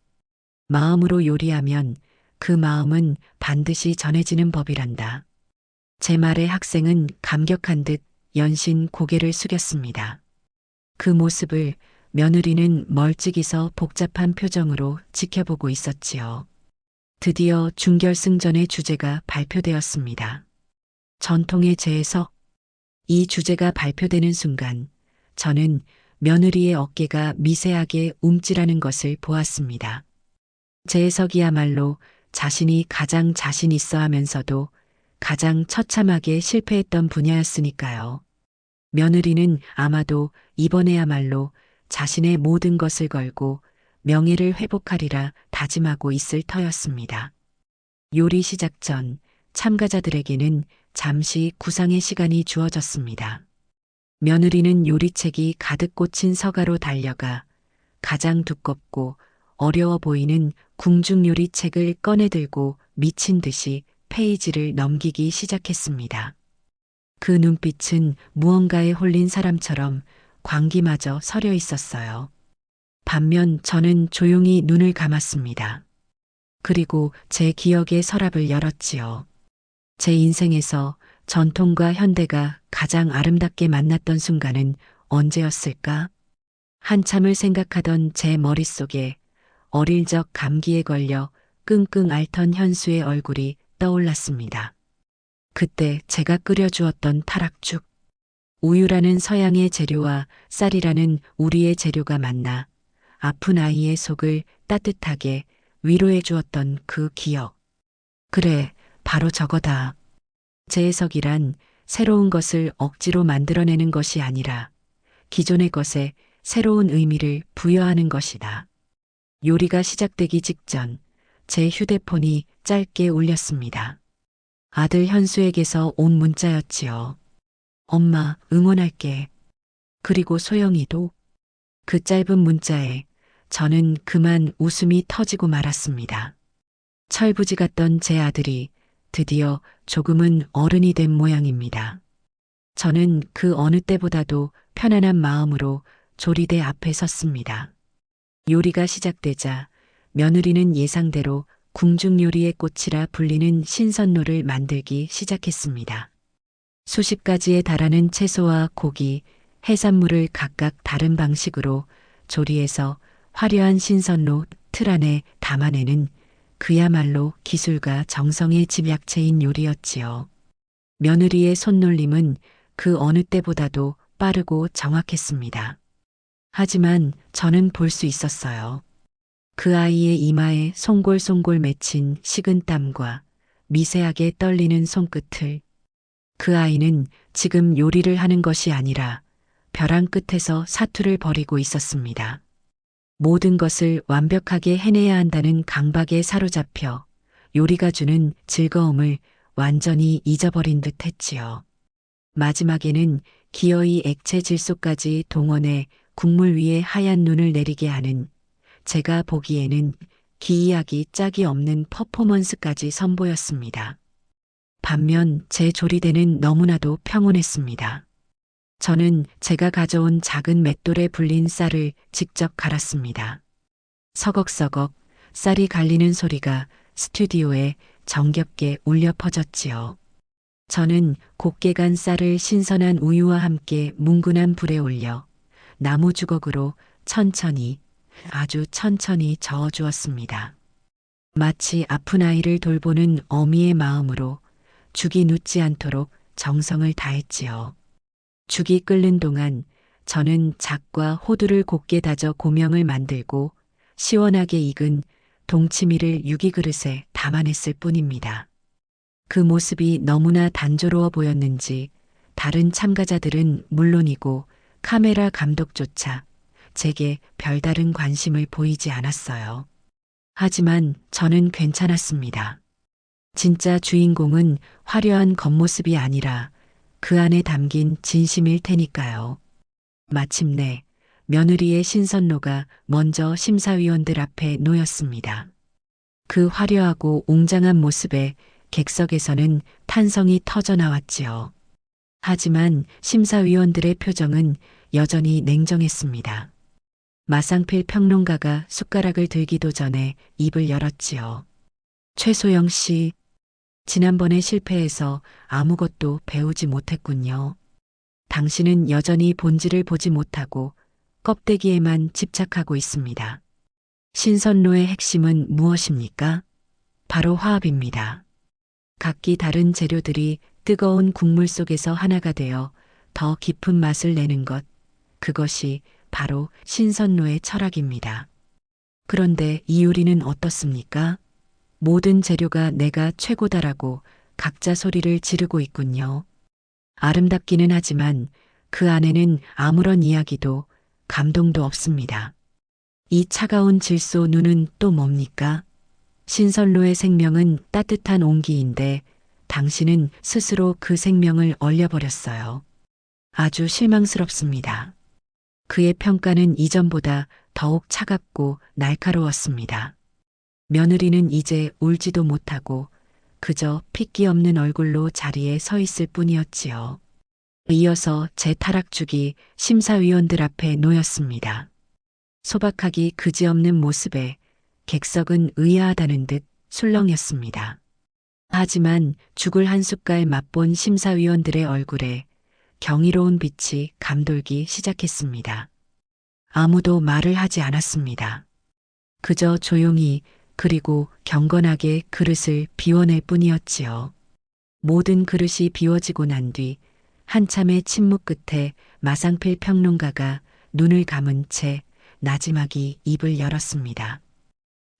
Speaker 1: 마음으로 요리하면 그 마음은 반드시 전해지는 법이란다. 제 말에 학생은 감격한 듯 연신 고개를 숙였습니다. 그 모습을 며느리는 멀찍이서 복잡한 표정으로 지켜보고 있었지요. 드디어 준결승전의 주제가 발표되었습니다. 전통의 재해석. 이 주제가 발표되는 순간 저는 며느리의 어깨가 미세하게 움찔하는 것을 보았습니다. 재해석이야말로 자신이 가장 자신 있어 하면서도 가장 처참하게 실패했던 분야였으니까요. 며느리는 아마도 이번에야말로 자신의 모든 것을 걸고 명예를 회복하리라 다짐하고 있을 터였습니다. 요리 시작 전 참가자들에게는 잠시 구상의 시간이 주어졌습니다. 며느리는 요리책이 가득 꽂힌 서가로 달려가 가장 두껍고 어려워 보이는 궁중요리 책을 꺼내들고 미친 듯이 페이지를 넘기기 시작했습니다. 그 눈빛은 무언가에 홀린 사람처럼 광기마저 서려 있었어요. 반면 저는 조용히 눈을 감았습니다. 그리고 제 기억의 서랍을 열었지요. 제 인생에서 전통과 현대가 가장 아름답게 만났던 순간은 언제였을까? 한참을 생각하던 제 머릿속에 어릴 적 감기에 걸려 끙끙 앓던 현수의 얼굴이 떠올랐습니다. 그때 제가 끓여주었던 타락죽. 우유라는 서양의 재료와 쌀이라는 우리의 재료가 만나 아픈 아이의 속을 따뜻하게 위로해 주었던 그 기억. 그래, 바로 저거다. 재해석이란 새로운 것을 억지로 만들어내는 것이 아니라 기존의 것에 새로운 의미를 부여하는 것이다. 요리가 시작되기 직전 제 휴대폰이 짧게 울렸습니다. 아들 현수에게서 온 문자였지요. 엄마, 응원할게. 그리고 소영이도. 그 짧은 문자에 저는 그만 웃음이 터지고 말았습니다. 철부지 같던 제 아들이 드디어 조금은 어른이 된 모양입니다. 저는 그 어느 때보다도 편안한 마음으로 조리대 앞에 섰습니다. 요리가 시작되자 며느리는 예상대로 궁중요리의 꽃이라 불리는 신선로를 만들기 시작했습니다. 수십 가지에 달하는 채소와 고기, 해산물을 각각 다른 방식으로 조리해서 화려한 신선로 틀 안에 담아내는 그야말로 기술과 정성의 집약체인 요리였지요. 며느리의 손놀림은 그 어느 때보다도 빠르고 정확했습니다. 하지만 저는 볼 수 있었어요. 그 아이의 이마에 송골송골 맺힌 식은땀과 미세하게 떨리는 손끝을. 그 아이는 지금 요리를 하는 것이 아니라 벼랑 끝에서 사투를 벌이고 있었습니다. 모든 것을 완벽하게 해내야 한다는 강박에 사로잡혀 요리가 주는 즐거움을 완전히 잊어버린 듯 했지요. 마지막에는 기어이 액체 질소까지 동원해 국물 위에 하얀 눈을 내리게 하는, 제가 보기에는 기이하기 짝이 없는 퍼포먼스까지 선보였습니다. 반면 제 조리대는 너무나도 평온했습니다. 저는 제가 가져온 작은 맷돌에 불린 쌀을 직접 갈았습니다. 서걱서걱 쌀이 갈리는 소리가 스튜디오에 정겹게 울려 퍼졌지요. 저는 곱게 간 쌀을 신선한 우유와 함께 뭉근한 불에 올려 나무 주걱으로 천천히, 아주 천천히 저어주었습니다. 마치 아픈 아이를 돌보는 어미의 마음으로 죽이 눕지 않도록 정성을 다했지요. 죽이 끓는 동안 저는 작과 호두를 곱게 다져 고명을 만들고 시원하게 익은 동치미를 유기그릇에 담아냈을 뿐입니다. 그 모습이 너무나 단조로워 보였는지 다른 참가자들은 물론이고 카메라 감독조차 제게 별다른 관심을 보이지 않았어요. 하지만 저는 괜찮았습니다. 진짜 주인공은 화려한 겉모습이 아니라 그 안에 담긴 진심일 테니까요. 마침내 며느리의 신선로가 먼저 심사위원들 앞에 놓였습니다. 그 화려하고 웅장한 모습에 객석에서는 탄성이 터져 나왔지요. 하지만 심사위원들의 표정은 여전히 냉정했습니다. 마상필 평론가가 숟가락을 들기도 전에 입을 열었지요. 최소영 씨, 지난번에 실패해서 아무것도 배우지 못했군요. 당신은 여전히 본질을 보지 못하고 껍데기에만 집착하고 있습니다. 신선로의 핵심은 무엇입니까? 바로 화합입니다. 각기 다른 재료들이 뜨거운 국물 속에서 하나가 되어 더 깊은 맛을 내는 것, 그것이 바로 신선로의 철학입니다. 그런데 이 요리는 어떻습니까? 모든 재료가 내가 최고다라고 각자 소리를 지르고 있군요. 아름답기는 하지만 그 안에는 아무런 이야기도 감동도 없습니다. 이 차가운 질소 눈은 또 뭡니까? 신선로의 생명은 따뜻한 온기인데 당신은 스스로 그 생명을 얼려버렸어요. 아주 실망스럽습니다. 그의 평가는 이전보다 더욱 차갑고 날카로웠습니다. 며느리는 이제 울지도 못하고 그저 핏기 없는 얼굴로 자리에 서 있을 뿐이었지요. 이어서 제 타락죽이 심사위원들 앞에 놓였습니다. 소박하기 그지없는 모습에 객석은 의아하다는 듯 술렁였습니다. 하지만 죽을 한 숟갈 맛본 심사위원들의 얼굴에 경이로운 빛이 감돌기 시작했습니다. 아무도 말을 하지 않았습니다. 그저 조용히 그리고 경건하게 그릇을 비워낼 뿐이었지요. 모든 그릇이 비워지고 난 뒤 한참의 침묵 끝에 마상필 평론가가 눈을 감은 채 나지막이 입을 열었습니다.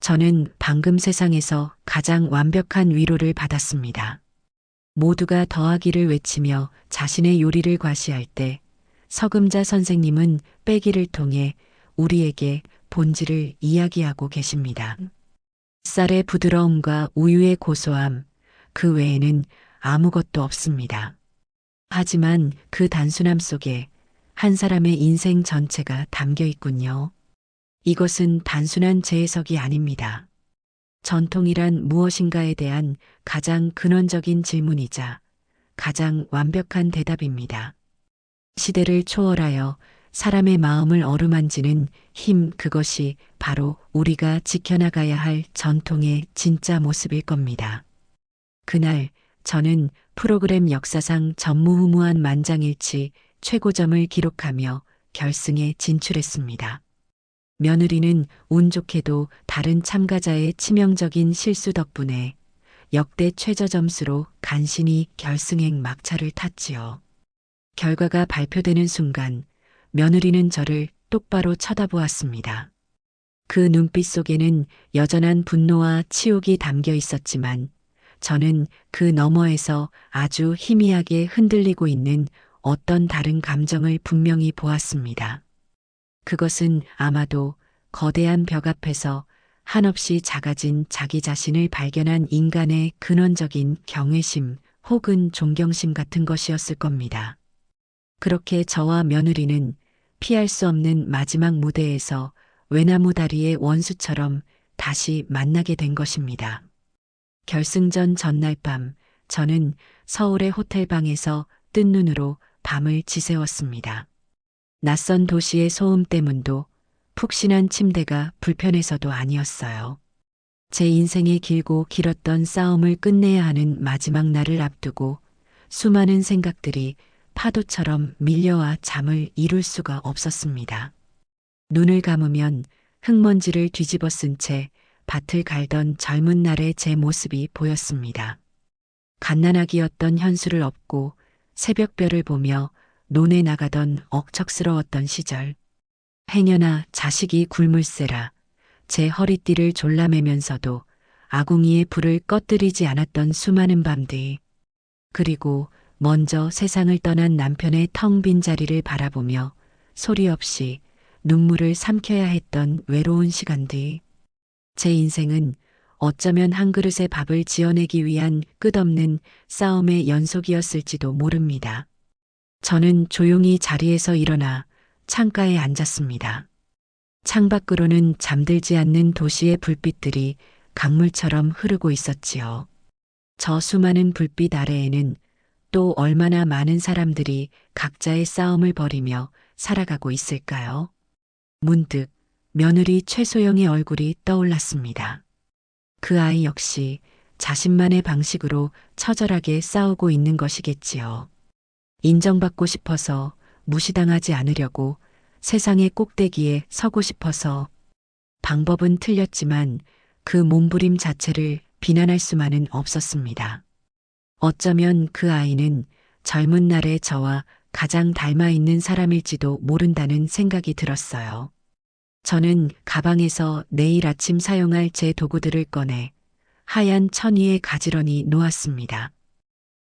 Speaker 1: 저는 방금 세상에서 가장 완벽한 위로를 받았습니다. 모두가 더하기를 외치며 자신의 요리를 과시할 때 서금자 선생님은 빼기를 통해 우리에게 본질을 이야기하고 계십니다. 쌀의 부드러움과 우유의 고소함, 그 외에는 아무것도 없습니다. 하지만 그 단순함 속에 한 사람의 인생 전체가 담겨 있군요. 이것은 단순한 재해석이 아닙니다. 전통이란 무엇인가에 대한 가장 근원적인 질문이자 가장 완벽한 대답입니다. 시대를 초월하여 사람의 마음을 어루만지는 힘, 그것이 바로 우리가 지켜나가야 할 전통의 진짜 모습일 겁니다. 그날 저는 프로그램 역사상 전무후무한 만장일치 최고점을 기록하며 결승에 진출했습니다. 며느리는 운 좋게도 다른 참가자의 치명적인 실수 덕분에 역대 최저 점수로 간신히 결승행 막차를 탔지요. 결과가 발표되는 순간 며느리는 저를 똑바로 쳐다보았습니다. 그 눈빛 속에는 여전한 분노와 치욕이 담겨 있었지만 저는 그 너머에서 아주 희미하게 흔들리고 있는 어떤 다른 감정을 분명히 보았습니다. 그것은 아마도 거대한 벽 앞에서 한없이 작아진 자기 자신을 발견한 인간의 근원적인 경외심 혹은 존경심 같은 것이었을 겁니다. 그렇게 저와 며느리는 피할 수 없는 마지막 무대에서 외나무 다리의 원수처럼 다시 만나게 된 것입니다. 결승전 전날 밤 저는 서울의 호텔방에서 뜬 눈으로 밤을 지새웠습니다. 낯선 도시의 소음 때문도 푹신한 침대가 불편해서도 아니었어요. 제 인생의 길고 길었던 싸움을 끝내야 하는 마지막 날을 앞두고 수많은 생각들이 파도처럼 밀려와 잠을 이룰 수가 없었습니다. 눈을 감으면 흙먼지를 뒤집어 쓴 채 밭을 갈던 젊은 날의 제 모습이 보였습니다. 갓난아기였던 현수를 업고 새벽별을 보며 논에 나가던 억척스러웠던 시절. 행여나 자식이 굶을세라 제 허리띠를 졸라매면서도 아궁이의 불을 꺼뜨리지 않았던 수많은 밤들. 그리고 먼저 세상을 떠난 남편의 텅 빈 자리를 바라보며 소리 없이 눈물을 삼켜야 했던 외로운 시간들. 제 인생은 어쩌면 한 그릇의 밥을 지어내기 위한 끝없는 싸움의 연속이었을지도 모릅니다. 저는 조용히 자리에서 일어나 창가에 앉았습니다. 창밖으로는 잠들지 않는 도시의 불빛들이 강물처럼 흐르고 있었지요. 저 수많은 불빛 아래에는 또 얼마나 많은 사람들이 각자의 싸움을 벌이며 살아가고 있을까요? 문득 며느리 최소영의 얼굴이 떠올랐습니다. 그 아이 역시 자신만의 방식으로 처절하게 싸우고 있는 것이겠지요. 인정받고 싶어서, 무시당하지 않으려고, 세상의 꼭대기에 서고 싶어서. 방법은 틀렸지만 그 몸부림 자체를 비난할 수만은 없었습니다. 어쩌면 그 아이는 젊은 날의 저와 가장 닮아 있는 사람일지도 모른다는 생각이 들었어요. 저는 가방에서 내일 아침 사용할 제 도구들을 꺼내 하얀 천 위에 가지런히 놓았습니다.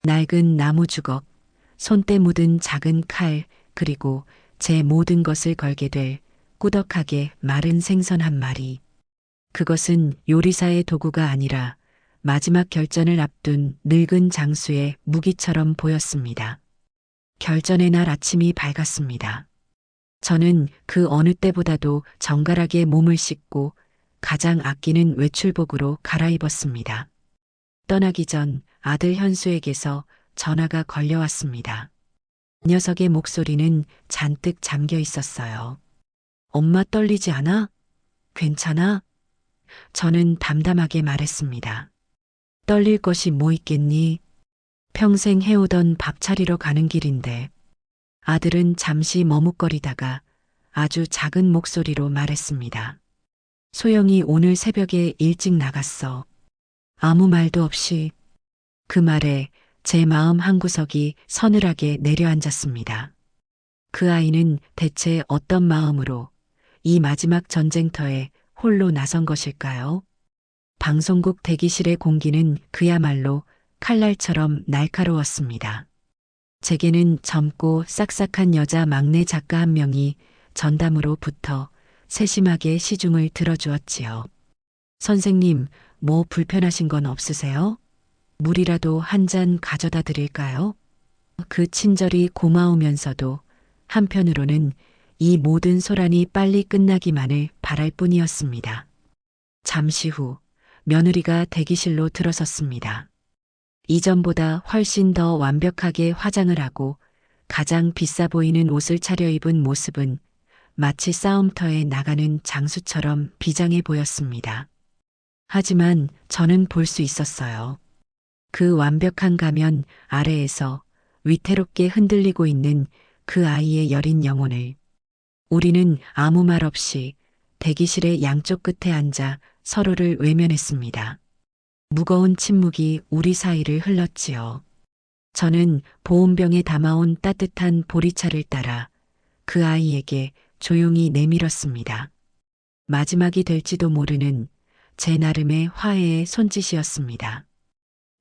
Speaker 1: 낡은 나무 주걱, 손때 묻은 작은 칼, 그리고 제 모든 것을 걸게 될 꾸덕하게 마른 생선 한 마리. 그것은 요리사의 도구가 아니라 마지막 결전을 앞둔 늙은 장수의 무기처럼 보였습니다. 결전의 날 아침이 밝았습니다. 저는 그 어느 때보다도 정갈하게 몸을 씻고 가장 아끼는 외출복으로 갈아입었습니다. 떠나기 전 아들 현수에게서 전화가 걸려왔습니다. 녀석의 목소리는 잔뜩 잠겨 있었어요. 엄마 떨리지 않아? 괜찮아? 저는 담담하게 말했습니다. 떨릴 것이 뭐 있겠니? 평생 해오던 밥 차리러 가는 길인데. 아들은 잠시 머뭇거리다가 아주 작은 목소리로 말했습니다. 소영이 오늘 새벽에 일찍 나갔어. 아무 말도 없이. 그 말에 제 마음 한구석이 서늘하게 내려앉았습니다. 그 아이는 대체 어떤 마음으로 이 마지막 전쟁터에 홀로 나선 것일까요? 방송국 대기실의 공기는 그야말로 칼날처럼 날카로웠습니다. 제게는 젊고 싹싹한 여자 막내 작가 한 명이 전담으로 붙어 세심하게 시중을 들어주었지요. 선생님, 뭐 불편하신 건 없으세요? 물이라도 한 잔 가져다 드릴까요? 그 친절이 고마우면서도 한편으로는 이 모든 소란이 빨리 끝나기만을 바랄 뿐이었습니다. 잠시 후 며느리가 대기실로 들어섰습니다. 이전보다 훨씬 더 완벽하게 화장을 하고 가장 비싸 보이는 옷을 차려입은 모습은 마치 싸움터에 나가는 장수처럼 비장해 보였습니다. 하지만 저는 볼 수 있었어요. 그 완벽한 가면 아래에서 위태롭게 흔들리고 있는 그 아이의 여린 영혼을. 우리는 아무 말 없이 대기실의 양쪽 끝에 앉아 서로를 외면했습니다. 무거운 침묵이 우리 사이를 흘렀지요. 저는 보온병에 담아온 따뜻한 보리차를 따라 그 아이에게 조용히 내밀었습니다. 마지막이 될지도 모르는 제 나름의 화해의 손짓이었습니다.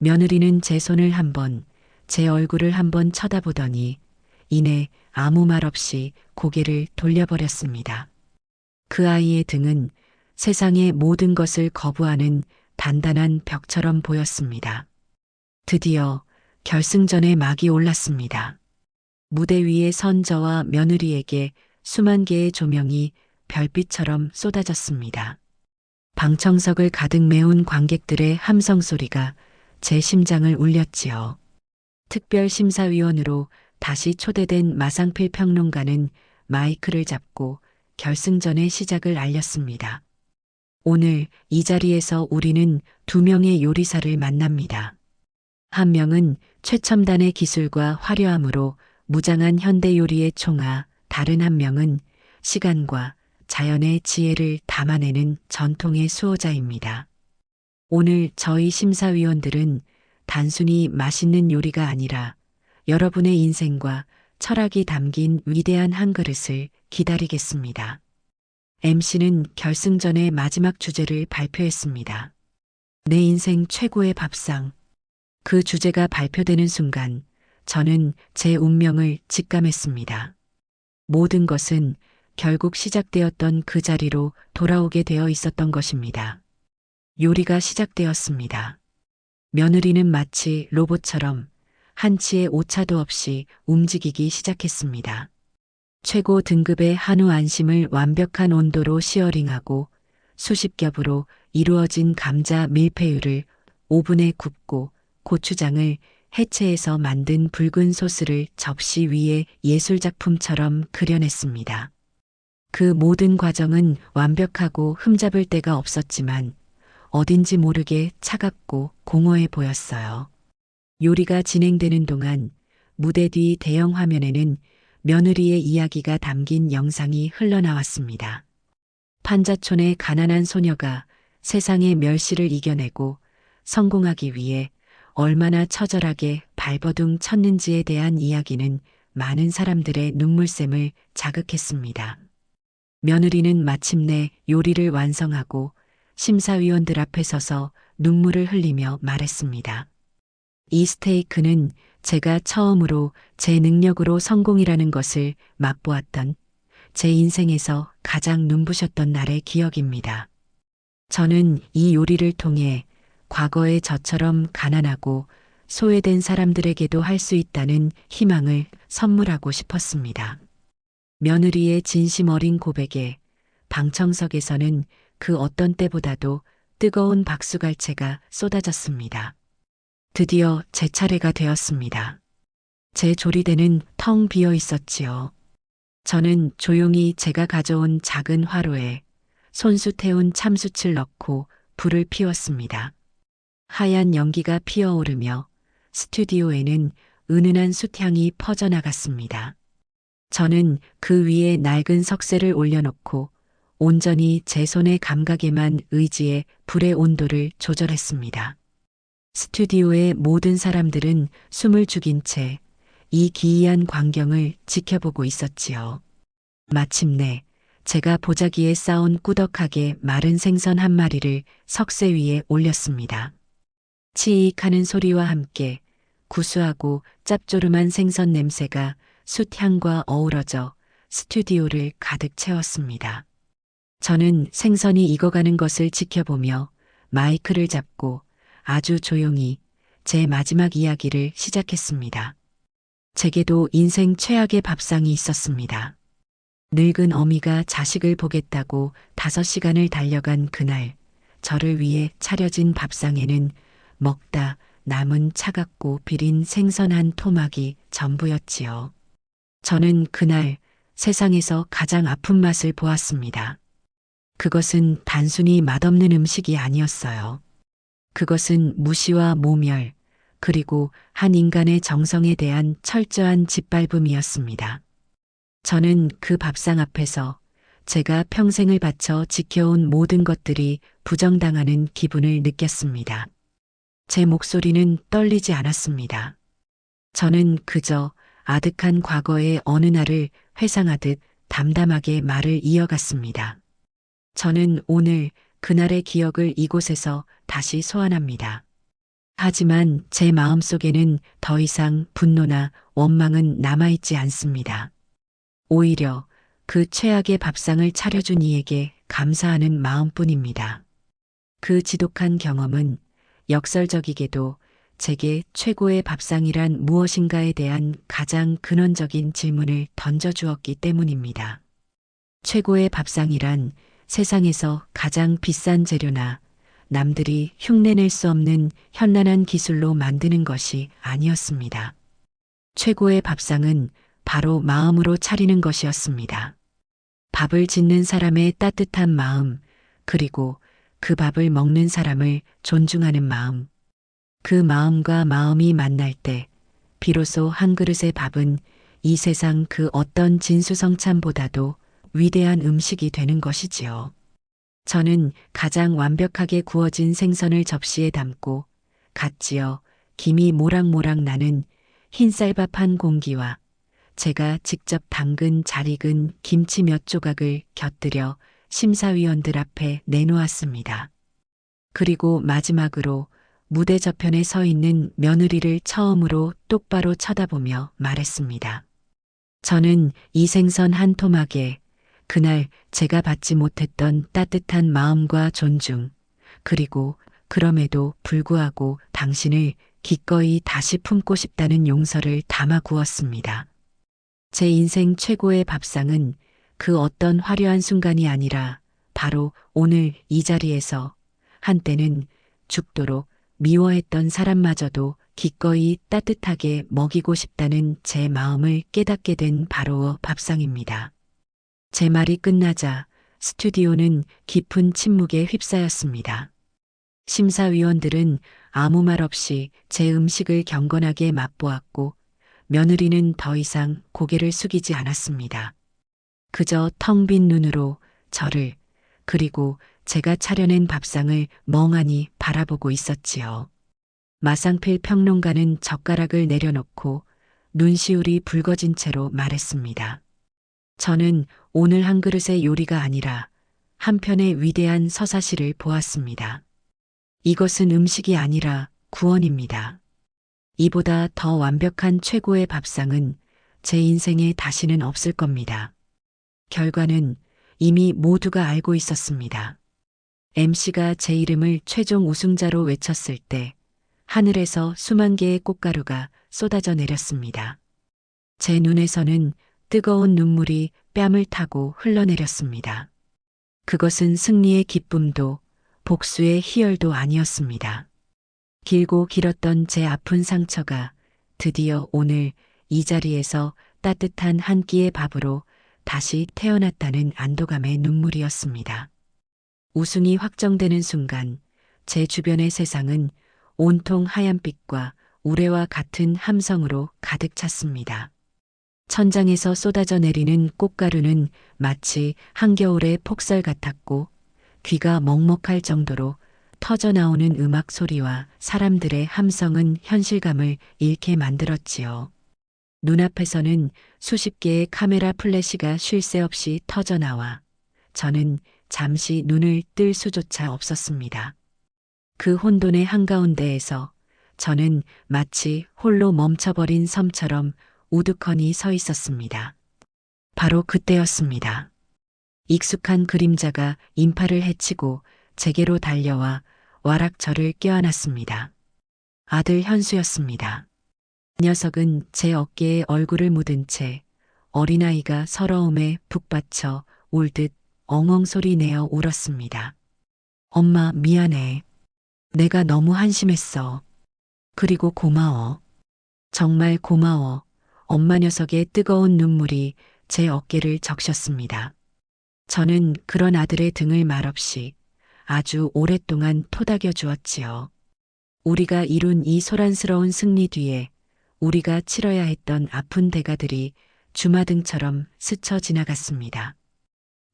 Speaker 1: 며느리는 제 손을 한번, 제 얼굴을 한번 쳐다보더니 이내 아무 말 없이 고개를 돌려버렸습니다. 그 아이의 등은 세상의 모든 것을 거부하는 단단한 벽처럼 보였습니다. 드디어 결승전의 막이 올랐습니다. 무대 위에 선 저와 며느리에게 수만 개의 조명이 별빛처럼 쏟아졌습니다. 방청석을 가득 메운 관객들의 함성 소리가 제 심장을 울렸지요. 특별심사위원으로 다시 초대된 마상필 평론가는 마이크를 잡고 결승전의 시작을 알렸습니다. 오늘 이 자리에서 우리는 두 명의 요리사를 만납니다. 한 명은 최첨단의 기술과 화려함으로 무장한 현대 요리의 총아, 다른 한 명은 시간과 자연의 지혜를 담아내는 전통의 수호자입니다. 오늘 저희 심사위원들은 단순히 맛있는 요리가 아니라 여러분의 인생과 철학이 담긴 위대한 한 그릇을 기다리겠습니다. MC는 결승전의 마지막 주제를 발표했습니다. 내 인생 최고의 밥상. 그 주제가 발표되는 순간 저는 제 운명을 직감했습니다. 모든 것은 결국 시작되었던 그 자리로 돌아오게 되어 있었던 것입니다. 요리가 시작되었습니다. 며느리는 마치 로봇처럼 한치의 오차도 없이 움직이기 시작했습니다. 최고 등급의 한우 안심을 완벽한 온도로 시어링하고 수십 겹으로 이루어진 감자 밀푀유를 오븐에 굽고 고추장을 해체해서 만든 붉은 소스를 접시 위에 예술작품처럼 그려냈습니다. 그 모든 과정은 완벽하고 흠잡을 데가 없었지만 어딘지 모르게 차갑고 공허해 보였어요. 요리가 진행되는 동안 무대 뒤 대형 화면에는 며느리의 이야기가 담긴 영상이 흘러나왔습니다. 판자촌의 가난한 소녀가 세상의 멸시를 이겨내고 성공하기 위해 얼마나 처절하게 발버둥 쳤는지에 대한 이야기는 많은 사람들의 눈물샘을 자극했습니다. 며느리는 마침내 요리를 완성하고 심사위원들 앞에 서서 눈물을 흘리며 말했습니다. 이 스테이크는 제가 처음으로 제 능력으로 성공이라는 것을 맛보았던 제 인생에서 가장 눈부셨던 날의 기억입니다. 저는 이 요리를 통해 과거의 저처럼 가난하고 소외된 사람들에게도 할 수 있다는 희망을 선물하고 싶었습니다. 며느리의 진심 어린 고백에 방청석에서는 그 어떤 때보다도 뜨거운 박수갈채가 쏟아졌습니다. 드디어 제 차례가 되었습니다. 제 조리대는 텅 비어 있었지요. 저는 조용히 제가 가져온 작은 화로에 손수 태운 참숯을 넣고 불을 피웠습니다. 하얀 연기가 피어오르며 스튜디오에는 은은한 숯향이 퍼져나갔습니다. 저는 그 위에 낡은 석쇠를 올려놓고 온전히 제 손의 감각에만 의지해 불의 온도를 조절했습니다. 스튜디오의 모든 사람들은 숨을 죽인 채 이 기이한 광경을 지켜보고 있었지요. 마침내 제가 보자기에 쌓은 꾸덕하게 마른 생선 한 마리를 석쇠 위에 올렸습니다. 치익하는 소리와 함께 구수하고 짭조름한 생선 냄새가 숯향과 어우러져 스튜디오를 가득 채웠습니다. 저는 생선이 익어가는 것을 지켜보며 마이크를 잡고 아주 조용히 제 마지막 이야기를 시작했습니다. 제게도 인생 최악의 밥상이 있었습니다. 늙은 어미가 자식을 보겠다고 5시간을 달려간 그날, 저를 위해 차려진 밥상에는 먹다 남은 차갑고 비린 생선 한 토막이 전부였지요. 저는 그날 세상에서 가장 아픈 맛을 보았습니다. 그것은 단순히 맛없는 음식이 아니었어요. 그것은 무시와 모멸, 그리고 한 인간의 정성에 대한 철저한 짓밟음이었습니다. 저는 그 밥상 앞에서 제가 평생을 바쳐 지켜온 모든 것들이 부정당하는 기분을 느꼈습니다. 제 목소리는 떨리지 않았습니다. 저는 그저 아득한 과거의 어느 날을 회상하듯 담담하게 말을 이어갔습니다. 저는 오늘 그날의 기억을 이곳에서 다시 소환합니다. 하지만 제 마음속에는 더 이상 분노나 원망은 남아있지 않습니다. 오히려 그 최악의 밥상을 차려준 이에게 감사하는 마음뿐입니다. 그 지독한 경험은 역설적이게도 제게 최고의 밥상이란 무엇인가에 대한 가장 근원적인 질문을 던져주었기 때문입니다. 최고의 밥상이란 세상에서 가장 비싼 재료나 남들이 흉내낼 수 없는 현란한 기술로 만드는 것이 아니었습니다. 최고의 밥상은 바로 마음으로 차리는 것이었습니다. 밥을 짓는 사람의 따뜻한 마음, 그리고 그 밥을 먹는 사람을 존중하는 마음. 그 마음과 마음이 만날 때 비로소 한 그릇의 밥은 이 세상 그 어떤 진수성찬보다도 위대한 음식이 되는 것이지요. 저는 가장 완벽하게 구워진 생선을 접시에 담고 갓 지어 김이 모락모락 나는 흰쌀밥 한 공기와 제가 직접 담근 잘 익은 김치 몇 조각을 곁들여 심사위원들 앞에 내놓았습니다. 그리고 마지막으로 무대 저편에 서 있는 며느리를 처음으로 똑바로 쳐다보며 말했습니다. 저는 이 생선 한 토막에 그날 제가 받지 못했던 따뜻한 마음과 존중, 그리고 그럼에도 불구하고 당신을 기꺼이 다시 품고 싶다는 용서를 담아 구웠습니다. 제 인생 최고의 밥상은 그 어떤 화려한 순간이 아니라 바로 오늘 이 자리에서 한때는 죽도록 미워했던 사람마저도 기꺼이 따뜻하게 먹이고 싶다는 제 마음을 깨닫게 된 바로 밥상입니다. 제 말이 끝나자 스튜디오는 깊은 침묵에 휩싸였습니다. 심사위원들은 아무 말 없이 제 음식을 경건하게 맛보았고 며느리는 더 이상 고개를 숙이지 않았습니다. 그저 텅 빈 눈으로 저를 그리고 제가 차려낸 밥상을 멍하니 바라보고 있었지요. 마상필 평론가는 젓가락을 내려놓고 눈시울이 붉어진 채로 말했습니다. 저는 오늘 한 그릇의 요리가 아니라 한 편의 위대한 서사시를 보았습니다. 이것은 음식이 아니라 구원입니다. 이보다 더 완벽한 최고의 밥상은 제 인생에 다시는 없을 겁니다. 결과는 이미 모두가 알고 있었습니다. MC가 제 이름을 최종 우승자로 외쳤을 때 하늘에서 수만 개의 꽃가루가 쏟아져 내렸습니다. 제 눈에서는 뜨거운 눈물이 뺨을 타고 흘러내렸습니다. 그것은 승리의 기쁨도 복수의 희열도 아니었습니다. 길고 길었던 제 아픈 상처가 드디어 오늘 이 자리에서 따뜻한 한 끼의 밥으로 다시 태어났다는 안도감의 눈물이었습니다. 우승이 확정되는 순간 제 주변의 세상은 온통 하얀빛과 우레와 같은 함성으로 가득 찼습니다. 천장에서 쏟아져 내리는 꽃가루는 마치 한겨울의 폭설 같았고 귀가 먹먹할 정도로 터져나오는 음악 소리와 사람들의 함성은 현실감을 잃게 만들었지요. 눈앞에서는 수십 개의 카메라 플래시가 쉴 새 없이 터져나와 저는 잠시 눈을 뜰 수조차 없었습니다. 그 혼돈의 한가운데에서 저는 마치 홀로 멈춰버린 섬처럼 우두커니 서 있었습니다. 바로 그때였습니다. 익숙한 그림자가 인파를 헤치고 제게로 달려와 와락 저를 껴안았습니다. 아들 현수였습니다. 녀석은 제 어깨에 얼굴을 묻은 채 어린아이가 서러움에 북받쳐 울듯 엉엉 소리 내어 울었습니다. 엄마 미안해. 내가 너무 한심했어. 그리고 고마워. 정말 고마워. 엄마 녀석의 뜨거운 눈물이 제 어깨를 적셨습니다. 저는 그런 아들의 등을 말없이 아주 오랫동안 토닥여 주었지요. 우리가 이룬 이 소란스러운 승리 뒤에 우리가 치러야 했던 아픈 대가들이 주마등처럼 스쳐 지나갔습니다.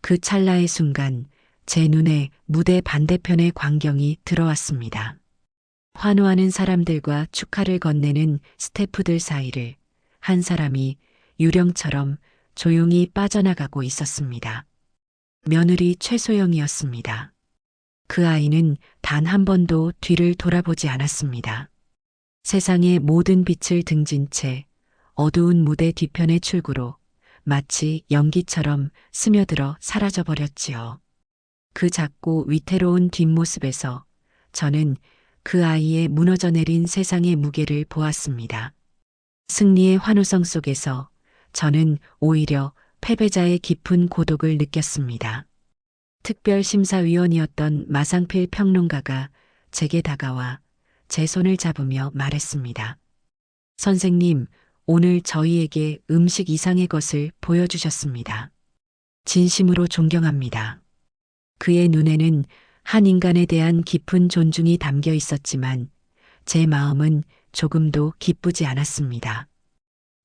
Speaker 1: 그 찰나의 순간 제 눈에 무대 반대편의 광경이 들어왔습니다. 환호하는 사람들과 축하를 건네는 스태프들 사이를 한 사람이 유령처럼 조용히 빠져나가고 있었습니다. 며느리 최소영이었습니다. 그 아이는 단 한 번도 뒤를 돌아보지 않았습니다. 세상의 모든 빛을 등진 채 어두운 무대 뒤편의 출구로 마치 연기처럼 스며들어 사라져버렸지요. 그 작고 위태로운 뒷모습에서 저는 그 아이의 무너져 내린 세상의 무게를 보았습니다. 승리의 환호성 속에서 저는 오히려 패배자의 깊은 고독을 느꼈습니다. 특별심사위원이었던 마상필 평론가가 제게 다가와 제 손을 잡으며 말했습니다. 선생님, 오늘 저희에게 음식 이상의 것을 보여주셨습니다. 진심으로 존경합니다. 그의 눈에는 한 인간에 대한 깊은 존중이 담겨 있었지만 제 마음은 조금도 기쁘지 않았습니다.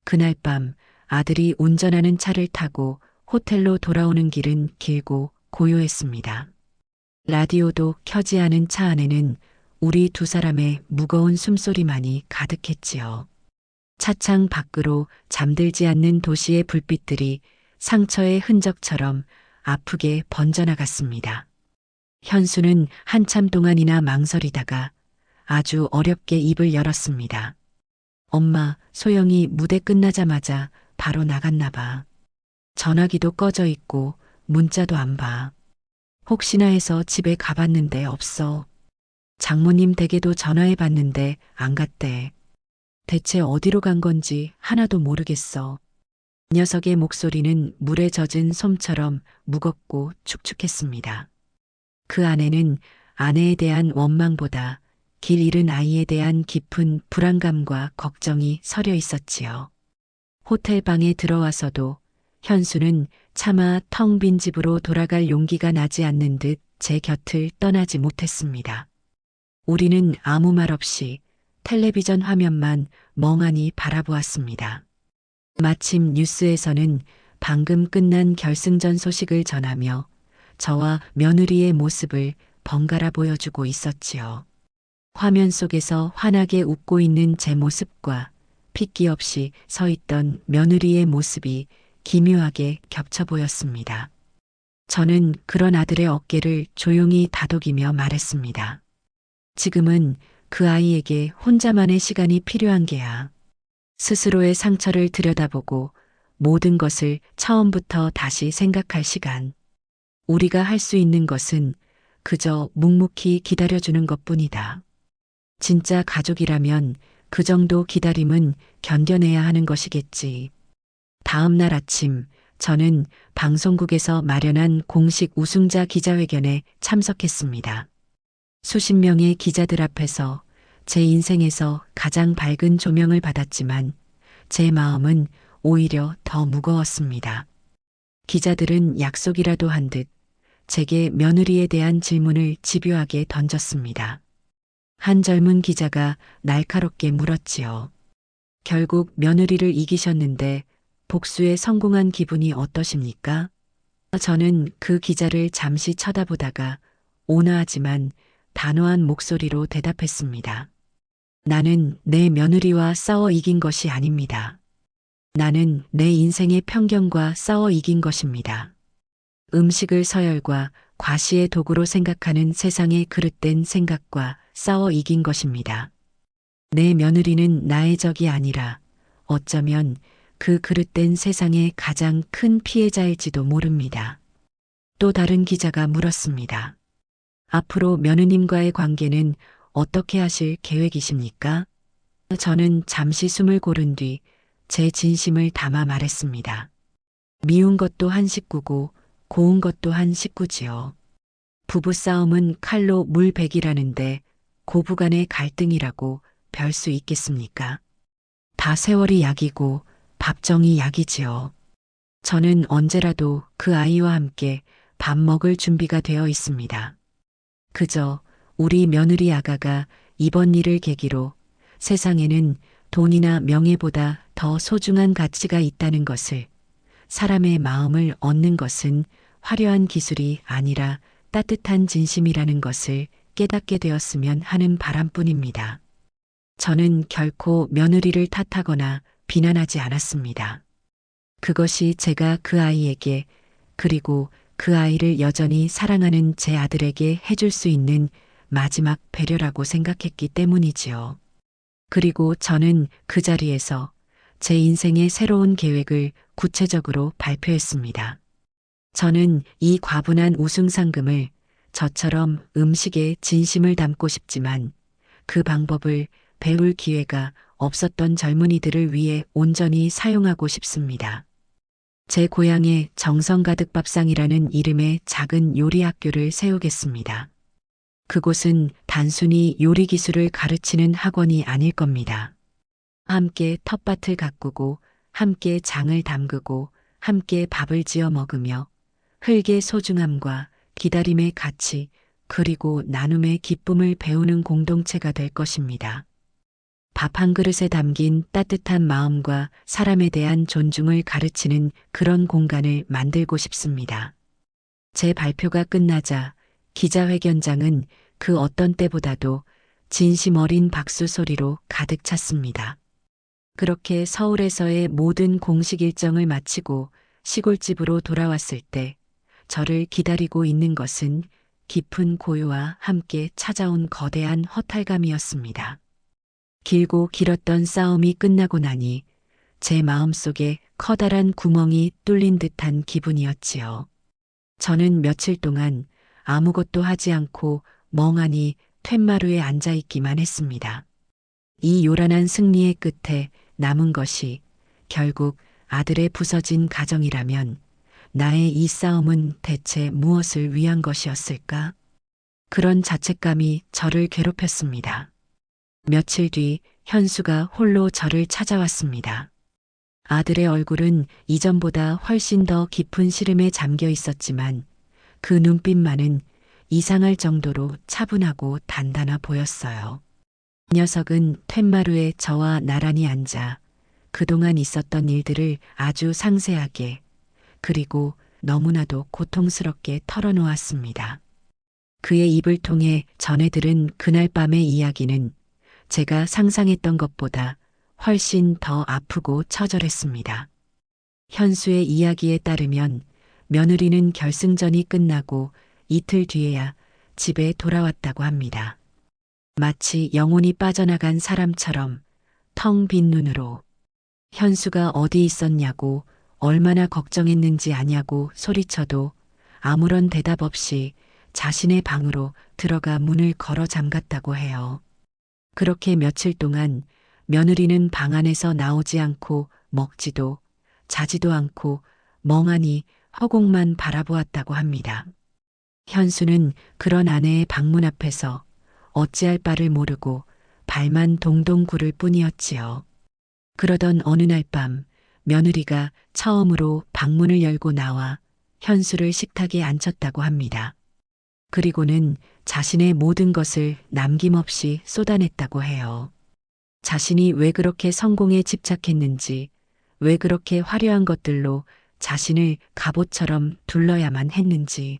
Speaker 1: 그날 밤 아들이 운전하는 차를 타고 호텔로 돌아오는 길은 길고 고요했습니다. 라디오도 켜지 않은 차 안에는 우리 두 사람의 무거운 숨소리만이 가득했지요. 차창 밖으로 잠들지 않는 도시의 불빛들이 상처의 흔적처럼 아프게 번져나갔습니다. 현수는 한참 동안이나 망설이다가 아주 어렵게 입을 열었습니다. 엄마, 소영이 무대 끝나자마자 바로 나갔나 봐. 전화기도 꺼져 있고 문자도 안 봐. 혹시나 해서 집에 가봤는데 없어. 장모님 댁에도 전화해 봤는데 안 갔대. 대체 어디로 간 건지 하나도 모르겠어. 녀석의 목소리는 물에 젖은 솜처럼 무겁고 축축했습니다. 그 안에는 아내에 대한 원망보다 길 잃은 아이에 대한 깊은 불안감과 걱정이 서려 있었지요. 호텔 방에 들어와서도 현수는 차마 텅 빈 집으로 돌아갈 용기가 나지 않는 듯 제 곁을 떠나지 못했습니다. 우리는 아무 말 없이 텔레비전 화면만 멍하니 바라보았습니다. 마침 뉴스에서는 방금 끝난 결승전 소식을 전하며 저와 며느리의 모습을 번갈아 보여주고 있었지요. 화면 속에서 환하게 웃고 있는 제 모습과 핏기 없이 서 있던 며느리의 모습이 기묘하게 겹쳐 보였습니다. 저는 그런 아들의 어깨를 조용히 다독이며 말했습니다. 지금은 그 아이에게 혼자만의 시간이 필요한 게야. 스스로의 상처를 들여다보고 모든 것을 처음부터 다시 생각할 시간. 우리가 할 수 있는 것은 그저 묵묵히 기다려주는 것뿐이다. 진짜 가족이라면 그 정도 기다림은 견뎌내야 하는 것이겠지. 다음 날 아침 저는 방송국에서 마련한 공식 우승자 기자회견에 참석했습니다. 수십 명의 기자들 앞에서 제 인생에서 가장 밝은 조명을 받았지만 제 마음은 오히려 더 무거웠습니다. 기자들은 약속이라도 한 듯 제게 며느리에 대한 질문을 집요하게 던졌습니다. 한 젊은 기자가 날카롭게 물었지요. 결국 며느리를 이기셨는데 복수에 성공한 기분이 어떠십니까? 저는 그 기자를 잠시 쳐다보다가 온화하지만 단호한 목소리로 대답했습니다. 나는 내 며느리와 싸워 이긴 것이 아닙니다. 나는 내 인생의 편견과 싸워 이긴 것입니다. 음식을 서열과 과시의 도구로 생각하는 세상의 그릇된 생각과 싸워 이긴 것입니다. 내 며느리는 나의 적이 아니라 어쩌면 그 그릇된 세상의 가장 큰 피해자일지도 모릅니다. 또 다른 기자가 물었습니다. 앞으로 며느님과의 관계는 어떻게 하실 계획이십니까? 저는 잠시 숨을 고른 뒤 제 진심을 담아 말했습니다. 미운 것도 한 식구고 고운 것도 한 식구지요. 부부싸움은 칼로 물베기라는데 고부간의 갈등이라고 별 수 있겠습니까? 다 세월이 약이고 밥정이 약이지요. 저는 언제라도 그 아이와 함께 밥 먹을 준비가 되어 있습니다. 그저 우리 며느리 아가가 이번 일을 계기로 세상에는 돈이나 명예보다 더 소중한 가치가 있다는 것을, 사람의 마음을 얻는 것은 화려한 기술이 아니라 따뜻한 진심이라는 것을 깨닫게 되었으면 하는 바람뿐입니다. 저는 결코 며느리를 탓하거나 비난하지 않았습니다. 그것이 제가 그 아이에게, 그리고 그 아이를 여전히 사랑하는 제 아들에게 해줄 수 있는 마지막 배려라고 생각했기 때문이지요. 그리고 저는 그 자리에서 제 인생의 새로운 계획을 구체적으로 발표했습니다. 저는 이 과분한 우승 상금을 저처럼 음식에 진심을 담고 싶지만 그 방법을 배울 기회가 없었던 젊은이들을 위해 온전히 사용하고 싶습니다. 제 고향에 정성 가득 밥상이라는 이름의 작은 요리 학교를 세우겠습니다. 그곳은 단순히 요리 기술을 가르치는 학원이 아닐 겁니다. 함께 텃밭을 가꾸고 함께 장을 담그고 함께 밥을 지어 먹으며 흙의 소중함과 기다림의 가치 그리고 나눔의 기쁨을 배우는 공동체가 될 것입니다. 밥 한 그릇에 담긴 따뜻한 마음과 사람에 대한 존중을 가르치는 그런 공간을 만들고 싶습니다. 제 발표가 끝나자 기자회견장은 그 어떤 때보다도 진심 어린 박수 소리로 가득 찼습니다. 그렇게 서울에서의 모든 공식 일정을 마치고 시골집으로 돌아왔을 때 저를 기다리고 있는 것은 깊은 고요와 함께 찾아온 거대한 허탈감이었습니다. 길고 길었던 싸움이 끝나고 나니 제 마음속에 커다란 구멍이 뚫린 듯한 기분이었지요. 저는 며칠 동안 아무것도 하지 않고 멍하니 툇마루에 앉아있기만 했습니다. 이 요란한 승리의 끝에 남은 것이 결국 아들의 부서진 가정이라면 나의 이 싸움은 대체 무엇을 위한 것이었을까? 그런 자책감이 저를 괴롭혔습니다. 며칠 뒤 현수가 홀로 저를 찾아왔습니다. 아들의 얼굴은 이전보다 훨씬 더 깊은 시름에 잠겨 있었지만 그 눈빛만은 이상할 정도로 차분하고 단단해 보였어요. 이 녀석은 툇마루에 저와 나란히 앉아 그동안 있었던 일들을 아주 상세하게 그리고 너무나도 고통스럽게 털어놓았습니다. 그의 입을 통해 전해 들은 그날 밤의 이야기는 제가 상상했던 것보다 훨씬 더 아프고 처절했습니다. 현수의 이야기에 따르면 며느리는 결승전이 끝나고 이틀 뒤에야 집에 돌아왔다고 합니다. 마치 영혼이 빠져나간 사람처럼 텅 빈 눈으로 현수가 어디 있었냐고 얼마나 걱정했는지 아냐고 소리쳐도 아무런 대답 없이 자신의 방으로 들어가 문을 걸어 잠갔다고 해요. 그렇게 며칠 동안 며느리는 방 안에서 나오지 않고 먹지도 자지도 않고 멍하니 허공만 바라보았다고 합니다. 현수는 그런 아내의 방문 앞에서 어찌할 바를 모르고 발만 동동 구를 뿐이었지요. 그러던 어느 날 밤 며느리가 처음으로 방문을 열고 나와 현수를 식탁에 앉혔다고 합니다. 그리고는 자신의 모든 것을 남김없이 쏟아냈다고 해요. 자신이 왜 그렇게 성공에 집착했는지, 왜 그렇게 화려한 것들로 자신을 갑옷처럼 둘러야만 했는지,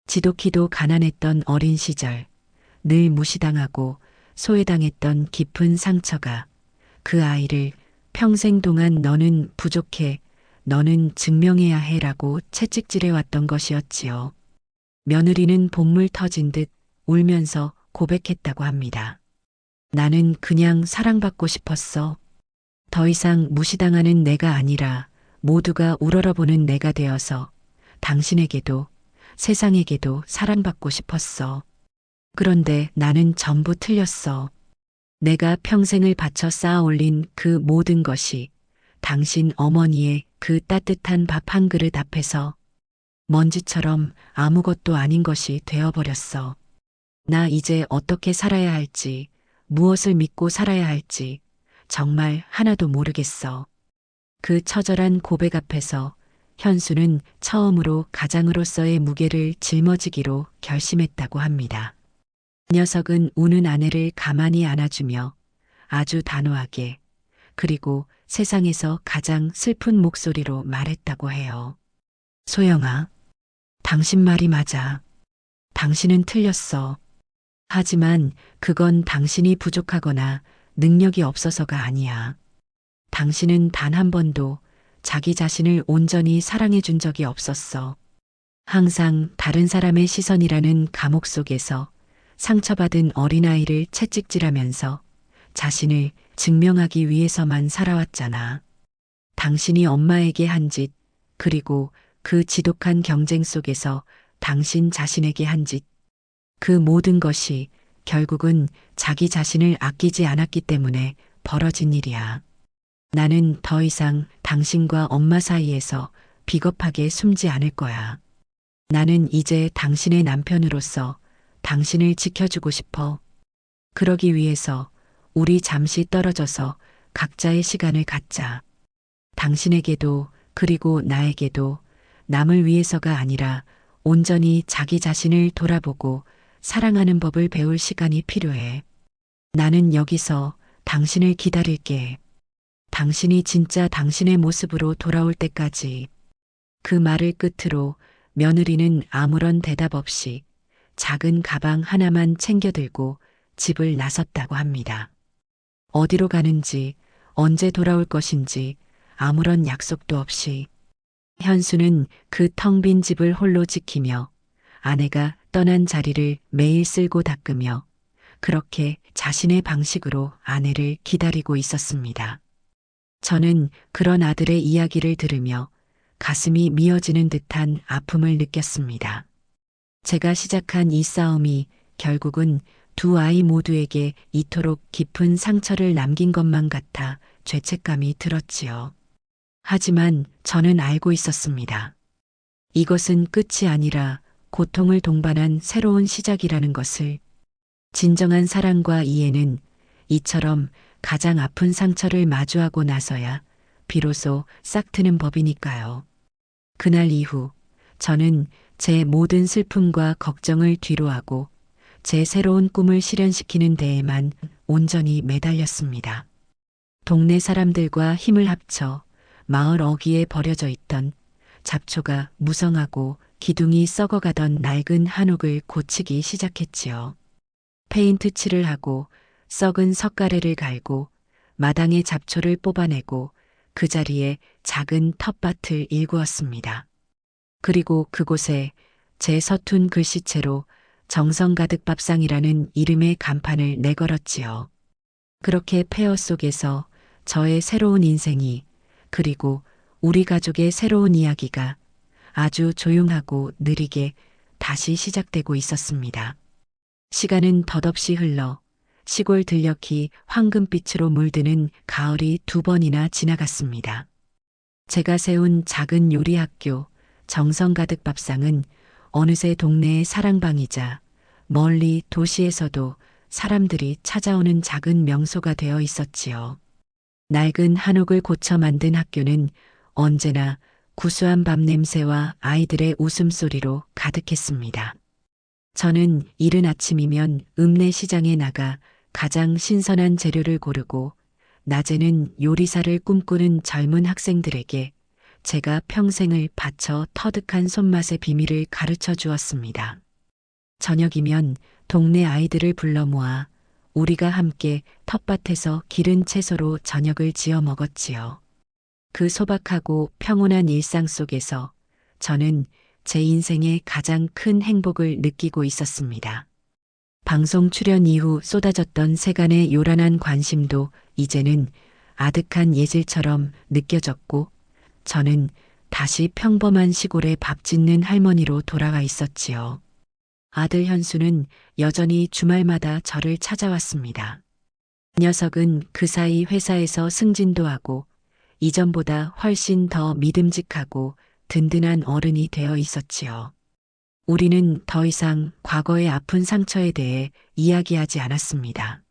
Speaker 1: 지독히도 가난했던 어린 시절, 늘 무시당하고 소외당했던 깊은 상처가 그 아이를 평생 동안 너는 부족해, 너는 증명해야 해라고 채찍질해왔던 것이었지요. 며느리는 본물 터진 듯 울면서 고백했다고 합니다. 나는 그냥 사랑받고 싶었어. 더 이상 무시당하는 내가 아니라 모두가 우러러보는 내가 되어서 당신에게도 세상에게도 사랑받고 싶었어. 그런데 나는 전부 틀렸어. 내가 평생을 바쳐 쌓아 올린 그 모든 것이 당신 어머니의 그 따뜻한 밥 한 그릇 앞에서 먼지처럼 아무것도 아닌 것이 되어버렸어. 나 이제 어떻게 살아야 할지, 무엇을 믿고 살아야 할지 정말 하나도 모르겠어. 그 처절한 고백 앞에서 현수는 처음으로 가장으로서의 무게를 짊어지기로 결심했다고 합니다. 이 녀석은 우는 아내를 가만히 안아주며 아주 단호하게 그리고 세상에서 가장 슬픈 목소리로 말했다고 해요. 소영아, 당신 말이 맞아. 당신은 틀렸어. 하지만 그건 당신이 부족하거나 능력이 없어서가 아니야. 당신은 단 한 번도 자기 자신을 온전히 사랑해 준 적이 없었어. 항상 다른 사람의 시선이라는 감옥 속에서 상처받은 어린아이를 채찍질하면서 자신을 증명하기 위해서만 살아왔잖아. 당신이 엄마에게 한 짓, 그리고 그 지독한 경쟁 속에서 당신 자신에게 한 짓, 그 모든 것이 결국은 자기 자신을 아끼지 않았기 때문에 벌어진 일이야. 나는 더 이상 당신과 엄마 사이에서 비겁하게 숨지 않을 거야. 나는 이제 당신의 남편으로서 당신을 지켜주고 싶어. 그러기 위해서 우리 잠시 떨어져서 각자의 시간을 갖자. 당신에게도 그리고 나에게도 남을 위해서가 아니라 온전히 자기 자신을 돌아보고 사랑하는 법을 배울 시간이 필요해. 나는 여기서 당신을 기다릴게. 당신이 진짜 당신의 모습으로 돌아올 때까지. 그 말을 끝으로 며느리는 아무런 대답 없이 작은 가방 하나만 챙겨 들고 집을 나섰다고 합니다. 어디로 가는지, 언제 돌아올 것인지 아무런 약속도 없이 현수는 그 텅 빈 집을 홀로 지키며 아내가 떠난 자리를 매일 쓸고 닦으며 그렇게 자신의 방식으로 아내를 기다리고 있었습니다. 저는 그런 아들의 이야기를 들으며 가슴이 미어지는 듯한 아픔을 느꼈습니다. 제가 시작한 이 싸움이 결국은 두 아이 모두에게 이토록 깊은 상처를 남긴 것만 같아 죄책감이 들었지요. 하지만 저는 알고 있었습니다. 이것은 끝이 아니라 고통을 동반한 새로운 시작이라는 것을. 진정한 사랑과 이해는 이처럼 가장 아픈 상처를 마주하고 나서야 비로소 싹트는 법이니까요. 그날 이후 저는 제 모든 슬픔과 걱정을 뒤로하고 제 새로운 꿈을 실현시키는 데에만 온전히 매달렸습니다. 동네 사람들과 힘을 합쳐 마을 어귀에 버려져 있던 잡초가 무성하고 기둥이 썩어가던 낡은 한옥을 고치기 시작했지요. 페인트 칠을 하고 썩은 석가래를 갈고 마당의 잡초를 뽑아내고 그 자리에 작은 텃밭을 일구었습니다. 그리고 그곳에 제 서툰 글씨체로 정성 가득 밥상이라는 이름의 간판을 내걸었지요. 그렇게 폐허 속에서 저의 새로운 인생이, 그리고 우리 가족의 새로운 이야기가 아주 조용하고 느리게 다시 시작되고 있었습니다. 시간은 덧없이 흘러 시골 들녘이 황금빛으로 물드는 가을이 두 번이나 지나갔습니다. 제가 세운 작은 요리학교 정성 가득 밥상은 어느새 동네의 사랑방이자 멀리 도시에서도 사람들이 찾아오는 작은 명소가 되어 있었지요. 낡은 한옥을 고쳐 만든 학교는 언제나 구수한 밥 냄새와 아이들의 웃음소리로 가득했습니다. 저는 이른 아침이면 읍내 시장에 나가 가장 신선한 재료를 고르고 낮에는 요리사를 꿈꾸는 젊은 학생들에게 제가 평생을 바쳐 터득한 손맛의 비밀을 가르쳐 주었습니다. 저녁이면 동네 아이들을 불러 모아 우리가 함께 텃밭에서 기른 채소로 저녁을 지어 먹었지요. 그 소박하고 평온한 일상 속에서 저는 제 인생의 가장 큰 행복을 느끼고 있었습니다. 방송 출연 이후 쏟아졌던 세간의 요란한 관심도 이제는 아득한 예질처럼 느껴졌고 저는 다시 평범한 시골의 밥 짓는 할머니로 돌아가 있었지요. 아들 현수는 여전히 주말마다 저를 찾아왔습니다. 그 녀석은 그 사이 회사에서 승진도 하고 이전보다 훨씬 더 믿음직하고 든든한 어른이 되어 있었지요. 우리는 더 이상 과거의 아픈 상처에 대해 이야기하지 않았습니다.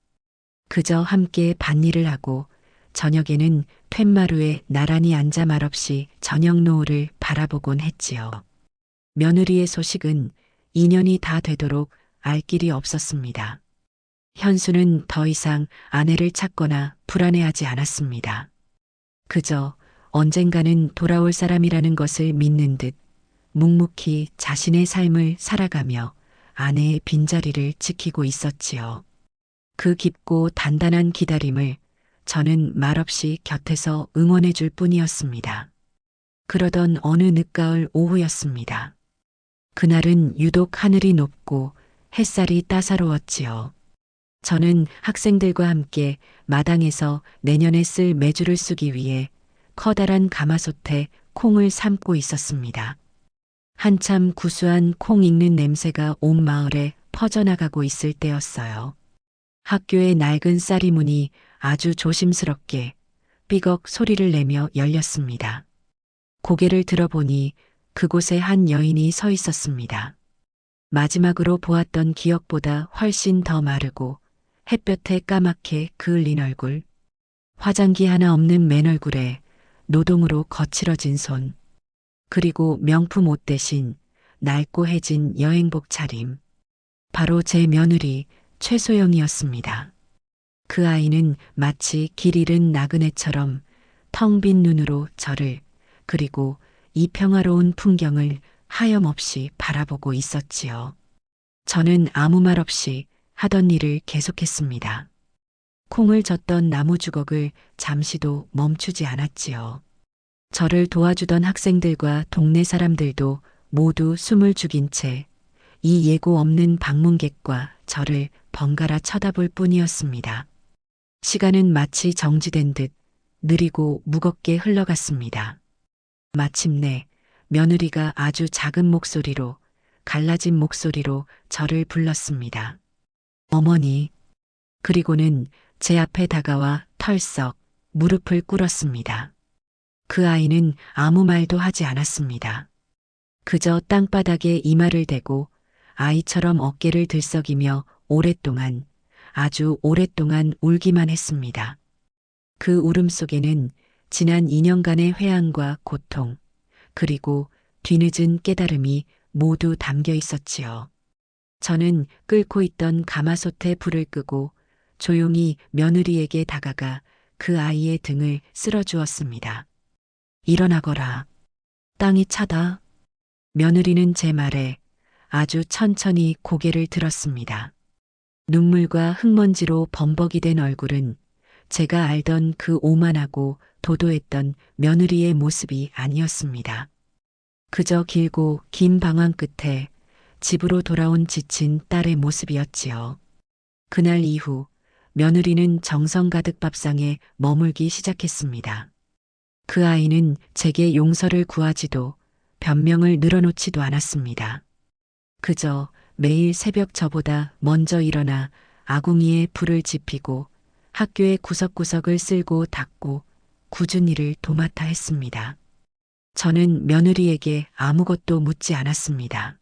Speaker 1: 그저 함께 밭일을 하고 저녁에는 툇마루에 나란히 앉아 말없이 저녁 노을을 바라보곤 했지요. 며느리의 소식은 2년이 다 되도록 알 길이 없었습니다. 현수는 더 이상 아내를 찾거나 불안해하지 않았습니다. 그저 언젠가는 돌아올 사람이라는 것을 믿는 듯 묵묵히 자신의 삶을 살아가며 아내의 빈자리를 지키고 있었지요. 그 깊고 단단한 기다림을 저는 말없이 곁에서 응원해 줄 뿐이었습니다. 그러던 어느 늦가을 오후였습니다. 그날은 유독 하늘이 높고 햇살이 따사로웠지요. 저는 학생들과 함께 마당에서 내년에 쓸 메주를 쓰기 위해 커다란 가마솥에 콩을 삶고 있었습니다. 한참 구수한 콩 익는 냄새가 온 마을에 퍼져나가고 있을 때였어요. 학교의 낡은 쌀이 문이 아주 조심스럽게 삐걱 소리를 내며 열렸습니다. 고개를 들어보니 그곳에 한 여인이 서 있었습니다. 마지막으로 보았던 기억보다 훨씬 더 마르고 햇볕에 까맣게 그을린 얼굴, 화장기 하나 없는 맨 얼굴에 노동으로 거칠어진 손, 그리고 명품 옷 대신 낡고 해진 여행복 차림. 바로 제 며느리 최소영이었습니다. 그 아이는 마치 길 잃은 나그네처럼 텅 빈 눈으로 저를, 그리고 이 평화로운 풍경을 하염없이 바라보고 있었지요. 저는 아무 말 없이 하던 일을 계속했습니다. 콩을 젓던 나무 주걱을 잠시도 멈추지 않았지요. 저를 도와주던 학생들과 동네 사람들도 모두 숨을 죽인 채 이 예고 없는 방문객과 저를 번갈아 쳐다볼 뿐이었습니다. 시간은 마치 정지된 듯 느리고 무겁게 흘러갔습니다. 마침내 며느리가 아주 작은 목소리로, 갈라진 목소리로 저를 불렀습니다. 어머니. 그리고는 제 앞에 다가와 털썩 무릎을 꿇었습니다. 그 아이는 아무 말도 하지 않았습니다. 그저 땅바닥에 이마를 대고 아이처럼 어깨를 들썩이며 오랫동안, 아주 오랫동안 울기만 했습니다. 그 울음 속에는 지난 2년간의 회한과 고통, 그리고 뒤늦은 깨달음이 모두 담겨 있었지요. 저는 끓고 있던 가마솥에 불을 끄고 조용히 며느리에게 다가가 그 아이의 등을 쓸어주었습니다. 일어나거라. 땅이 차다. 며느리는 제 말에 아주 천천히 고개를 들었습니다. 눈물과 흙먼지로 범벅이 된 얼굴은 제가 알던 그 오만하고 도도했던 며느리의 모습이 아니었습니다. 그저 길고 긴 방황 끝에 집으로 돌아온 지친 딸의 모습이었지요. 그날 이후 며느리는 정성 가득 밥상에 머물기 시작했습니다. 그 아이는 제게 용서를 구하지도 변명을 늘어놓지도 않았습니다. 그저 매일 새벽 저보다 먼저 일어나 아궁이에 불을 지피고 학교의 구석구석을 쓸고 닦고 굳은 일을 도맡아 했습니다. 저는 며느리에게 아무것도 묻지 않았습니다.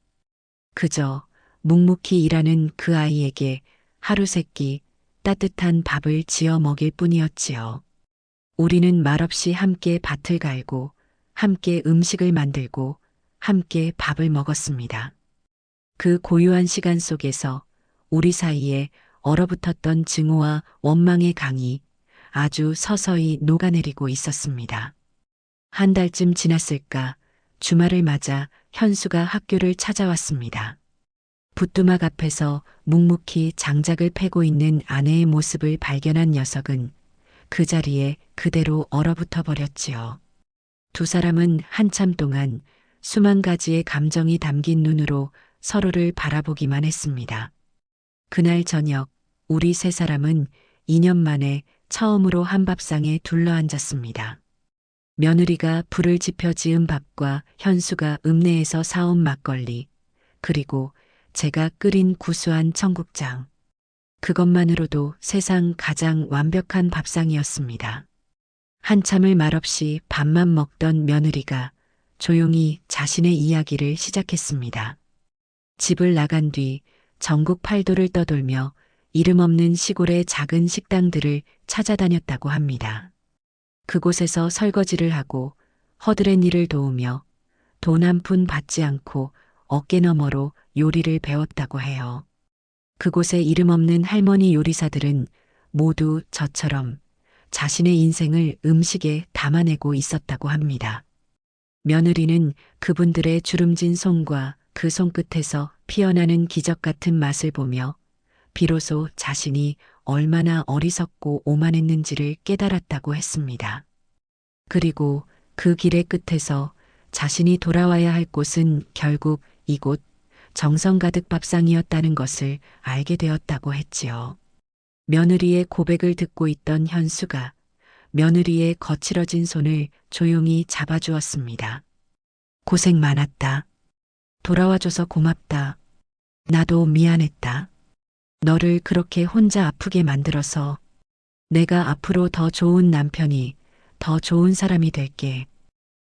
Speaker 1: 그저 묵묵히 일하는 그 아이에게 하루 세끼 따뜻한 밥을 지어 먹일 뿐이었지요. 우리는 말없이 함께 밭을 갈고 함께 음식을 만들고 함께 밥을 먹었습니다. 그 고요한 시간 속에서 우리 사이에 얼어붙었던 증오와 원망의 강이 아주 서서히 녹아내리고 있었습니다. 한 달쯤 지났을까 주말을 맞아 현수가 학교를 찾아왔습니다. 부뚜막 앞에서 묵묵히 장작을 패고 있는 아내의 모습을 발견한 녀석은 그 자리에 그대로 얼어붙어 버렸지요. 두 사람은 한참 동안 수만 가지의 감정이 담긴 눈으로 서로를 바라보기만 했습니다. 그날 저녁 우리 세 사람은 2년 만에 처음으로 한밥상에 둘러앉았습니다. 며느리가 불을 지펴 지은 밥과 현수가 읍내에서 사온 막걸리, 그리고 제가 끓인 구수한 청국장. 그것만으로도 세상 가장 완벽한 밥상이었습니다. 한참을 말없이 밥만 먹던 며느리가 조용히 자신의 이야기를 시작했습니다. 집을 나간 뒤 전국 팔도를 떠돌며 이름 없는 시골의 작은 식당들을 찾아다녔다고 합니다. 그곳에서 설거지를 하고 허드렛 일을 도우며 돈 한 푼 받지 않고 어깨너머로 요리를 배웠다고 해요. 그곳의 이름 없는 할머니 요리사들은 모두 저처럼 자신의 인생을 음식에 담아내고 있었다고 합니다. 며느리는 그분들의 주름진 손과 그 손끝에서 피어나는 기적 같은 맛을 보며 비로소 자신이 얼마나 어리석고 오만했는지를 깨달았다고 했습니다. 그리고 그 길의 끝에서 자신이 돌아와야 할 곳은 결국 이곳 정성 가득 밥상이었다는 것을 알게 되었다고 했지요. 며느리의 고백을 듣고 있던 현수가 며느리의 거칠어진 손을 조용히 잡아주었습니다. 고생 많았다. 돌아와줘서 고맙다. 나도 미안했다. 너를 그렇게 혼자 아프게 만들어서 내가 앞으로 더 좋은 남편이, 더 좋은 사람이 될게.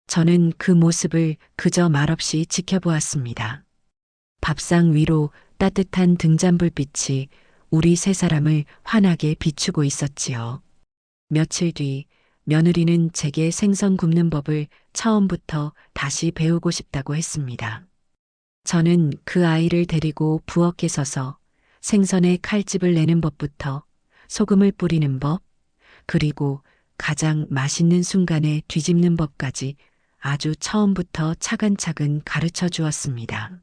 Speaker 1: 저는 그 모습을 그저 말없이 지켜보았습니다. 밥상 위로 따뜻한 등잔불빛이 우리 세 사람을 환하게 비추고 있었지요. 며칠 뒤 며느리는 제게 생선 굽는 법을 처음부터 다시 배우고 싶다고 했습니다. 저는 그 아이를 데리고 부엌에 서서 생선에 칼집을 내는 법부터 소금을 뿌리는 법, 그리고 가장 맛있는 순간에 뒤집는 법까지 아주 처음부터 차근차근 가르쳐 주었습니다.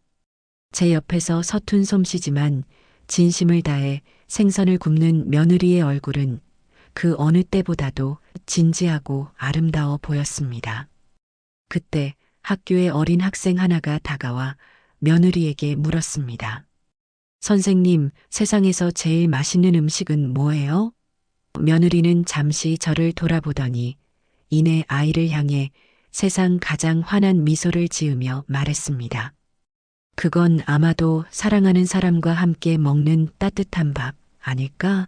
Speaker 1: 제 옆에서 서툰 솜씨지만 진심을 다해 생선을 굽는 며느리의 얼굴은 그 어느 때보다도 진지하고 아름다워 보였습니다. 그때 학교의 어린 학생 하나가 다가와 며느리에게 물었습니다. 선생님, 세상에서 제일 맛있는 음식은 뭐예요? 며느리는 잠시 저를 돌아보더니 이내 아이를 향해 세상 가장 환한 미소를 지으며 말했습니다. 그건 아마도 사랑하는 사람과 함께 먹는 따뜻한 밥 아닐까?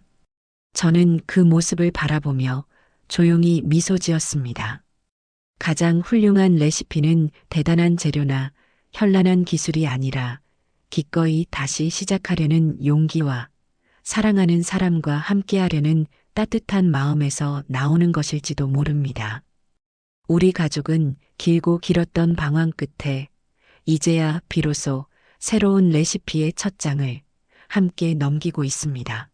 Speaker 1: 저는 그 모습을 바라보며 조용히 미소 지었습니다. 가장 훌륭한 레시피는 대단한 재료나 현란한 기술이 아니라 기꺼이 다시 시작하려는 용기와 사랑하는 사람과 함께하려는 따뜻한 마음에서 나오는 것일지도 모릅니다. 우리 가족은 길고 길었던 방황 끝에 이제야 비로소 새로운 레시피의 첫 장을 함께 넘기고 있습니다.